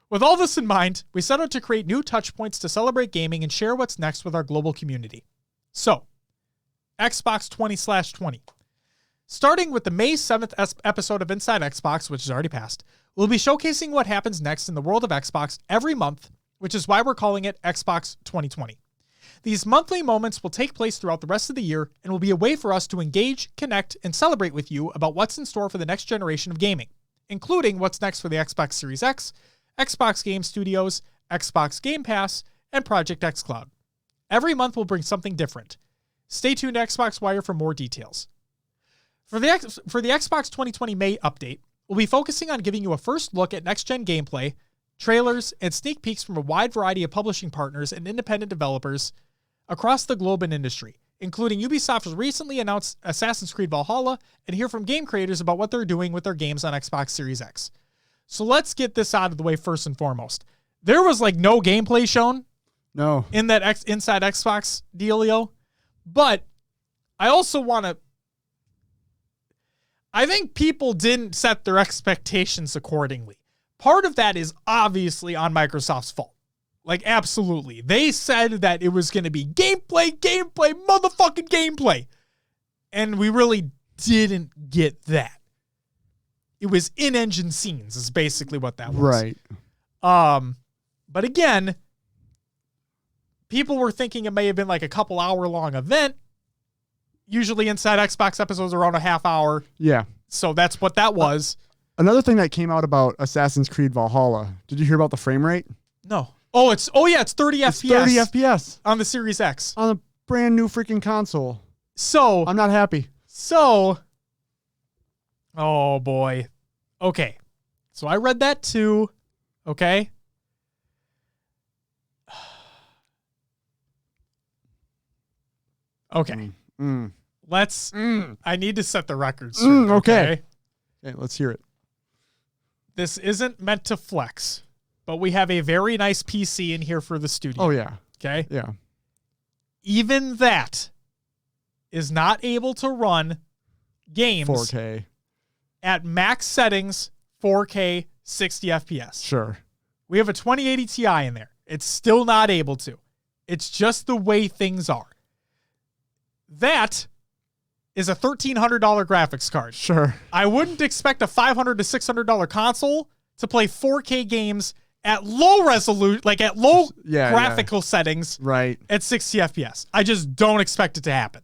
With all this in mind, we set out to create new touchpoints to celebrate gaming and share what's next with our global community. So, Xbox 20/20. Starting with the May 7th episode of Inside Xbox, which is already passed, we'll be showcasing what happens next in the world of Xbox every month, which is why we're calling it Xbox 2020. These monthly moments will take place throughout the rest of the year and will be a way for us to engage, connect, and celebrate with you about what's in store for the next generation of gaming, including what's next for the Xbox Series X, Xbox Game Studios, Xbox Game Pass, and Project xCloud. Every month will bring something different. Stay tuned to Xbox Wire for more details. For the Xbox 2020 May update, we'll be focusing on giving you a first look at next-gen gameplay, trailers, and sneak peeks from a wide variety of publishing partners and independent developers across the globe and industry, including Ubisoft's recently announced Assassin's Creed Valhalla, and hear from game creators about what they're doing with their games on Xbox Series X. So let's get this out of the way first and foremost. There was like no gameplay shown in that Inside Xbox dealio, but I also want to... I think people didn't set their expectations accordingly. Part of that is obviously on Microsoft's fault. Like, absolutely. They said that it was going to be gameplay, motherfucking gameplay. And we really didn't get that. It was in-engine scenes is basically what that was. Right. But again, people were thinking it may have been like a couple hour long event. Usually Inside Xbox episodes are around a half hour. Yeah. So that's what that was. Another thing that came out about Assassin's Creed Valhalla. Did you hear about the frame rate? No. It's 30 FPS. 30 FPS. On the Series X. On a brand new freaking console. So. I'm not happy. So. Oh boy. Okay. So I read that too. Okay. Okay. Let's. I need to set the record straight. Okay, let's hear it. This isn't meant to flex, but we have a very nice PC in here for the studio. Oh, yeah. Okay? Yeah. Even that is not able to run games 4K at max settings, 4K, 60 FPS. Sure. We have a 2080 Ti in there. It's still not able to. It's just the way things are. That is a $1,300 graphics card. Sure. I wouldn't expect a $500 to $600 console to play 4K games at low resolution, like at low graphical settings, right, at 60 FPS. I just don't expect it to happen.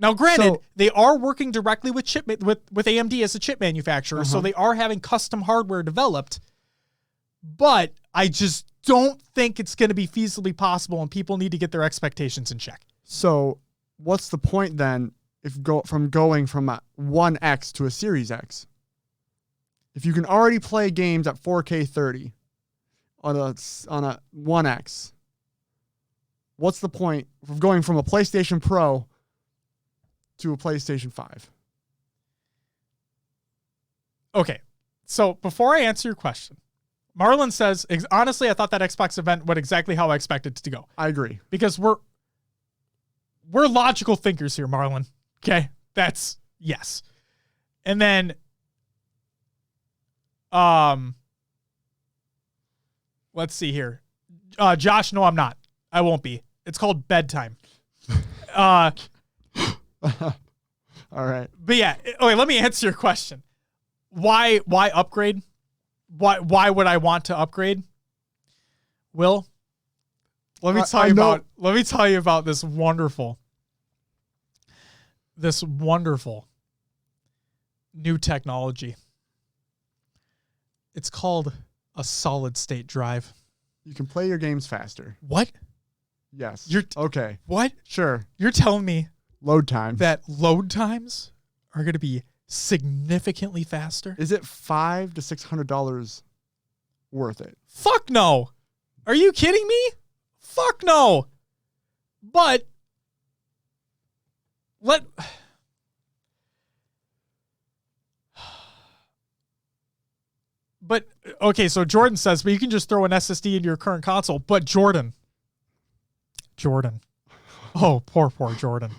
Now, granted, they are working directly with with AMD as a chip manufacturer, so they are having custom hardware developed, but I just don't think it's going to be feasibly possible, and people need to get their expectations in check. So what's the point then if going from a 1X to a Series X? If you can already play games at 4K 30 on a 1X, what's the point of going from a PlayStation Pro to a PlayStation 5? Okay, so before I answer your question, Marlon says, honestly, I thought that Xbox event went exactly how I expected it to go. I agree. Because we're logical thinkers here, Marlon. Okay? That's, yes. And then, let's see here. Josh, no, I'm not. I won't be. It's called bedtime. All right. But yeah, okay, let me answer your question. Why upgrade? Why would I want to upgrade? Will, let me tell you about this wonderful new technology. It's called a solid state drive. You can play your games faster. What? Yes. Okay. What? Sure. You're telling me load times. That load times are going to be significantly faster? Is it $500 to $600 worth it? Fuck no. Are you kidding me? Fuck no. But okay, so Jordan says, but you can just throw an SSD into your current console. But Jordan. Oh, poor Jordan.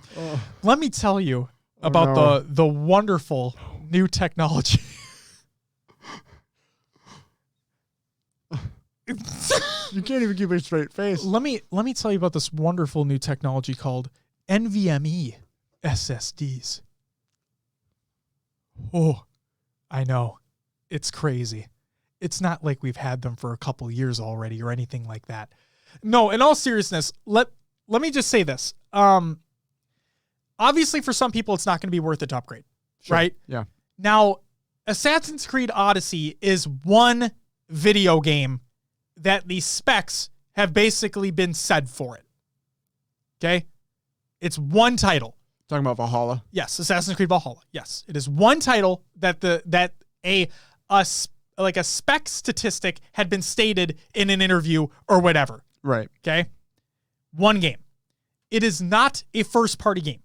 Let me tell you about the wonderful new technology. You can't even keep a straight face. Let me tell you about this wonderful new technology called NVMe SSDs. Oh, I know. It's crazy. It's not like we've had them for a couple years already or anything like that. No, in all seriousness, let me just say this. Obviously, for some people, it's not going to be worth it to upgrade, sure. Right? Yeah. Now, Assassin's Creed Odyssey is one video game that the specs have basically been said for it. Okay? It's one title. Talking about Valhalla? Yes, Assassin's Creed Valhalla. Yes, it is one title that a spec statistic had been stated in an interview or whatever. Right. Okay? One game. It is not a first-party game.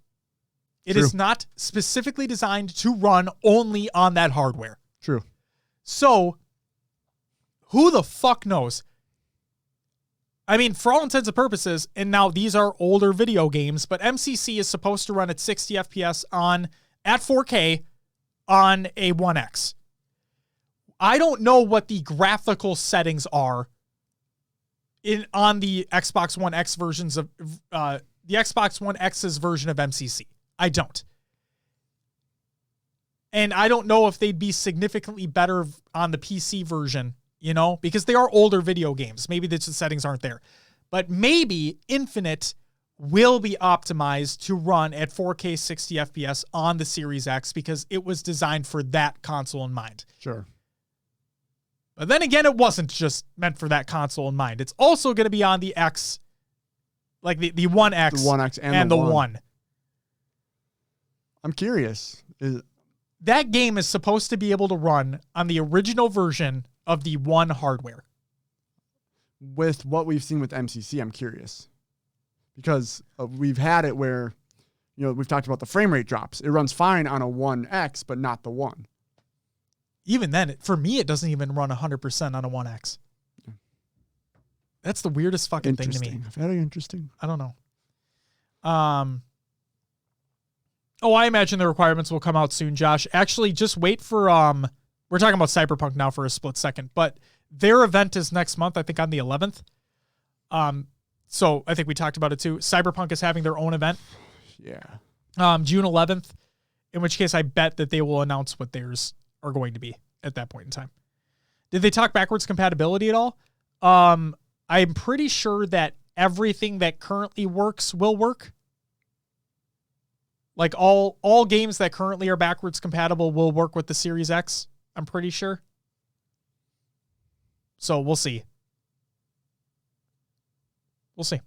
It is not specifically designed to run only on that hardware. True. So, who the fuck knows? I mean, for all intents and purposes, and now these are older video games, but MCC is supposed to run at 60 FPS at 4K on a 1X. I don't know what the graphical settings are on the Xbox One X versions of the Xbox One X's version of MCC. I don't. And I don't know if they'd be significantly better on the PC version, because they are older video games. Maybe the settings aren't there. But maybe Infinite will be optimized to run at 4K 60 FPS on the Series X because it was designed for that console in mind. Sure. But then again, it wasn't just meant for that console in mind. It's also going to be on the X, like the 1X, the 1X and the 1. I'm curious. That game is supposed to be able to run on the original version of the 1 hardware. With what we've seen with MCC, I'm curious. Because we've had it where, we've talked about the frame rate drops. It runs fine on a 1X, but not the 1. Even then, for me, it doesn't even run 100% on a 1X. That's the weirdest fucking thing to me. Very interesting. I don't know. I imagine the requirements will come out soon, Josh. Actually, just wait for, we're talking about Cyberpunk now for a split second, but their event is next month, I think on the 11th. So I think we talked about it too. Cyberpunk is having their own event. Yeah. June 11th, in which case I bet that they will announce what theirs are going to be at that point in time. Did they talk backwards compatibility at all? I'm pretty sure that everything that currently works will work. Like all games that currently are backwards compatible will work with the Series X. I'm pretty sure. So we'll see. We'll see.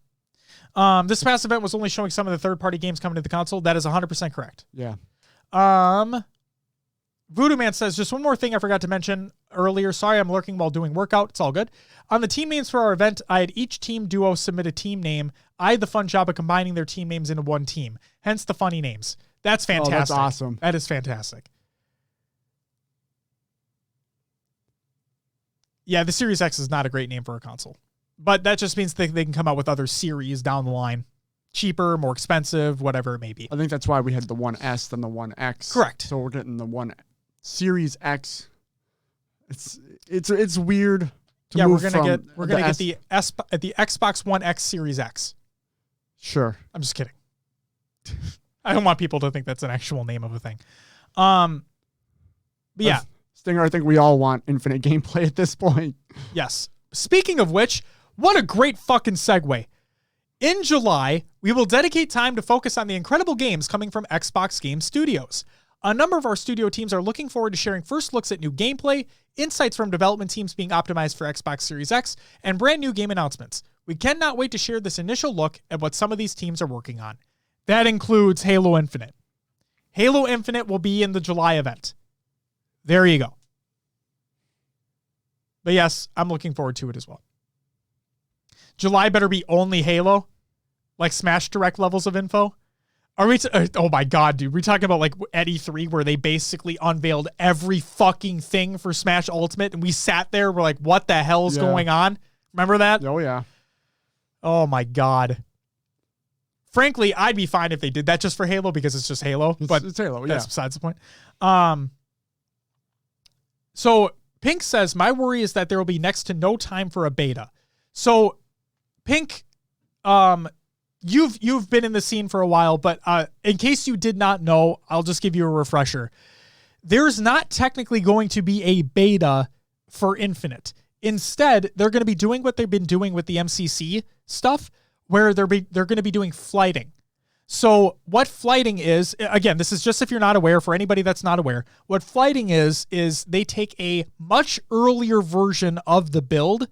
This past event was only showing some of the third-party games coming to the console. That is 100% correct. Yeah. Voodoo Man says, just one more thing I forgot to mention earlier. Sorry, I'm lurking while doing workout. It's all good. On the team names for our event, I had each team duo submit a team name. I had the fun job of combining their team names into one team. Hence the funny names. That's fantastic. Oh, that's awesome. That is fantastic. Yeah, the Series X is not a great name for a console. But that just means they can come out with other series down the line. Cheaper, more expensive, whatever it may be. I think that's why we had the 1S than the 1X. Correct. So we're getting the 1 Series X. It's weird to move we're gonna get the Xbox One X Series X. Sure. I'm just kidding. I don't want people to think that's an actual name of a thing. But yeah. Stinger, I think we all want infinite gameplay at this point. Yes. Speaking of which, what a great fucking segue. In July, we will dedicate time to focus on the incredible games coming from Xbox Game Studios. A number of our studio teams are looking forward to sharing first looks at new gameplay, insights from development teams being optimized for Xbox Series X, and brand new game announcements. We cannot wait to share this initial look at what some of these teams are working on. That includes Halo Infinite. Halo Infinite will be in the July event. There you go. But yes, I'm looking forward to it as well. July better be only Halo, like Smash Direct levels of info. Are we? Oh my God, dude. We're talking about like at E3 where they basically unveiled every fucking thing for Smash Ultimate, and we sat there. We're like, what the hell's going on? Remember that? Oh yeah. Oh my God. Frankly, I'd be fine if they did that just for Halo because it's just Halo. But it's Halo. Yeah. That's besides the point. So Pink says, my worry is that there will be next to no time for a beta. So Pink, you've been in the scene for a while, but in case you did not know, I'll just give you a refresher. There's not technically going to be a beta for Infinite. Instead, they're going to be doing what they've been doing with the MCC stuff, where they're going to be doing flighting. So what flighting is, again, this is just if you're not aware, for anybody that's not aware, what flighting is they take a much earlier version of the build.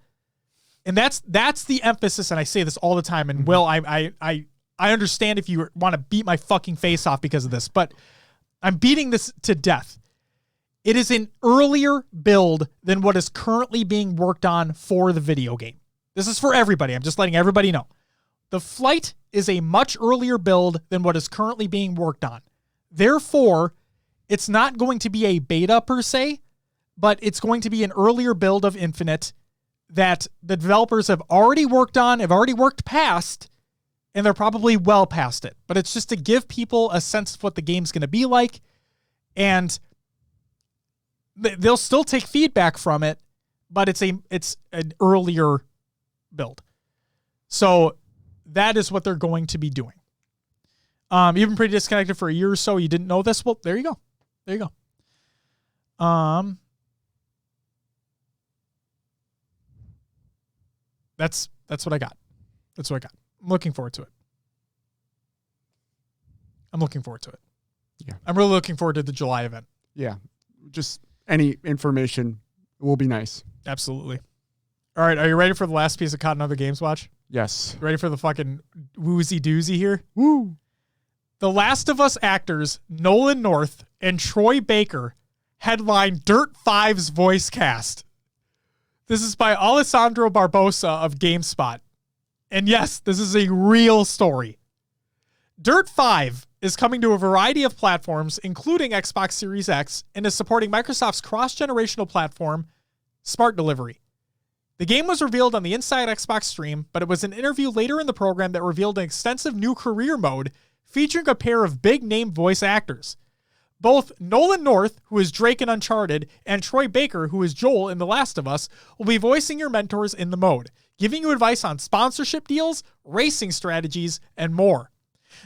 And that's the emphasis, and I say this all the time. And Will, I understand if you want to beat my fucking face off because of this, but I'm beating this to death. It is an earlier build than what is currently being worked on for the video game. This is for everybody. I'm just letting everybody know. The flight is a much earlier build than what is currently being worked on. Therefore, it's not going to be a beta per se, but it's going to be an earlier build of Infinite that the developers have already worked on, have already worked past, and they're probably well past it. But it's just to give people a sense of what the game's going to be like, and they'll still take feedback from it, but it's an earlier build. So that is what they're going to be doing. You've been pretty disconnected for a year or so. You didn't know this? Well, there you go. There you go. That's what I got. That's what I got. I'm looking forward to it. Yeah. I'm really looking forward to the July event. Yeah. Just any information will be nice. Absolutely. All right. Are you ready for the last piece of COD and Other Games Watch? Yes. Ready for the fucking woozy doozy here? Woo. The Last of Us actors Nolan North and Troy Baker headline Dirt 5's voice cast. This is by Alessandro Barbosa of GameSpot. And yes, this is a real story. Dirt 5 is coming to a variety of platforms, including Xbox Series X, and is supporting Microsoft's cross-generational platform, Smart Delivery. The game was revealed on the Inside Xbox stream, but it was an interview later in the program that revealed an extensive new career mode featuring a pair of big-name voice actors. Both Nolan North, who is Drake in Uncharted, and Troy Baker, who is Joel in The Last of Us, will be voicing your mentors in the mode, giving you advice on sponsorship deals, racing strategies, and more.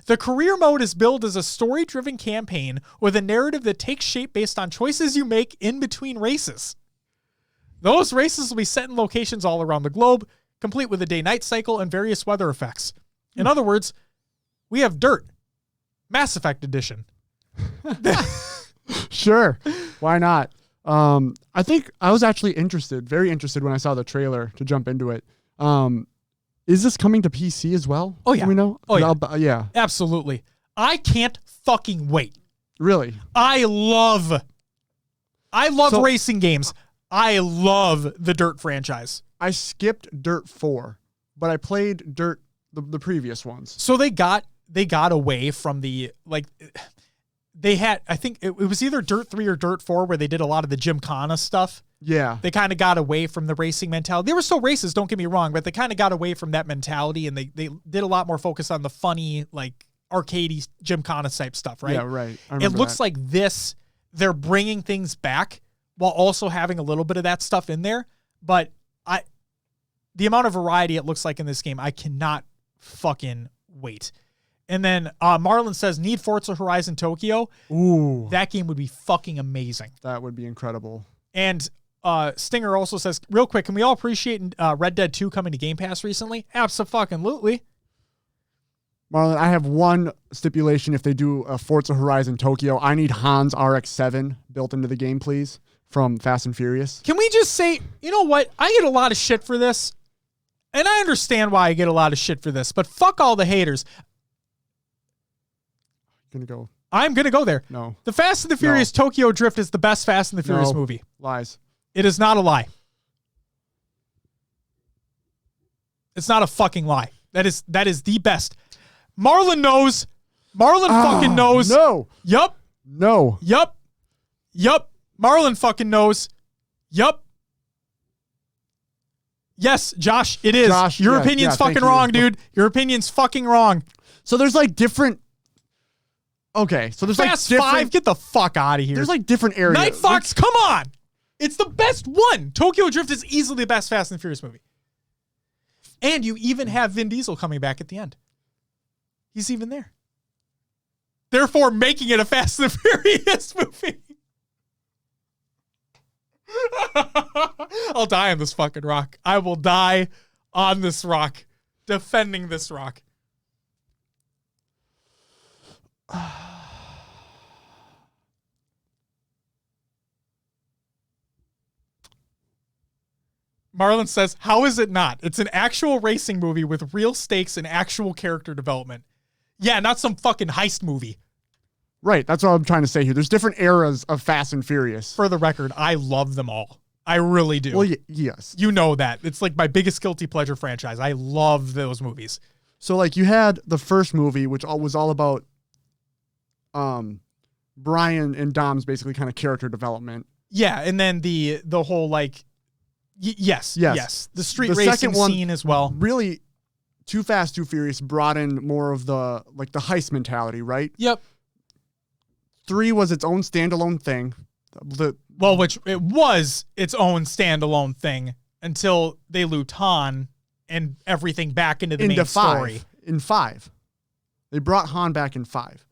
The career mode is billed as a story-driven campaign with a narrative that takes shape based on choices you make in between races. Those races will be set in locations all around the globe, complete with a day-night cycle and various weather effects. In other words, we have Dirt, Mass Effect Edition. Sure. Why not? I think I was actually very interested when I saw the trailer to jump into it. Is this coming to PC as well? Oh, yeah. Do we know? Oh, yeah. Yeah. Absolutely. I can't fucking wait. Really? I love racing games. I love the Dirt franchise. I skipped Dirt 4, but I played Dirt, the previous ones. So they got away from the, like, they had, I think it was either Dirt 3 or Dirt 4 where they did a lot of the Gymkhana stuff. Yeah. They kind of got away from the racing mentality. They were still races, don't get me wrong, but they kind of got away from that mentality, and they did a lot more focus on the funny, like, arcadey Gymkhana type stuff, right? Yeah, right. It looks like this, they're bringing things back while also having a little bit of that stuff in there. But the amount of variety it looks like in this game, I cannot fucking wait. And then Marlon says, need Forza Horizon Tokyo. Ooh. That game would be fucking amazing. That would be incredible. And Stinger also says, real quick, can we all appreciate Red Dead 2 coming to Game Pass recently? Abso-fucking-lutely. Marlon, I have one stipulation. If they do a Forza Horizon Tokyo, I need Han's RX-7 built into the game, please, from Fast and Furious. Can we just say, you know what? I get a lot of shit for this, and I understand why I get a lot of shit for this, but fuck all the haters. I'm going to go there. No. The Fast and the Furious Tokyo Drift is the best Fast and the Furious movie. Lies. It is not a lie. It's not a fucking lie. That is the best. Marlon knows. Marlon fucking knows. No. Yup. No. Yup. Yup. Marlon fucking knows. Yup. Yes, Josh, it is. Josh, Your opinion's fucking wrong, dude. Your opinion's fucking wrong. So there's like different. Okay, so there's Fast like different. 5, get the fuck out of here. There's like different areas. Night Fox, come on. It's the best one. Tokyo Drift is easily the best Fast and Furious movie. And you even have Vin Diesel coming back at the end. He's even there. Therefore, making it a Fast and Furious movie. I'll die on this fucking rock. I will die on this rock, defending this rock. Marlon says, how is it not? It's an actual racing movie with real stakes and actual character development. Yeah, not some fucking heist movie. Right, that's what I'm trying to say here. There's different eras of Fast and Furious. For the record, I love them all. I really do. Well, yes. You know that. It's like my biggest guilty pleasure franchise. I love those movies. So, like, you had the first movie, which was all about Brian and Dom's basically kind of character development. Yeah, and then the whole, like, yes. The street racing scene as well. Really, Too Fast, Too Furious brought in more of the heist mentality, right? Yep. 3 was its own standalone thing. Which it was its own standalone thing until they looped Han and everything back into the main story. In 5. They brought Han back in 5.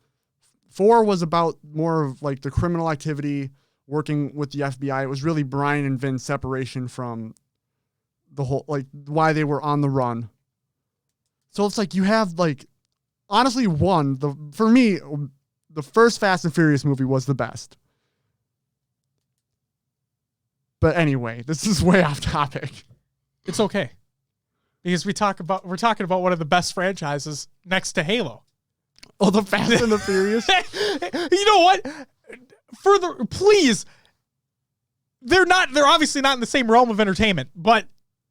4 was about more of like the criminal activity, working with the FBI. It was really Brian and Vin's separation from the whole, like, why they were on the run. So it's like you have, like, honestly, for me, the first Fast and Furious movie was the best. But anyway, this is way off topic. It's okay. Because we're talking about one of the best franchises next to Halo. Oh, the Fast and the Furious? You know what? Please. They're obviously not in the same realm of entertainment, but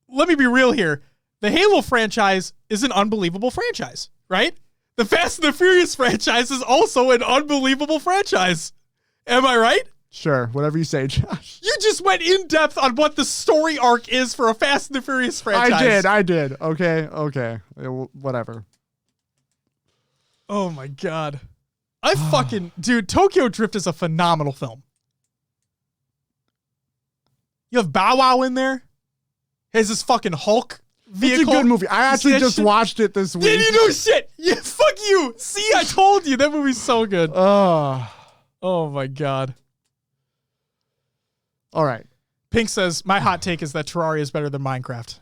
let me be real here. The Halo franchise is an unbelievable franchise, right? The Fast and the Furious franchise is also an unbelievable franchise. Am I right? Sure, whatever you say, Josh. You just went in depth on what the story arc is for a Fast and the Furious franchise. I did. Okay. Whatever. Oh my God. Dude, Tokyo Drift is a phenomenal film. You have Bow Wow in there. Has this fucking Hulk vehicle. It's a good movie. I actually just watched it this week. Did you know shit? Yeah, fuck you. See, I told you. That movie's so good. Oh my God. All right. Pink says, my hot take is that Terraria is better than Minecraft.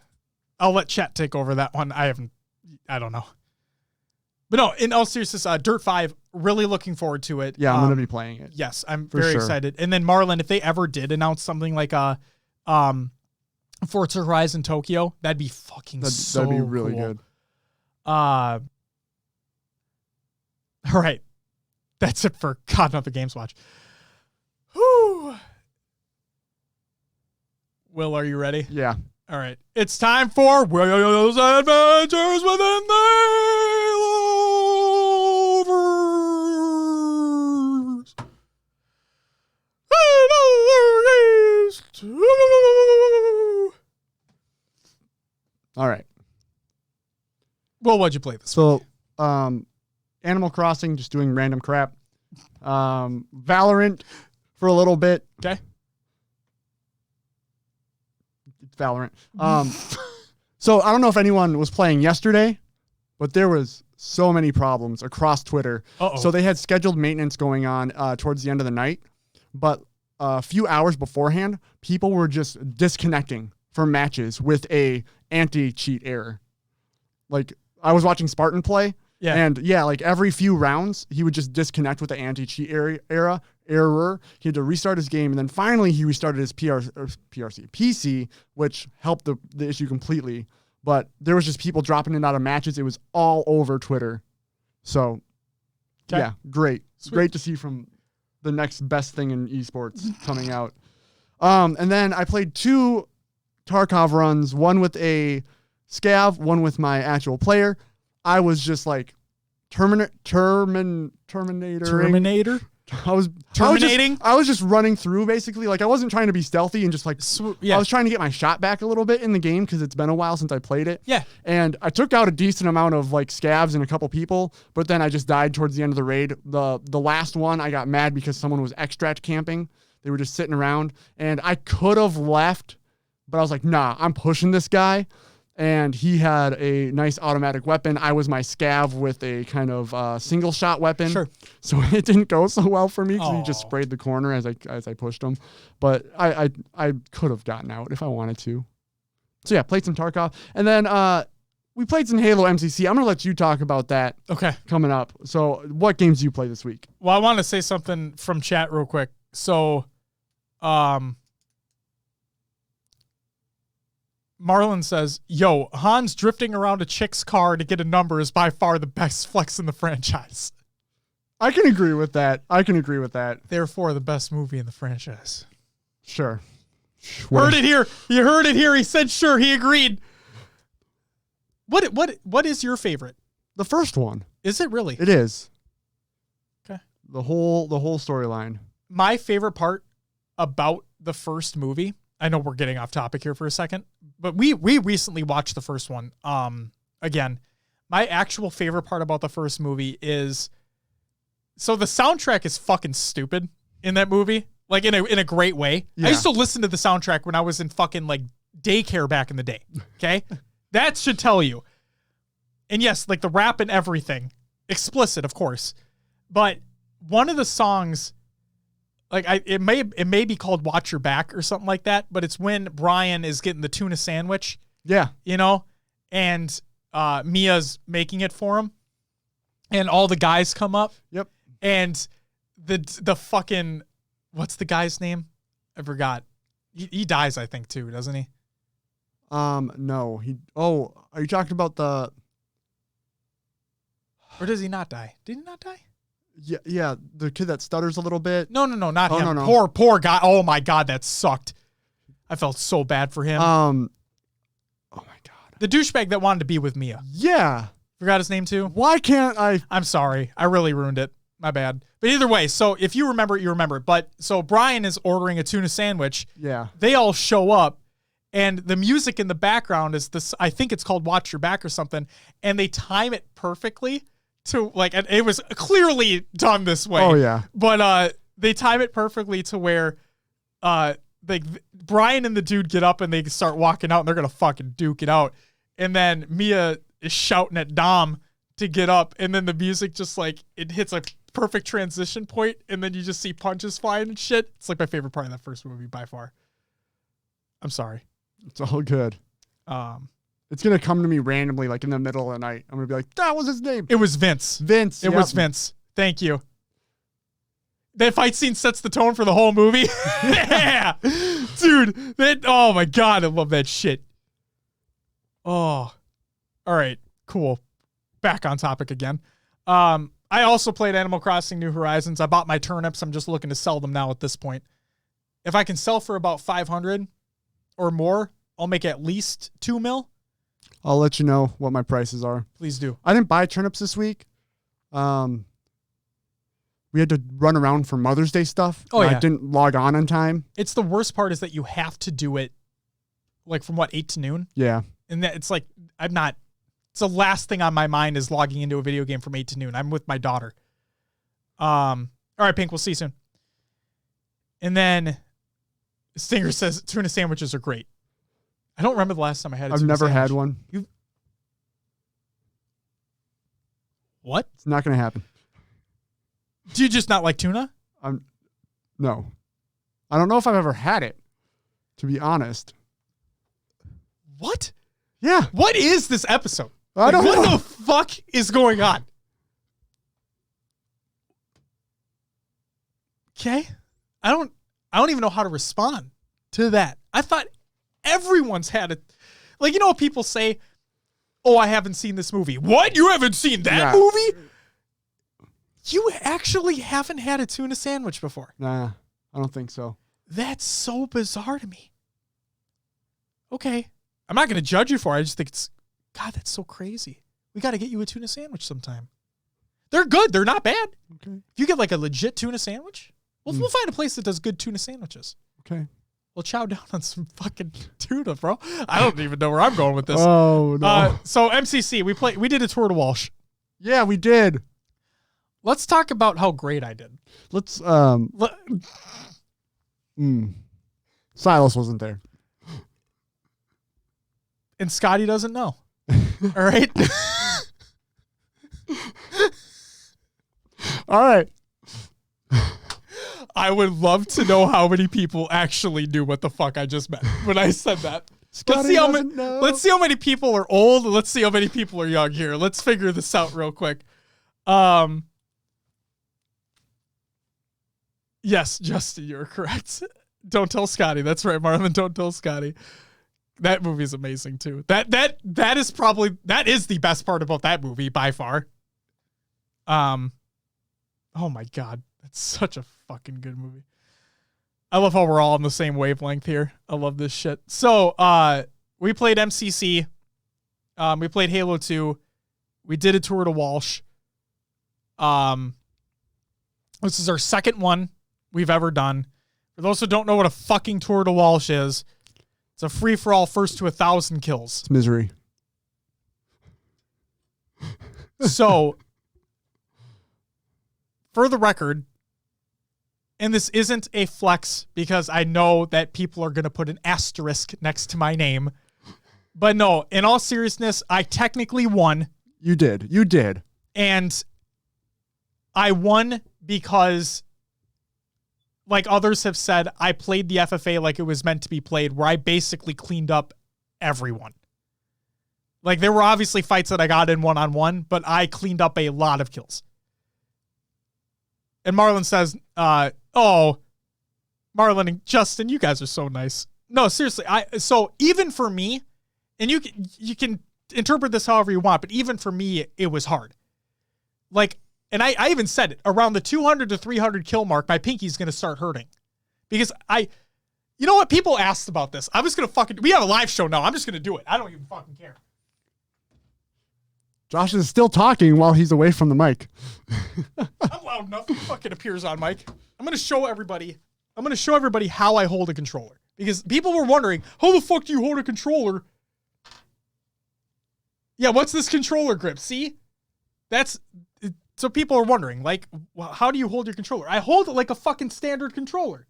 I'll let Chet take over that one. I don't know. But no, in all seriousness, Dirt 5, really looking forward to it. Yeah, I'm going to be playing it. Yes, I'm very excited. And then Marlon, if they ever did announce something like Forza Horizon Tokyo, that'd be fucking that'd be really cool. Good. All right. That's it for God Not the Games Watch. Whew. Will, are you ready? Yeah. All right. It's time for Will's Adventures Within the Haloverse. All right. Well, what'd you play this week? Animal Crossing, just doing random crap. Valorant for a little bit. Okay. It's Valorant. So I don't know if anyone was playing yesterday, but there was so many problems across Twitter. Uh-oh. So they had scheduled maintenance going on towards the end of the night, but a few hours beforehand, people were just disconnecting from matches with a anti-cheat error. Like, I was watching Spartan play, Yeah. And yeah, like every few rounds, he would just disconnect with the anti-cheat error. He had to restart his game, and then finally he restarted his PC, which helped the issue completely. But there was just people dropping in and out of matches. It was all over Twitter. So, yeah, great. Sweet. Great to see from the next best thing in esports coming out. And then I played 2 Tarkov runs, one with a scav, one with my actual player. I was just like Terminator. I was Terminating? I was just running through basically. Like I wasn't trying to be stealthy and just like I was trying to get my shot back a little bit in the game because it's been a while since I played it. Yeah. And I took out a decent amount of like scavs and a couple people, but then I just died towards the end of the raid. The last one I got mad because someone was extract camping. They were just sitting around and I could have left, but I was like, nah, I'm pushing this guy. And he had a nice automatic weapon. I was my scav with a kind of single shot weapon. Sure. So it didn't go so well for me because he just sprayed the corner as I pushed him. But I could have gotten out if I wanted to. So yeah, played some Tarkov. And then we played some Halo MCC. I'm going to let you talk about that coming up. So what games do you play this week? Well, I want to say something from chat real quick. So Marlon says, yo, Hans drifting around a chick's car to get a number is by far the best flex in the franchise. I can agree with that. Therefore, the best movie in the franchise. Sure. Heard it here. You heard it here. He said sure. He agreed. What is your favorite? The first one. Is it really? It is. Okay. The whole storyline. My favorite part about the first movie, I know we're getting off topic here for a second, but we recently watched the first one. Again, my actual favorite part about the first movie is, so the soundtrack is fucking stupid in that movie, like in a great way. Yeah. I used to listen to the soundtrack when I was in fucking like daycare back in the day. Okay. That should tell you. And yes, like the rap and everything, explicit, of course, but one of the songs, like it may be called Watch Your Back or something like that, but it's when Brian is getting the tuna sandwich. Yeah. You know, and Mia's making it for him and all the guys come up. Yep. And the fucking, what's the guy's name? I forgot. He dies, I think, too, doesn't he? No. Are you talking about the... Or does he not die? Did he not die? Yeah, the kid that stutters a little bit. No, not him. No. Poor guy. Oh my God, that sucked. I felt so bad for him. Oh my God. The douchebag that wanted to be with Mia. Yeah. Forgot his name too? Why can't I? I'm sorry. I really ruined it. My bad. But either way, so if you remember it, you remember it. But so Brian is ordering a tuna sandwich. Yeah. They all show up and the music in the background is this, I think it's called Watch Your Back or something. And they time it perfectly to like, and it was clearly done this way. Oh yeah. But they time it perfectly to where Brian and the dude get up and they start walking out and they're gonna fucking duke it out. And then Mia is shouting at Dom to get up, and then the music just like it hits a perfect transition point, and then you just see punches flying and shit. It's like my favorite part of that first movie by far. I'm sorry. It's all good. It's going to come to me randomly, like in the middle of the night. I'm going to be like, that was his name. It was Vince. It was Vince. Thank you. That fight scene sets the tone for the whole movie. Yeah. Dude, oh my God, I love that shit. Oh. All right, cool. Back on topic again. I also played Animal Crossing New Horizons. I bought my turnips. I'm just looking to sell them now at this point. If I can sell for about 500 or more, I'll make at least $2 million. I'll let you know what my prices are. Please do. I didn't buy turnips this week. We had to run around for Mother's Day stuff. Oh, yeah. I didn't log on time. It's the worst part is that you have to do it like from 8 to noon? Yeah. And that it's like, it's the last thing on my mind is logging into a video game from 8 to noon. I'm with my daughter. All right, Pink, we'll see you soon. And then Stinger says tuna sandwiches are great. I don't remember the last time I had a tuna never sandwich. had one. What? It's not going to happen. Do you just not like tuna? No. I don't know if I've ever had it, to be honest. What? Yeah. What is this episode? I don't know. What the fuck is going on? Okay. I don't even know how to respond to that. I thought everyone's had it. Like, you know what people say? Oh, I haven't seen this movie. What? You haven't seen that movie? You actually haven't had a tuna sandwich before? Nah, I don't think so. That's so bizarre to me. Okay. I'm not going to judge you for it. I just think God, that's so crazy. We got to get you a tuna sandwich sometime. They're good. They're not bad. Okay. If you get like a legit tuna sandwich, we'll find a place that does good tuna sandwiches. Okay. We'll chow down on some fucking tuna, bro. I don't even know where I'm going with this. Oh, no. So MCC, we did a tour to Walsh. Yeah, we did. Let's talk about how great I did. Let's, Silas wasn't there. And Scotty doesn't know. All right? All right. I would love to know how many people actually knew what the fuck I just meant when I said that. Let's see how many people are old. Let's see how many people are young here. Let's figure this out real quick. Yes, Justin, you're correct. Don't tell Scotty. That's right, Marlon. Don't tell Scotty. That movie is amazing too. That is the best part about that movie by far. Oh my God. That's such a fucking good movie. I love how we're all on the same wavelength here. I love this shit. So, we played MCC. We played Halo 2. We did a tour to Walsh. This is our second one we've ever done. For those who don't know what a fucking tour to Walsh is, it's a free-for-all first to 1,000 kills. It's misery. So, for the record, and this isn't a flex because I know that people are going to put an asterisk next to my name. But no, in all seriousness, I technically won. You did. And I won because, like others have said, I played the FFA like it was meant to be played, where I basically cleaned up everyone. Like, there were obviously fights that I got in one-on-one, but I cleaned up a lot of kills. And Marlon says, oh, Marlon and Justin, you guys are so nice. No, seriously. So even for me, and you can interpret this however you want, but even for me, it was hard. Like, and I even said it, around the 200 to 300 kill mark, my pinky's going to start hurting. Because you know what? People asked about this. I was going to we have a live show now. I'm just going to do it. I don't even fucking care. Josh is still talking while he's away from the mic. I'm loud enough. It fucking appears on mic. I'm going to show everybody how I hold a controller. Because people were wondering, how the fuck do you hold a controller? Yeah, what's this controller grip? See? So people are wondering, like, how do you hold your controller? I hold it like a fucking standard controller.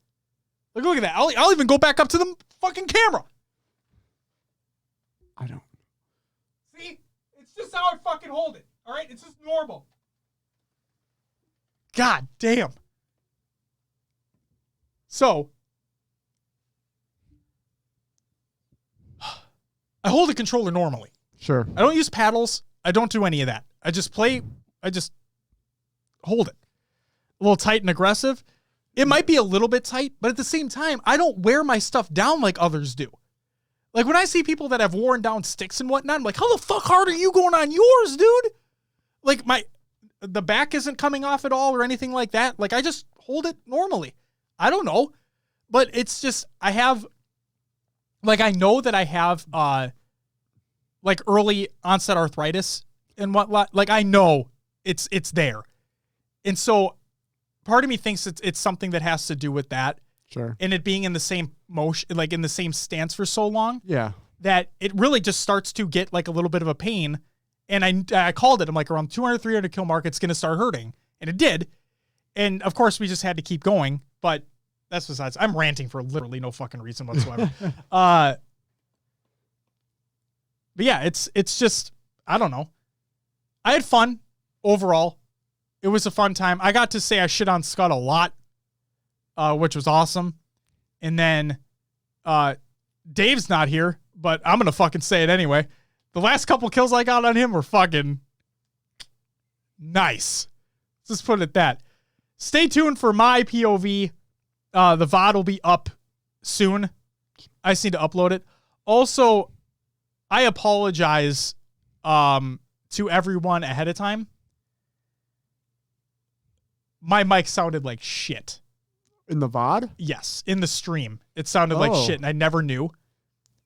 Like, look at that. I'll even go back up to the fucking camera. I don't. See? It's just how I fucking hold it. All right? It's just normal. God damn. So, I hold a controller normally. Sure. I don't use paddles. I don't do any of that. I just hold it. A little tight and aggressive. It might be a little bit tight, but at the same time, I don't wear my stuff down like others do. Like, when I see people that have worn down sticks and whatnot, I'm like, how the fuck hard are you going on yours, dude? Like, the back isn't coming off at all or anything like that. Like, I just hold it normally. I don't know. But it's just, I know that I have, like, early onset arthritis and whatnot. Like, I know it's there. And so part of me thinks it's something that has to do with that. Sure. And it being in the same motion, like in the same stance for so long. Yeah. That it really just starts to get like a little bit of a pain. And I called it. I'm like, around 200, 300 kill mark, it's going to start hurting. And it did. And of course we just had to keep going. But that's besides. I'm ranting for literally no fucking reason whatsoever. But yeah, it's just, I don't know. I had fun overall. It was a fun time. I got to say I shit on Scott a lot, which was awesome. And then Dave's not here, but I'm going to fucking say it anyway. The last couple kills I got on him were fucking nice. Let's just put it at that. stay tuned for my POV. The VOD will be up soon. I just need to upload it. Also, I apologize to everyone ahead of time. My mic sounded like shit. In the VOD? Yes, in the stream. It sounded like shit, and I never knew.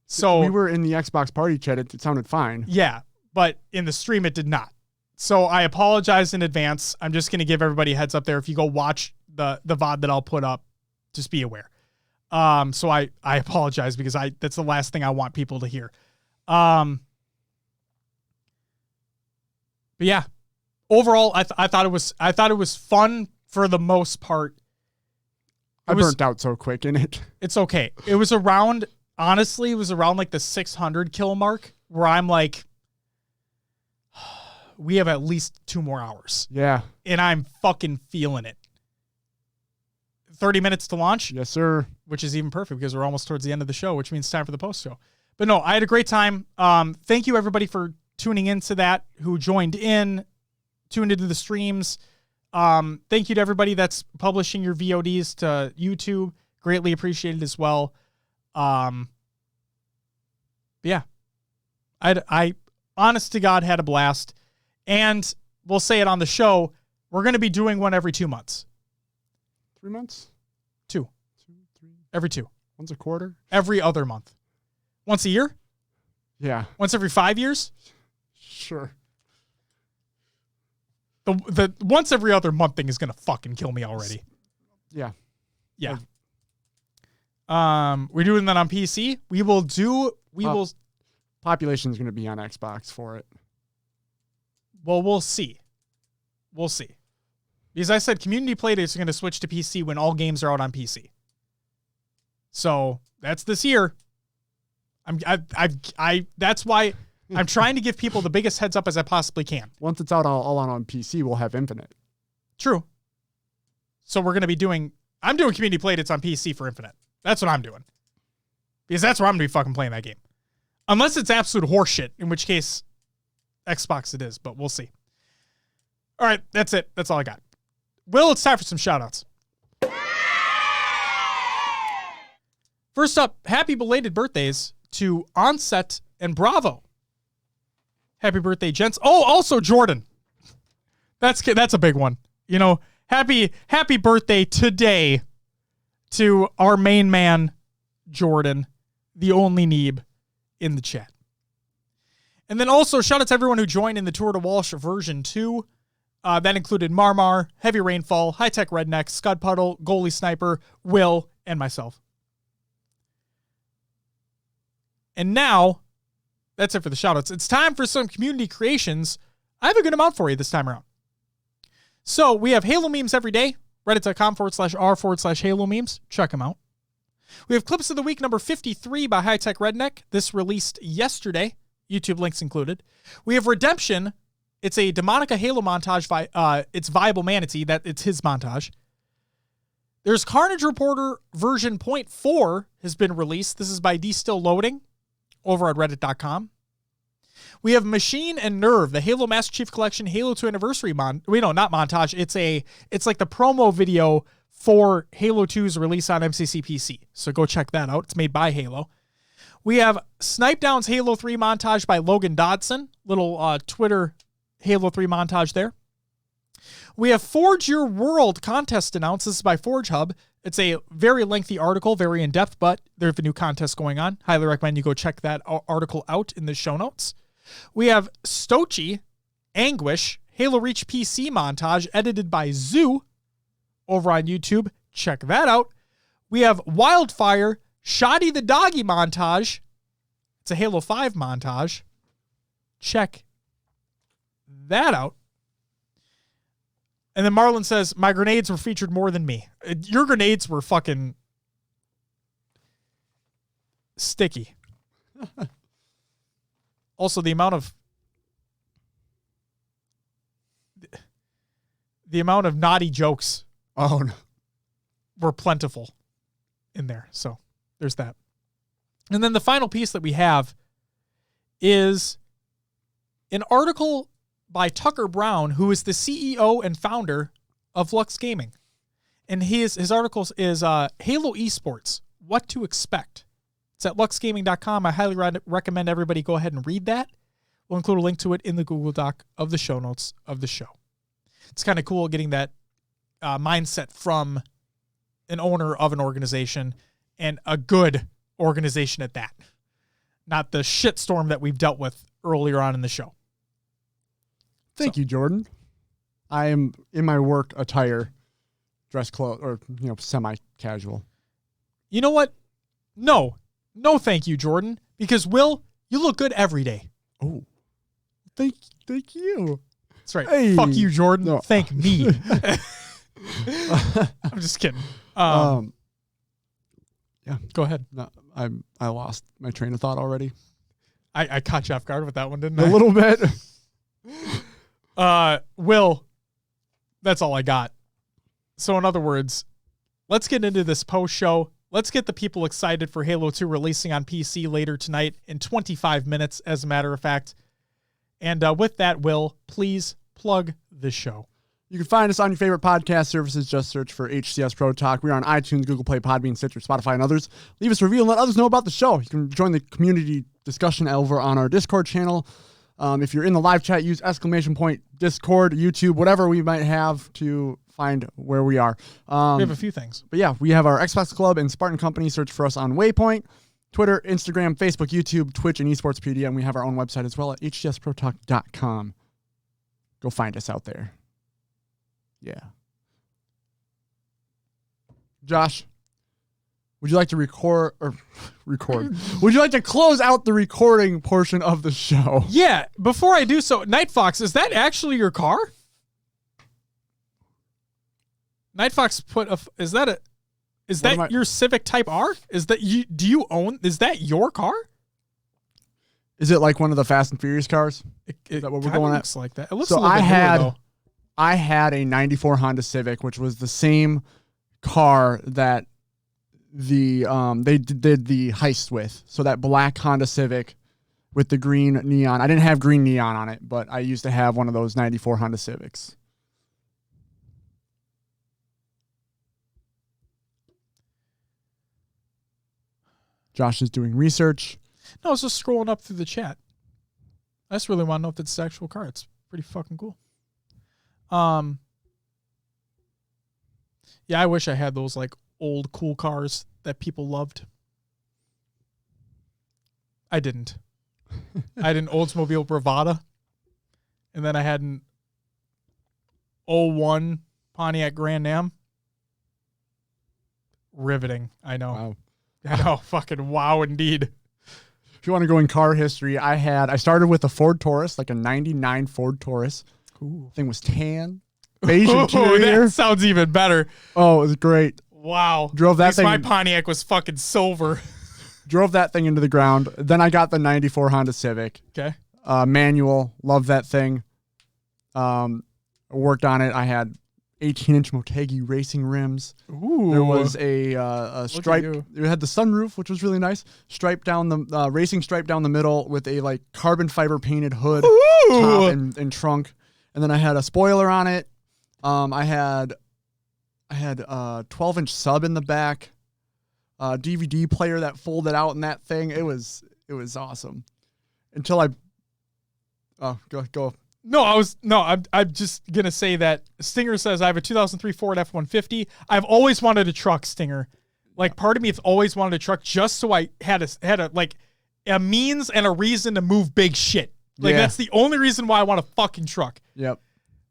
So we were in the Xbox party chat. It sounded fine. Yeah, but in the stream, it did not. So I apologize in advance. I'm just going to give everybody a heads up there. If you go watch the VOD that I'll put up, just be aware. So I apologize because that's the last thing I want people to hear. But yeah, overall, I thought it was fun for the most part. I burnt out so quick in it. It's okay. It was around like the 600 kill mark where I'm like, we have at least 2 more hours. Yeah. And I'm fucking feeling it. 30 minutes to launch. Yes, sir. Which is even perfect because we're almost towards the end of the show, which means time for the post show. But no, I had a great time. Thank you everybody for tuning into that, who tuned into the streams. Thank you to everybody that's publishing your VODs to YouTube. Greatly appreciated as well. Yeah, I honest to God had a blast, and we'll say it on the show. We're going to be doing one every 2 months. 3 months? 2. 2, 3. Every 2. Once a quarter? Every other month. Once a year? Yeah. Once every 5 years? Sure. The once every other month thing is going to fucking kill me already. Yeah. Yeah. We're doing that on PC. We will. Population is going to be on Xbox for it. Well, we'll see. We'll see. Because I said community playdates are going to switch to PC when all games are out on PC. So that's this year. That's why I'm trying to give people the biggest heads up as I possibly can. Once it's out all on PC, we'll have Infinite. True. So we're going to be I'm doing community playdates on PC for Infinite. That's what I'm doing. Because that's where I'm going to be fucking playing that game. Unless it's absolute horseshit, in which case Xbox it is, but we'll see. All right, that's it. That's all I got. Will, it's time for some shout-outs. First up, happy belated birthdays to Onset and Bravo. Happy birthday, gents. Oh, also Jordan. That's a big one. You know, happy birthday today to our main man, Jordan, the only Neeb in the chat. And then also shout out to everyone who joined in the Tour de Walsh version 2. That included Marmar, Heavy Rainfall, High Tech Redneck, Scud Puddle, Goalie Sniper, Will, and myself. And now, that's it for the shoutouts. It's time for some community creations. I have a good amount for you this time around. So we have Halo memes every day. Reddit.com/r/Halo memes. Check them out. We have Clips of the Week number 53 by High Tech Redneck. This released yesterday. YouTube links included. We have Redemption. It's a Demonica Halo montage by it's Viable Manatee. It's his montage. There's Carnage Reporter version 0.4 has been released. This is by D Still Loading over at reddit.com. We have Machine and Nerve, the Halo Master Chief Collection Halo 2 Anniversary not montage. It's like the promo video for Halo 2's release on MCC PC. So go check that out. It's made by Halo. We have Snipe Down's Halo 3 montage by Logan Dodson. Little Twitter Halo 3 montage there. We have Forge Your World contest announced. This is by Forge Hub. It's a very lengthy article, very in-depth, but there's a new contest going on. Highly recommend you go check that article out in the show notes. We have Stochi, Anguish, Halo Reach PC montage edited by Zoo over on YouTube. Check that out. We have Wildfire, Shoddy the Doggy montage. It's a Halo 5 montage. Check that out. And then Marlon says, my grenades were featured more than me. Your grenades were fucking sticky. Also, the amount of naughty jokes were plentiful in there. So there's that. And then the final piece that we have is an article by Tucker Brown, who is the CEO and founder of Lux Gaming. And his articles is Halo Esports, What to Expect. It's at luxgaming.com. I highly recommend everybody go ahead and read that. We'll include a link to it in the Google Doc of the show notes of the show. It's kind of cool getting that mindset from an owner of an organization, and a good organization at that. Not the shitstorm that we've dealt with earlier on in the show. Thank you, Jordan. I am in my work attire, dress clothes, or semi-casual. You know what? No, thank you, Jordan. Because Will, you look good every day. Oh, thank you. That's right. Hey. Fuck you, Jordan. No. Thank me. I'm just kidding. Yeah, go ahead. no, I lost my train of thought already. I caught you off guard with that one, didn't I? A little bit. Will, that's all I got. So in other words, let's get into this post show. Let's get the people excited for Halo 2 releasing on PC later tonight in 25 minutes, as a matter of fact. And with that, Will, please plug the show. You can find us on your favorite podcast services. Just search for HCS Pro Talk. We are on iTunes, Google Play, Podbean, Stitcher, Spotify, and others. Leave us a review and let others know about the show. You can join the community discussion over on our Discord channel. If you're in the live chat, use ! Discord, YouTube, whatever we might have to find where we are. We have a few things. But yeah, we have our Xbox Club and Spartan Company. Search for us on Waypoint, Twitter, Instagram, Facebook, YouTube, Twitch, and Esportspedia. And we have our own website as well at hcsprotalk.com. Go find us out there. Yeah. Josh, would you like to record? Would you like to close out the recording portion of the show? Yeah, before I do so, Night Fox, is that actually your car? Night Fox is that your Civic Type R? Is that your car? Is it like one of the Fast and Furious cars? Is that what we're going at? Looks like that. It looks So a little bit newer, though. I had a 94 Honda Civic, which was the same car that they did the heist with. So that black Honda Civic with the green neon. I didn't have green neon on it, but I used to have one of those 94 Honda Civics. Josh is doing research. No, I was just scrolling up through the chat. I just really want to know if it's the actual car. It's pretty fucking cool. Yeah, I wish I had those like old cool cars that people loved. I didn't. I had an Oldsmobile Bravada, and then I had an 01 Pontiac Grand Am. Riveting, I know. Wow. I know, fucking wow indeed. If you want to go in car history, I started with a Ford Taurus, like a 99 Ford Taurus. Ooh. Thing was tan. Beige interior. That sounds even better. Oh, it was great. Wow. Drove that thing. My Pontiac was fucking silver. Drove that thing into the ground. Then I got the 94 Honda Civic. Okay. Manual. Loved that thing. Worked on it. I had 18-inch Motegi racing rims. Ooh. There was a stripe. It had the sunroof, which was really nice. Stripe down the racing stripe down the middle with a like carbon fiber painted hood, top and trunk. And then I had a spoiler on it. I had a 12-inch sub in the back. DVD player that folded out in that thing. It was awesome. Until I go. No, I'm just gonna say that Stinger says I have a 2003 Ford F-150. I've always wanted a truck, Stinger. Like part of me has always wanted a truck just so I had a means and a reason to move big shit. Like that's the only reason why I want a fucking truck. Yep.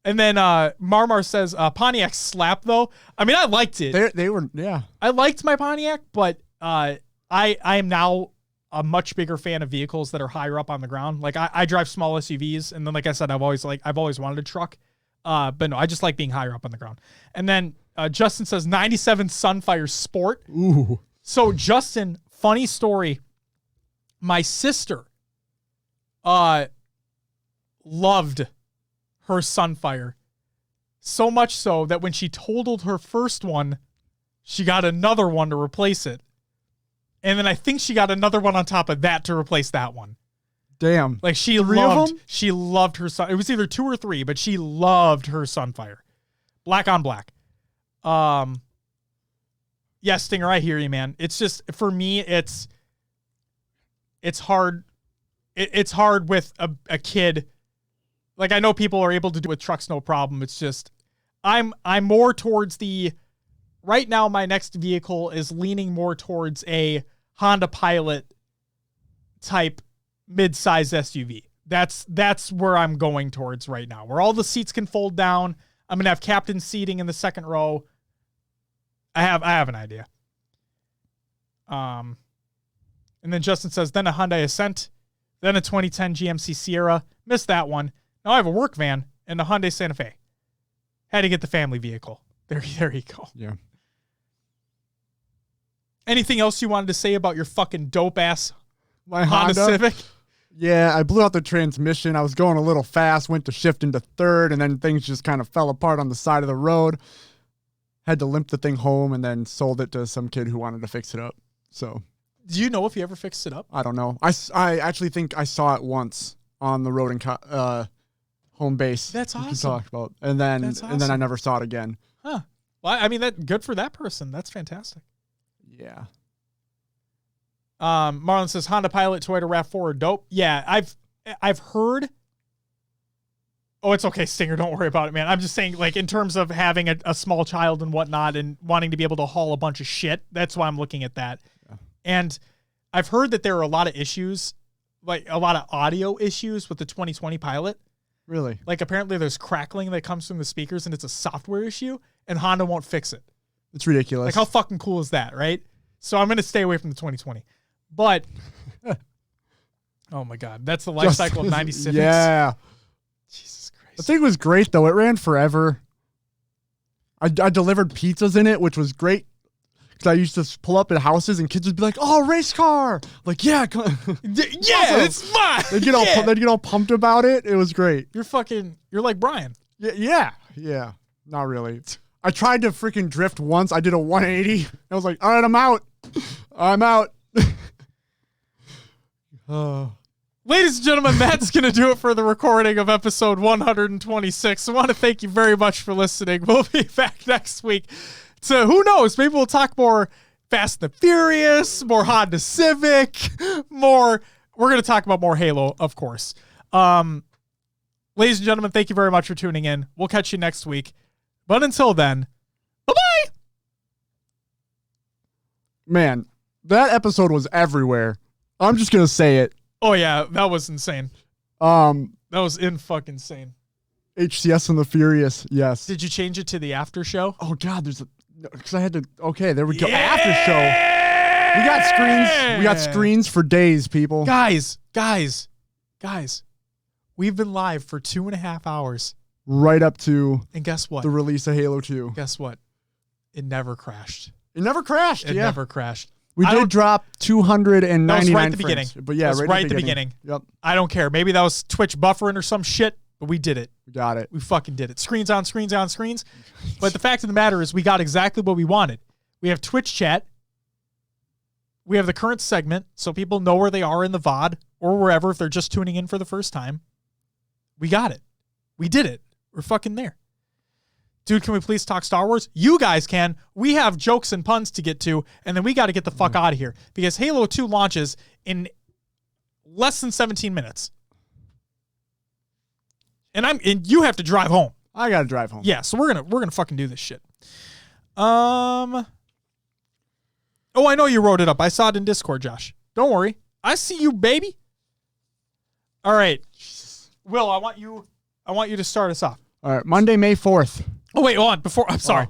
And then Marmar says Pontiac slap though. I mean, I liked it. They were yeah. I liked my Pontiac, but I am now a much bigger fan of vehicles that are higher up on the ground. Like I drive small SUVs, and then like I said, I've always wanted a truck. But no, I just like being higher up on the ground. And then Justin says 97 Sunfire Sport. Ooh. So Justin, funny story. My sister loved her Sunfire. So much so that when she totaled her first one, she got another one to replace it. And then I think she got another one on top of that to replace that one. Damn. Like she loved her Sun. It was either 2 or 3, but she loved her Sunfire. Black on black. Yeah, Stinger, I hear you, man. It's just, for me, it's hard. It's hard with a kid. Like, I know people are able to do it with trucks, no problem. It's just, I'm more towards right now, my next vehicle is leaning more towards a Honda Pilot type mid-size SUV. That's where I'm going towards right now, where all the seats can fold down. I'm going to have captain seating in the second row. I have an idea. And then Justin says, then a Hyundai Ascent, then a 2010 GMC Sierra. Missed that one. Now I have a work van and a Hyundai Santa Fe. Had to get the family vehicle. There you go. Yeah. Anything else you wanted to say about your fucking dope ass My Honda Civic? Yeah, I blew out the transmission. I was going a little fast, went to shift into third, and then things just kind of fell apart on the side of the road. Had to limp the thing home and then sold it to some kid who wanted to fix it up. So, do you know if you ever fixed it up? I don't know. I actually think I saw it once on the road in home base. That's awesome. We talked about, and then I never saw it again. Huh. Well, I mean, good for that person. That's fantastic. Yeah. Marlon says Honda Pilot, Toyota RAV4 are dope. Yeah, I've heard. Oh, it's okay, Stinger. Don't worry about it, man. I'm just saying, like, in terms of having a small child and whatnot and wanting to be able to haul a bunch of shit, that's why I'm looking at that. Yeah. And I've heard that there are a lot of issues, like a lot of audio issues with the 2020 Pilot. Really? Like, apparently there's crackling that comes from the speakers and it's a software issue and Honda won't fix it. It's ridiculous. Like, how fucking cool is that, right? So I'm going to stay away from the 2020. But, oh my God, that's the life cycle of 90 Civics. Yeah. Jesus Christ. The thing was great, though. It ran forever. I delivered pizzas in it, which was great. Because I used to pull up at houses and kids would be like, "Oh, race car!" Like, yeah, yeah, awesome. It's fun. They'd get all pumped about it. It was great. You're like Brian. Yeah. Not really. I tried to freaking drift once. I did a 180. I was like, all right, I'm out. Ladies and gentlemen, that's going to do it for the recording of episode 126. I want to thank you very much for listening. We'll be back next week. So who knows? Maybe we'll talk more Fast and the Furious, more Honda Civic, we're going to talk about more Halo, of course. Ladies and gentlemen, thank you very much for tuning in. We'll catch you next week. But until then, bye-bye. Man, that episode was everywhere. I'm just going to say it. Oh, yeah, that was insane. That was fucking insane. HCS and the Furious, yes. Did you change it to the after show? Oh, God, because I had to, okay, there we go. After show. We got screens for days, people. Guys. We've been live for 2.5 hours. Right up to. And guess what? The release of Halo 2. Guess what? It never crashed. It never crashed, It never crashed. We did drop 299 That was right at the frames, beginning. But yeah, right at the beginning. Yep. I don't care. Maybe that was Twitch buffering or some shit, but we did it. We got it. We fucking did it. Screens on screens on screens. But the fact of the matter is we got exactly what we wanted. We have Twitch chat. We have the current segment so people know where they are in the VOD or wherever if they're just tuning in for the first time. We got it. We did it. We're fucking there. Dude, can we please talk Star Wars? You guys can. We have jokes and puns to get to, and then we got to get the fuck out of here because Halo 2 launches in less than 17 minutes. And you have to drive home. I got to drive home. Yeah, so we're gonna fucking do this shit. Oh, I know you wrote it up. I saw it in Discord, Josh. Don't worry. I see you, baby. All right. Will, I want you to start us off. All right, Monday, May 4th. Oh, wait, hold on. Before you start,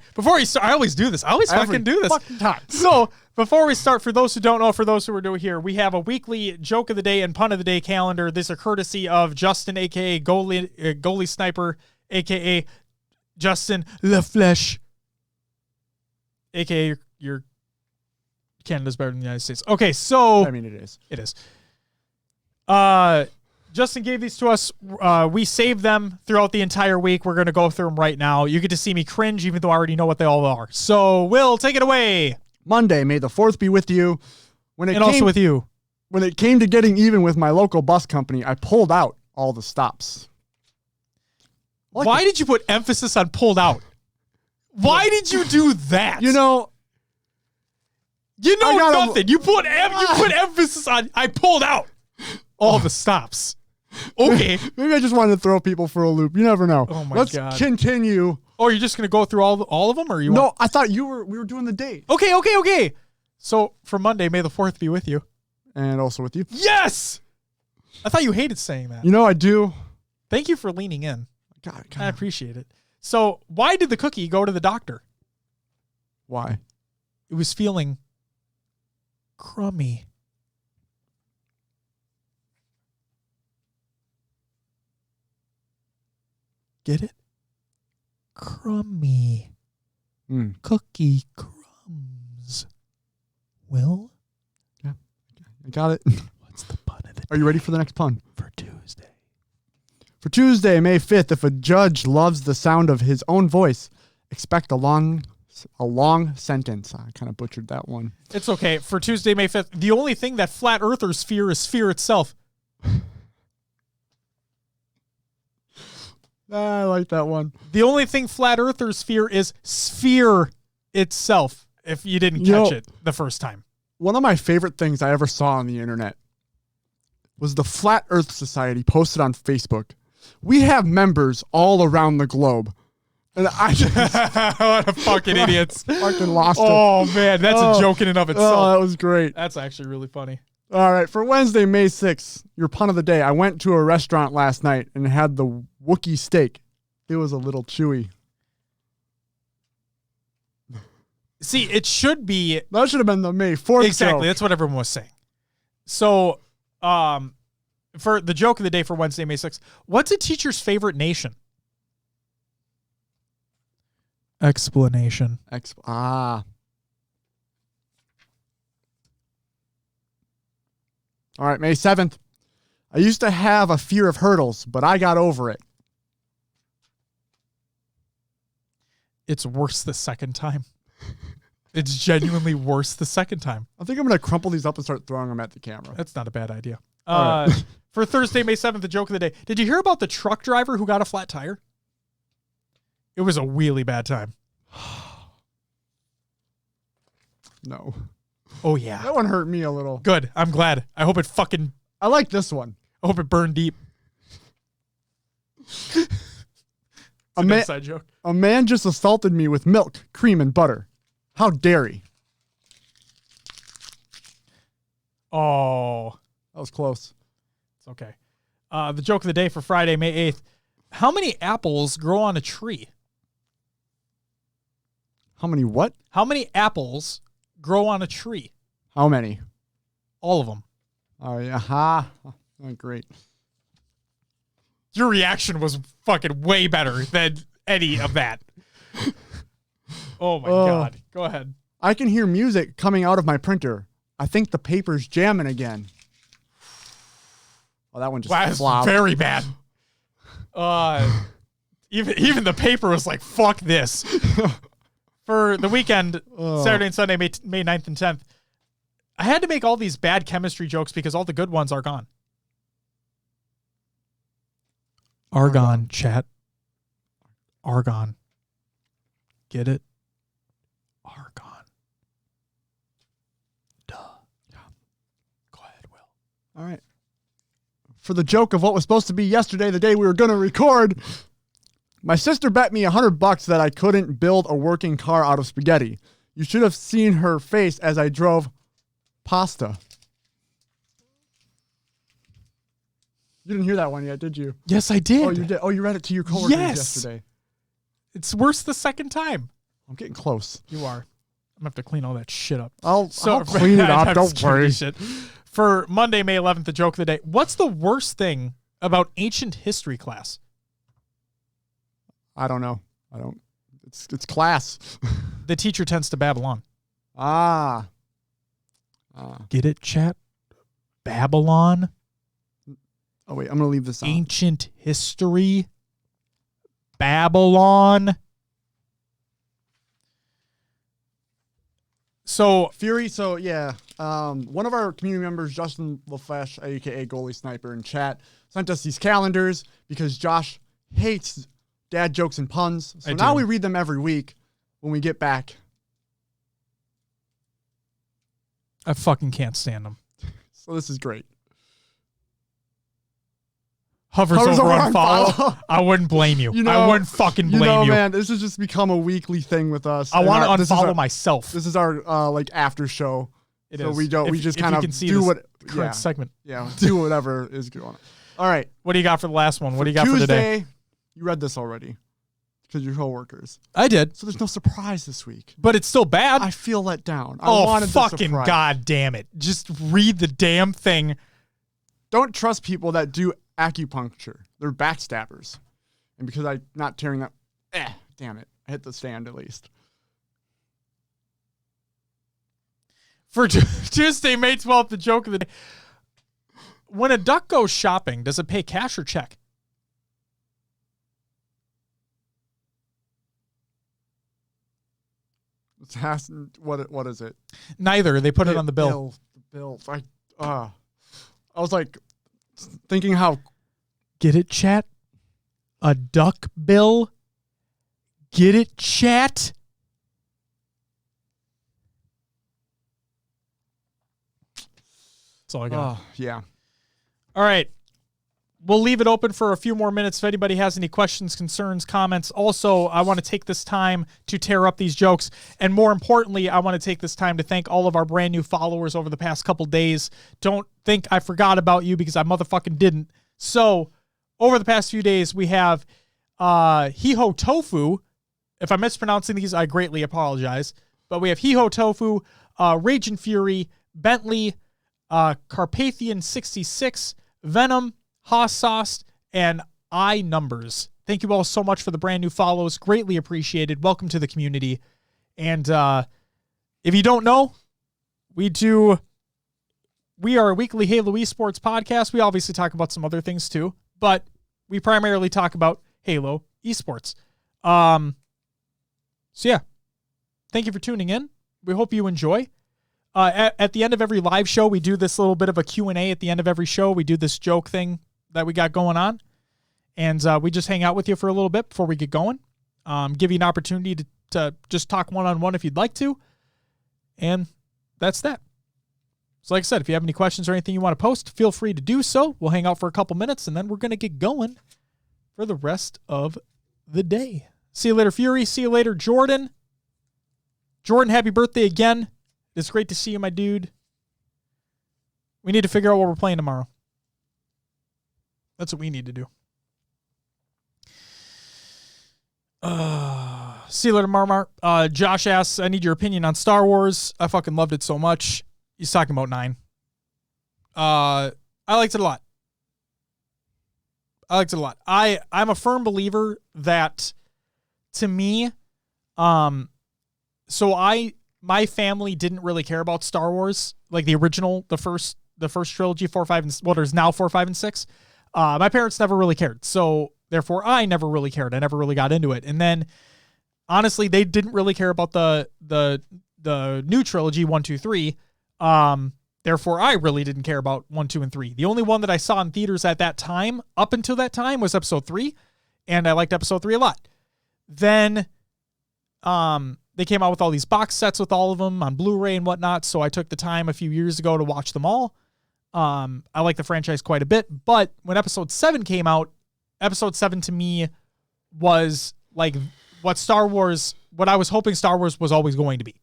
I always do this. I always fucking do this. Fucking time. So, before we start, for those who don't know, for those who are new here, we have a weekly joke of the day and pun of the day calendar. These are courtesy of Justin, a.k.a. Goalie Sniper, a.k.a. Justin LaFleche, a.k.a. your Canada's better than the United States. Okay, so... I mean, it is. It is. Justin gave these to us. We saved them throughout the entire week. We're going to go through them right now. You get to see me cringe, even though I already know what they all are. So, Will, take it away. Monday, May the 4th be with you. Also with you. When it came to getting even with my local bus company, I pulled out all the stops. Why did you put emphasis on pulled out? Why did you do that? You know, You know nothing. You put emphasis on. I pulled out all the stops. Okay. Maybe I just wanted to throw people for a loop. You never know. Oh my God. Let's continue. Oh, you're just gonna go through all of them, or you? No, I thought we were doing the date. Okay. So for Monday, May the 4th be with you, and also with you. Yes. I thought you hated saying that. You know I do. Thank you for leaning in. God. I appreciate it. So why did the cookie go to the doctor? Why? It was feeling crummy. Get it? Crummy. Cookie crumbs. Will? Yeah, I got it. What's the pun of the day? Are you ready for the next pun? For Tuesday. For Tuesday, May 5th, if a judge loves the sound of his own voice, expect a long sentence. I kind of butchered that one. It's okay. For Tuesday, May 5th, the only thing that flat earthers fear is fear itself. I like that one. The only thing flat earthers fear is sphere itself, if you didn't catch it the first time. One of my favorite things I ever saw on the internet was the Flat Earth Society posted on Facebook. We have members all around the globe. And I just... What a fucking idiots. Fucking lost it. Oh, man. That's a joke in and of itself. Oh, that was great. That's actually really funny. All right. For Wednesday, May 6th, your pun of the day. I went to a restaurant last night and had the Wookiee steak. It was a little chewy. See, it should be... That should have been the May 4th Exactly. joke. That's what everyone was saying. So, for the joke of the day for Wednesday, May 6th, what's a teacher's favorite nation? Explanation. All right, May 7th. I used to have a fear of hurdles, but I got over it. It's worse the second time. It's genuinely worse the second time. I think I'm going to crumple these up and start throwing them at the camera. That's not a bad idea. Right. For Thursday, May 7th, the joke of the day. Did you hear about the truck driver who got a flat tire? It was a really bad time. No. Oh, yeah. That one hurt me a little. Good. I'm glad. I hope it I like this one. I hope it burned deep. An inside joke. A man just assaulted me with milk, cream, and butter. How dare he? Oh. That was close. It's okay. The joke of the day for Friday, May 8th. How many apples grow on a tree? How many what? How many apples grow on a tree? How many? All of them. Oh, yeah. Ha. Oh, great. Your reaction was fucking way better than any of that. Oh, my God. Go ahead. I can hear music coming out of my printer. I think the paper's jamming again. Oh, that one just flopped. Very bad. Even the paper was like, fuck this. For the weekend, Saturday and Sunday, May 9th and 10th, I had to make all these bad chemistry jokes because all the good ones are gone. Argon, chat. Argon. Get it? Argon. Duh. Yeah. Go ahead, Will. All right. For the joke of what was supposed to be yesterday, the day we were going to record, my sister bet me $100 that I couldn't build a working car out of spaghetti. You should have seen her face as I drove pasta. You didn't hear that one yet, did you? Yes, I did. Oh, you did. Oh, you read it to your coworkers yesterday. It's worse the second time. I'm getting close. You are. I'm going to have to clean all that shit up. I'll clean it up. Don't worry. For Monday, May 11th, the joke of the day. What's the worst thing about ancient history class? I don't know. It's class. The teacher tends to babble on. Get it, chat? Babylon? Oh, wait. I'm going to leave this out. Ancient history? Babylon? So Fury, yeah. One of our community members, Justin LaFleche, aka Goalie Sniper in chat, sent us these calendars because Josh hates dad jokes and puns. So now we read them every week when we get back. I fucking can't stand them. So this is great. Hovers over on follow. I wouldn't blame you. I wouldn't fucking blame you. Man, this has just become a weekly thing with us. I want to unfollow myself. This is our like after show. It so is. We just kind of do what current segment. Yeah, do whatever is going on. All right. What do you got for the last one? What do you got for today? You read this already because your coworkers. I did. So there's no surprise this week. But it's still bad. I feel let down. Oh, fucking god damn it. Just read the damn thing. Don't trust people that do acupuncture. They're backstabbers. And because I'm not tearing that, damn it. I hit the stand at least. For Tuesday, May 12th, the joke of the day. When a duck goes shopping, does it pay cash or check? What is it? Neither. They put it on the bill. Bill. I was like thinking how. Get it, chat? A duck bill? Get it, chat? That's all I got. Oh, yeah. All right. We'll leave it open for a few more minutes if anybody has any questions, concerns, comments. Also, I want to take this time to tear up these jokes. And more importantly, I want to take this time to thank all of our brand new followers over the past couple days. Don't think I forgot about you because I motherfucking didn't. So, over the past few days, we have Hiho Tofu. If I'm mispronouncing these, I greatly apologize. But we have Hiho Tofu, Raging Fury, Bentley, Carpathian 66, Venom, Haas Sauce, and I Numbers. Thank you all so much for the brand new follows. Greatly appreciated. Welcome to the community. And if you don't know, we are a weekly Halo esports podcast. We obviously talk about some other things too, but we primarily talk about Halo esports. So yeah, thank you for tuning in. We hope you enjoy. At the end of every live show, we do this little bit of a Q&A at the end of every show. We do this joke thing that we got going on. And we just hang out with you for a little bit before we get going. Give you an opportunity to just talk one-on-one if you'd like to. And that's that. So like I said, if you have any questions or anything you want to post, feel free to do so. We'll hang out for a couple minutes, and then we're going to get going for the rest of the day. See you later, Fury. See you later, Jordan. Jordan, happy birthday again. It's great to see you, my dude. We need to figure out what we're playing tomorrow. That's what we need to do. See you later, Marmar. Josh asks, I need your opinion on Star Wars. I fucking loved it so much. He's talking about 9. I liked it a lot. I'm a firm believer that, to me, my family didn't really care about Star Wars, like the original, the first trilogy, 4, 5, and what is now 4, 5, and 6. My parents never really cared, so therefore I never really cared. I never really got into it. And then, honestly, they didn't really care about the new trilogy, 1, 2, 3. Therefore, I really didn't care about 1, 2, and 3. The only one that I saw in theaters at that time, up until that time, was Episode 3, and I liked Episode 3 a lot. Then, they came out with all these box sets with all of them on Blu-ray and whatnot, so I took the time a few years ago to watch them all. I like the franchise quite a bit, but when Episode 7 came out, Episode 7 to me was like what I was hoping Star Wars was always going to be.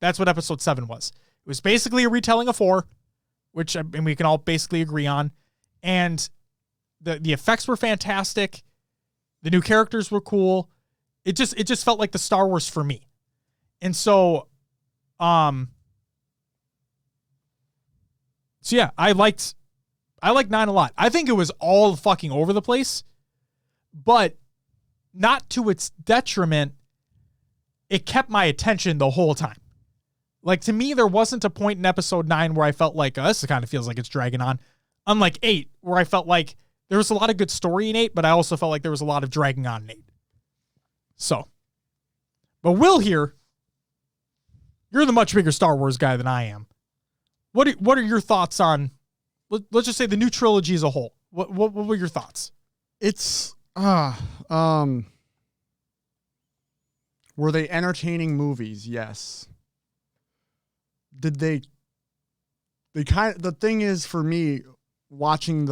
That's what Episode 7 was. It was basically a retelling of 4, which we can all basically agree on, and the effects were fantastic. The new characters were cool. It just felt like the Star Wars for me. And so yeah, I liked 9 a lot. I think it was all fucking over the place, but not to its detriment. It kept my attention the whole time. Like, to me, there wasn't a point in Episode 9 where I felt like, this kind of feels like it's dragging on. Unlike 8, where I felt like there was a lot of good story in 8, but I also felt like there was a lot of dragging on in 8. So, but Will here, you're the much bigger Star Wars guy than I am. What are your thoughts on, let's just say, the new trilogy as a whole? What were your thoughts? It's were they entertaining movies? Yes. Did they the thing is for me watching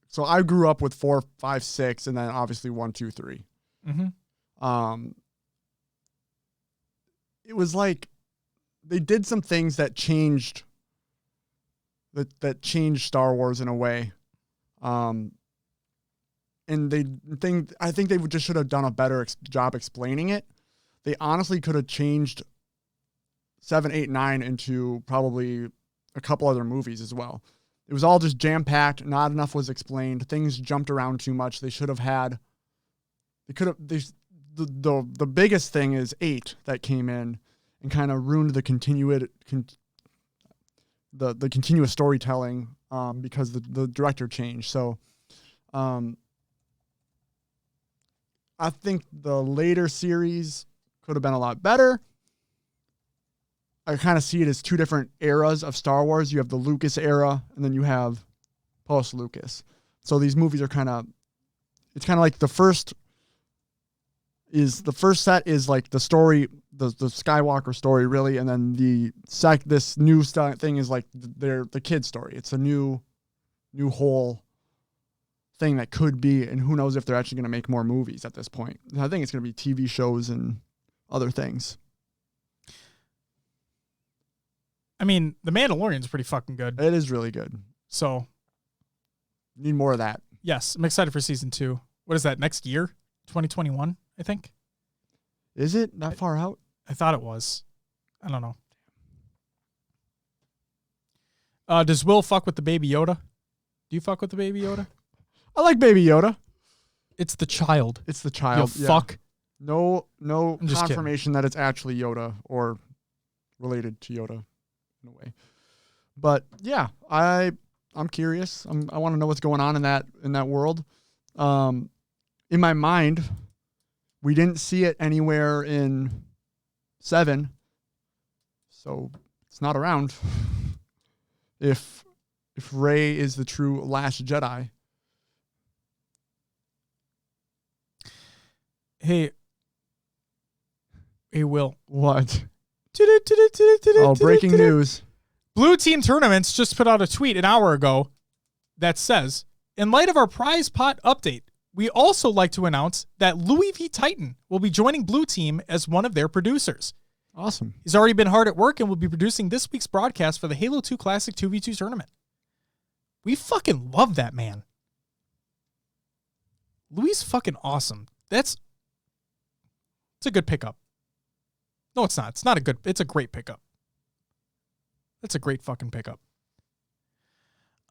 so I grew up with 4, 5, 6, and then obviously 1, 2, 3. Mm-hmm. It was like they did some things that changed Star Wars in a way. And I think they just should have done a better job explaining it. They honestly could have changed 7, 8, 9 into probably a couple other movies as well. It was all just jam-packed. Not enough was explained. Things jumped around too much. They should have had. The biggest thing is 8 that came in and kind of ruined the continuous storytelling because the director changed. So, I think the later series could have been a lot better. I kind of see it as two different eras of Star Wars. You have the Lucas era, and then you have post-Lucas. So these movies are it's kind of like the first set is like the story, the Skywalker story, really, and then this new thing is like the kid story. It's a new whole thing that could be, and who knows if they're actually going to make more movies at this point. I think it's going to be TV shows and other things. I mean, The Mandalorian's pretty fucking good. It is really good. So, need more of that. Yes, I'm excited for season 2. What is that, next year? 2021, I think. Is it that far out? I thought it was. I don't know. Does Will fuck with the Baby Yoda? Do you fuck with the Baby Yoda? I like Baby Yoda. It's the child. It's the child. You fuck. No confirmation kidding. that it's actually Yoda or related to Yoda in a way. But yeah, I'm curious. I want to know what's going on in that world. In my mind, we didn't see it anywhere in 7, so it's not around. If Rey is the true last Jedi. Hey, Will. What? Oh, breaking news. Blue Team Tournaments just put out a tweet an hour ago that says, in light of our prize pot update, we also like to announce that Louis V. Titan will be joining Blue Team as one of their producers. Awesome. He's already been hard at work and will be producing this week's broadcast for the Halo 2 Classic 2v2 tournament. We fucking love that man. Louis is fucking awesome. It's a good pickup. No, it's not. It's a great pickup. That's a great fucking pickup.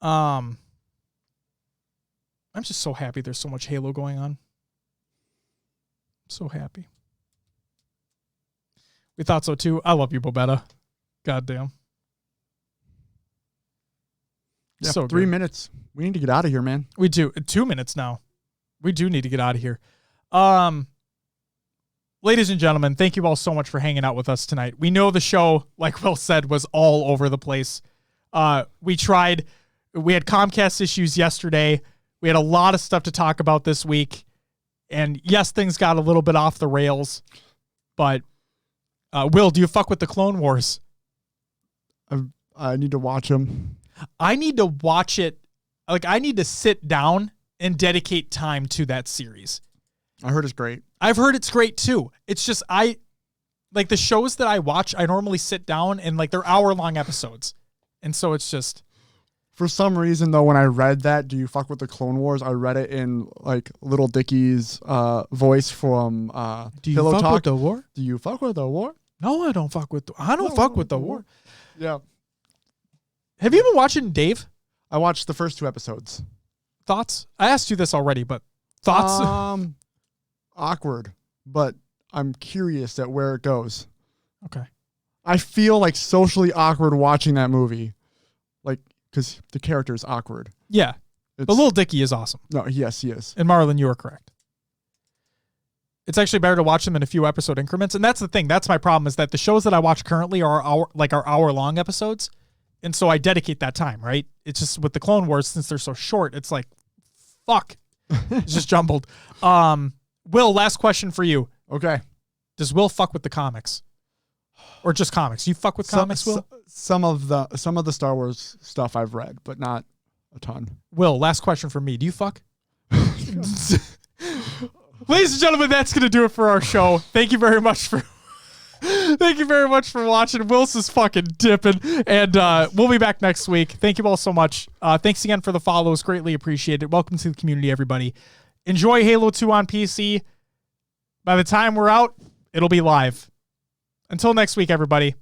I'm just so happy there's so much Halo going on. I'm so happy. We thought so too. I love you, Bobetta. Goddamn. Yeah, so 3 good. minutes. We need to get out of here, man. We do. 2 minutes now. We do need to get out of here. Ladies and gentlemen, thank you all so much for hanging out with us tonight. We know the show, like Will said, was all over the place. We had Comcast issues yesterday. We had a lot of stuff to talk about this week. And yes, things got a little bit off the rails. But, Will, do you fuck with the Clone Wars? I need to watch them. I need to watch it. Like, I need to sit down and dedicate time to that series. I heard it's great. I've heard it's great too. It's just, like the shows that I watch, I normally sit down and like they're hour-long episodes. And so it's just. For some reason, though, when I read that, do you fuck with the Clone Wars? I read it in like Little Dicky's voice from Do you Pillow fuck Talk. with the war? Do you fuck with the war? No, I don't fuck with the war. Yeah. Have you been watching Dave? I watched the first 2 episodes. Thoughts? I asked you this already, but thoughts? Awkward, but I'm curious at where it goes. Okay. I feel like socially awkward watching that movie. Like, because the character is awkward. Yeah. But Lil Dicky is awesome. No, yes, he is. And Marlon, you are correct. It's actually better to watch them in a few episode increments. And that's the thing. That's my problem, is that the shows that I watch currently are hour-long episodes. And so I dedicate that time, right? It's just with the Clone Wars, since they're so short, it's like, fuck. It's just jumbled. Will, last question for you. Okay. Does Will fuck with the comics? Or just comics? You fuck with comics, Will? Some of the Star Wars stuff I've read, but not a ton. Will, last question from me. Do you fuck? Ladies and gentlemen, that's going to do it for our show. Thank you very much for watching. Will's is fucking dipping, and we'll be back next week. Thank you all so much. Thanks again for the follows. Greatly appreciated. Welcome to the community, everybody. Enjoy Halo 2 on PC. By the time we're out, it'll be live. Until next week, everybody.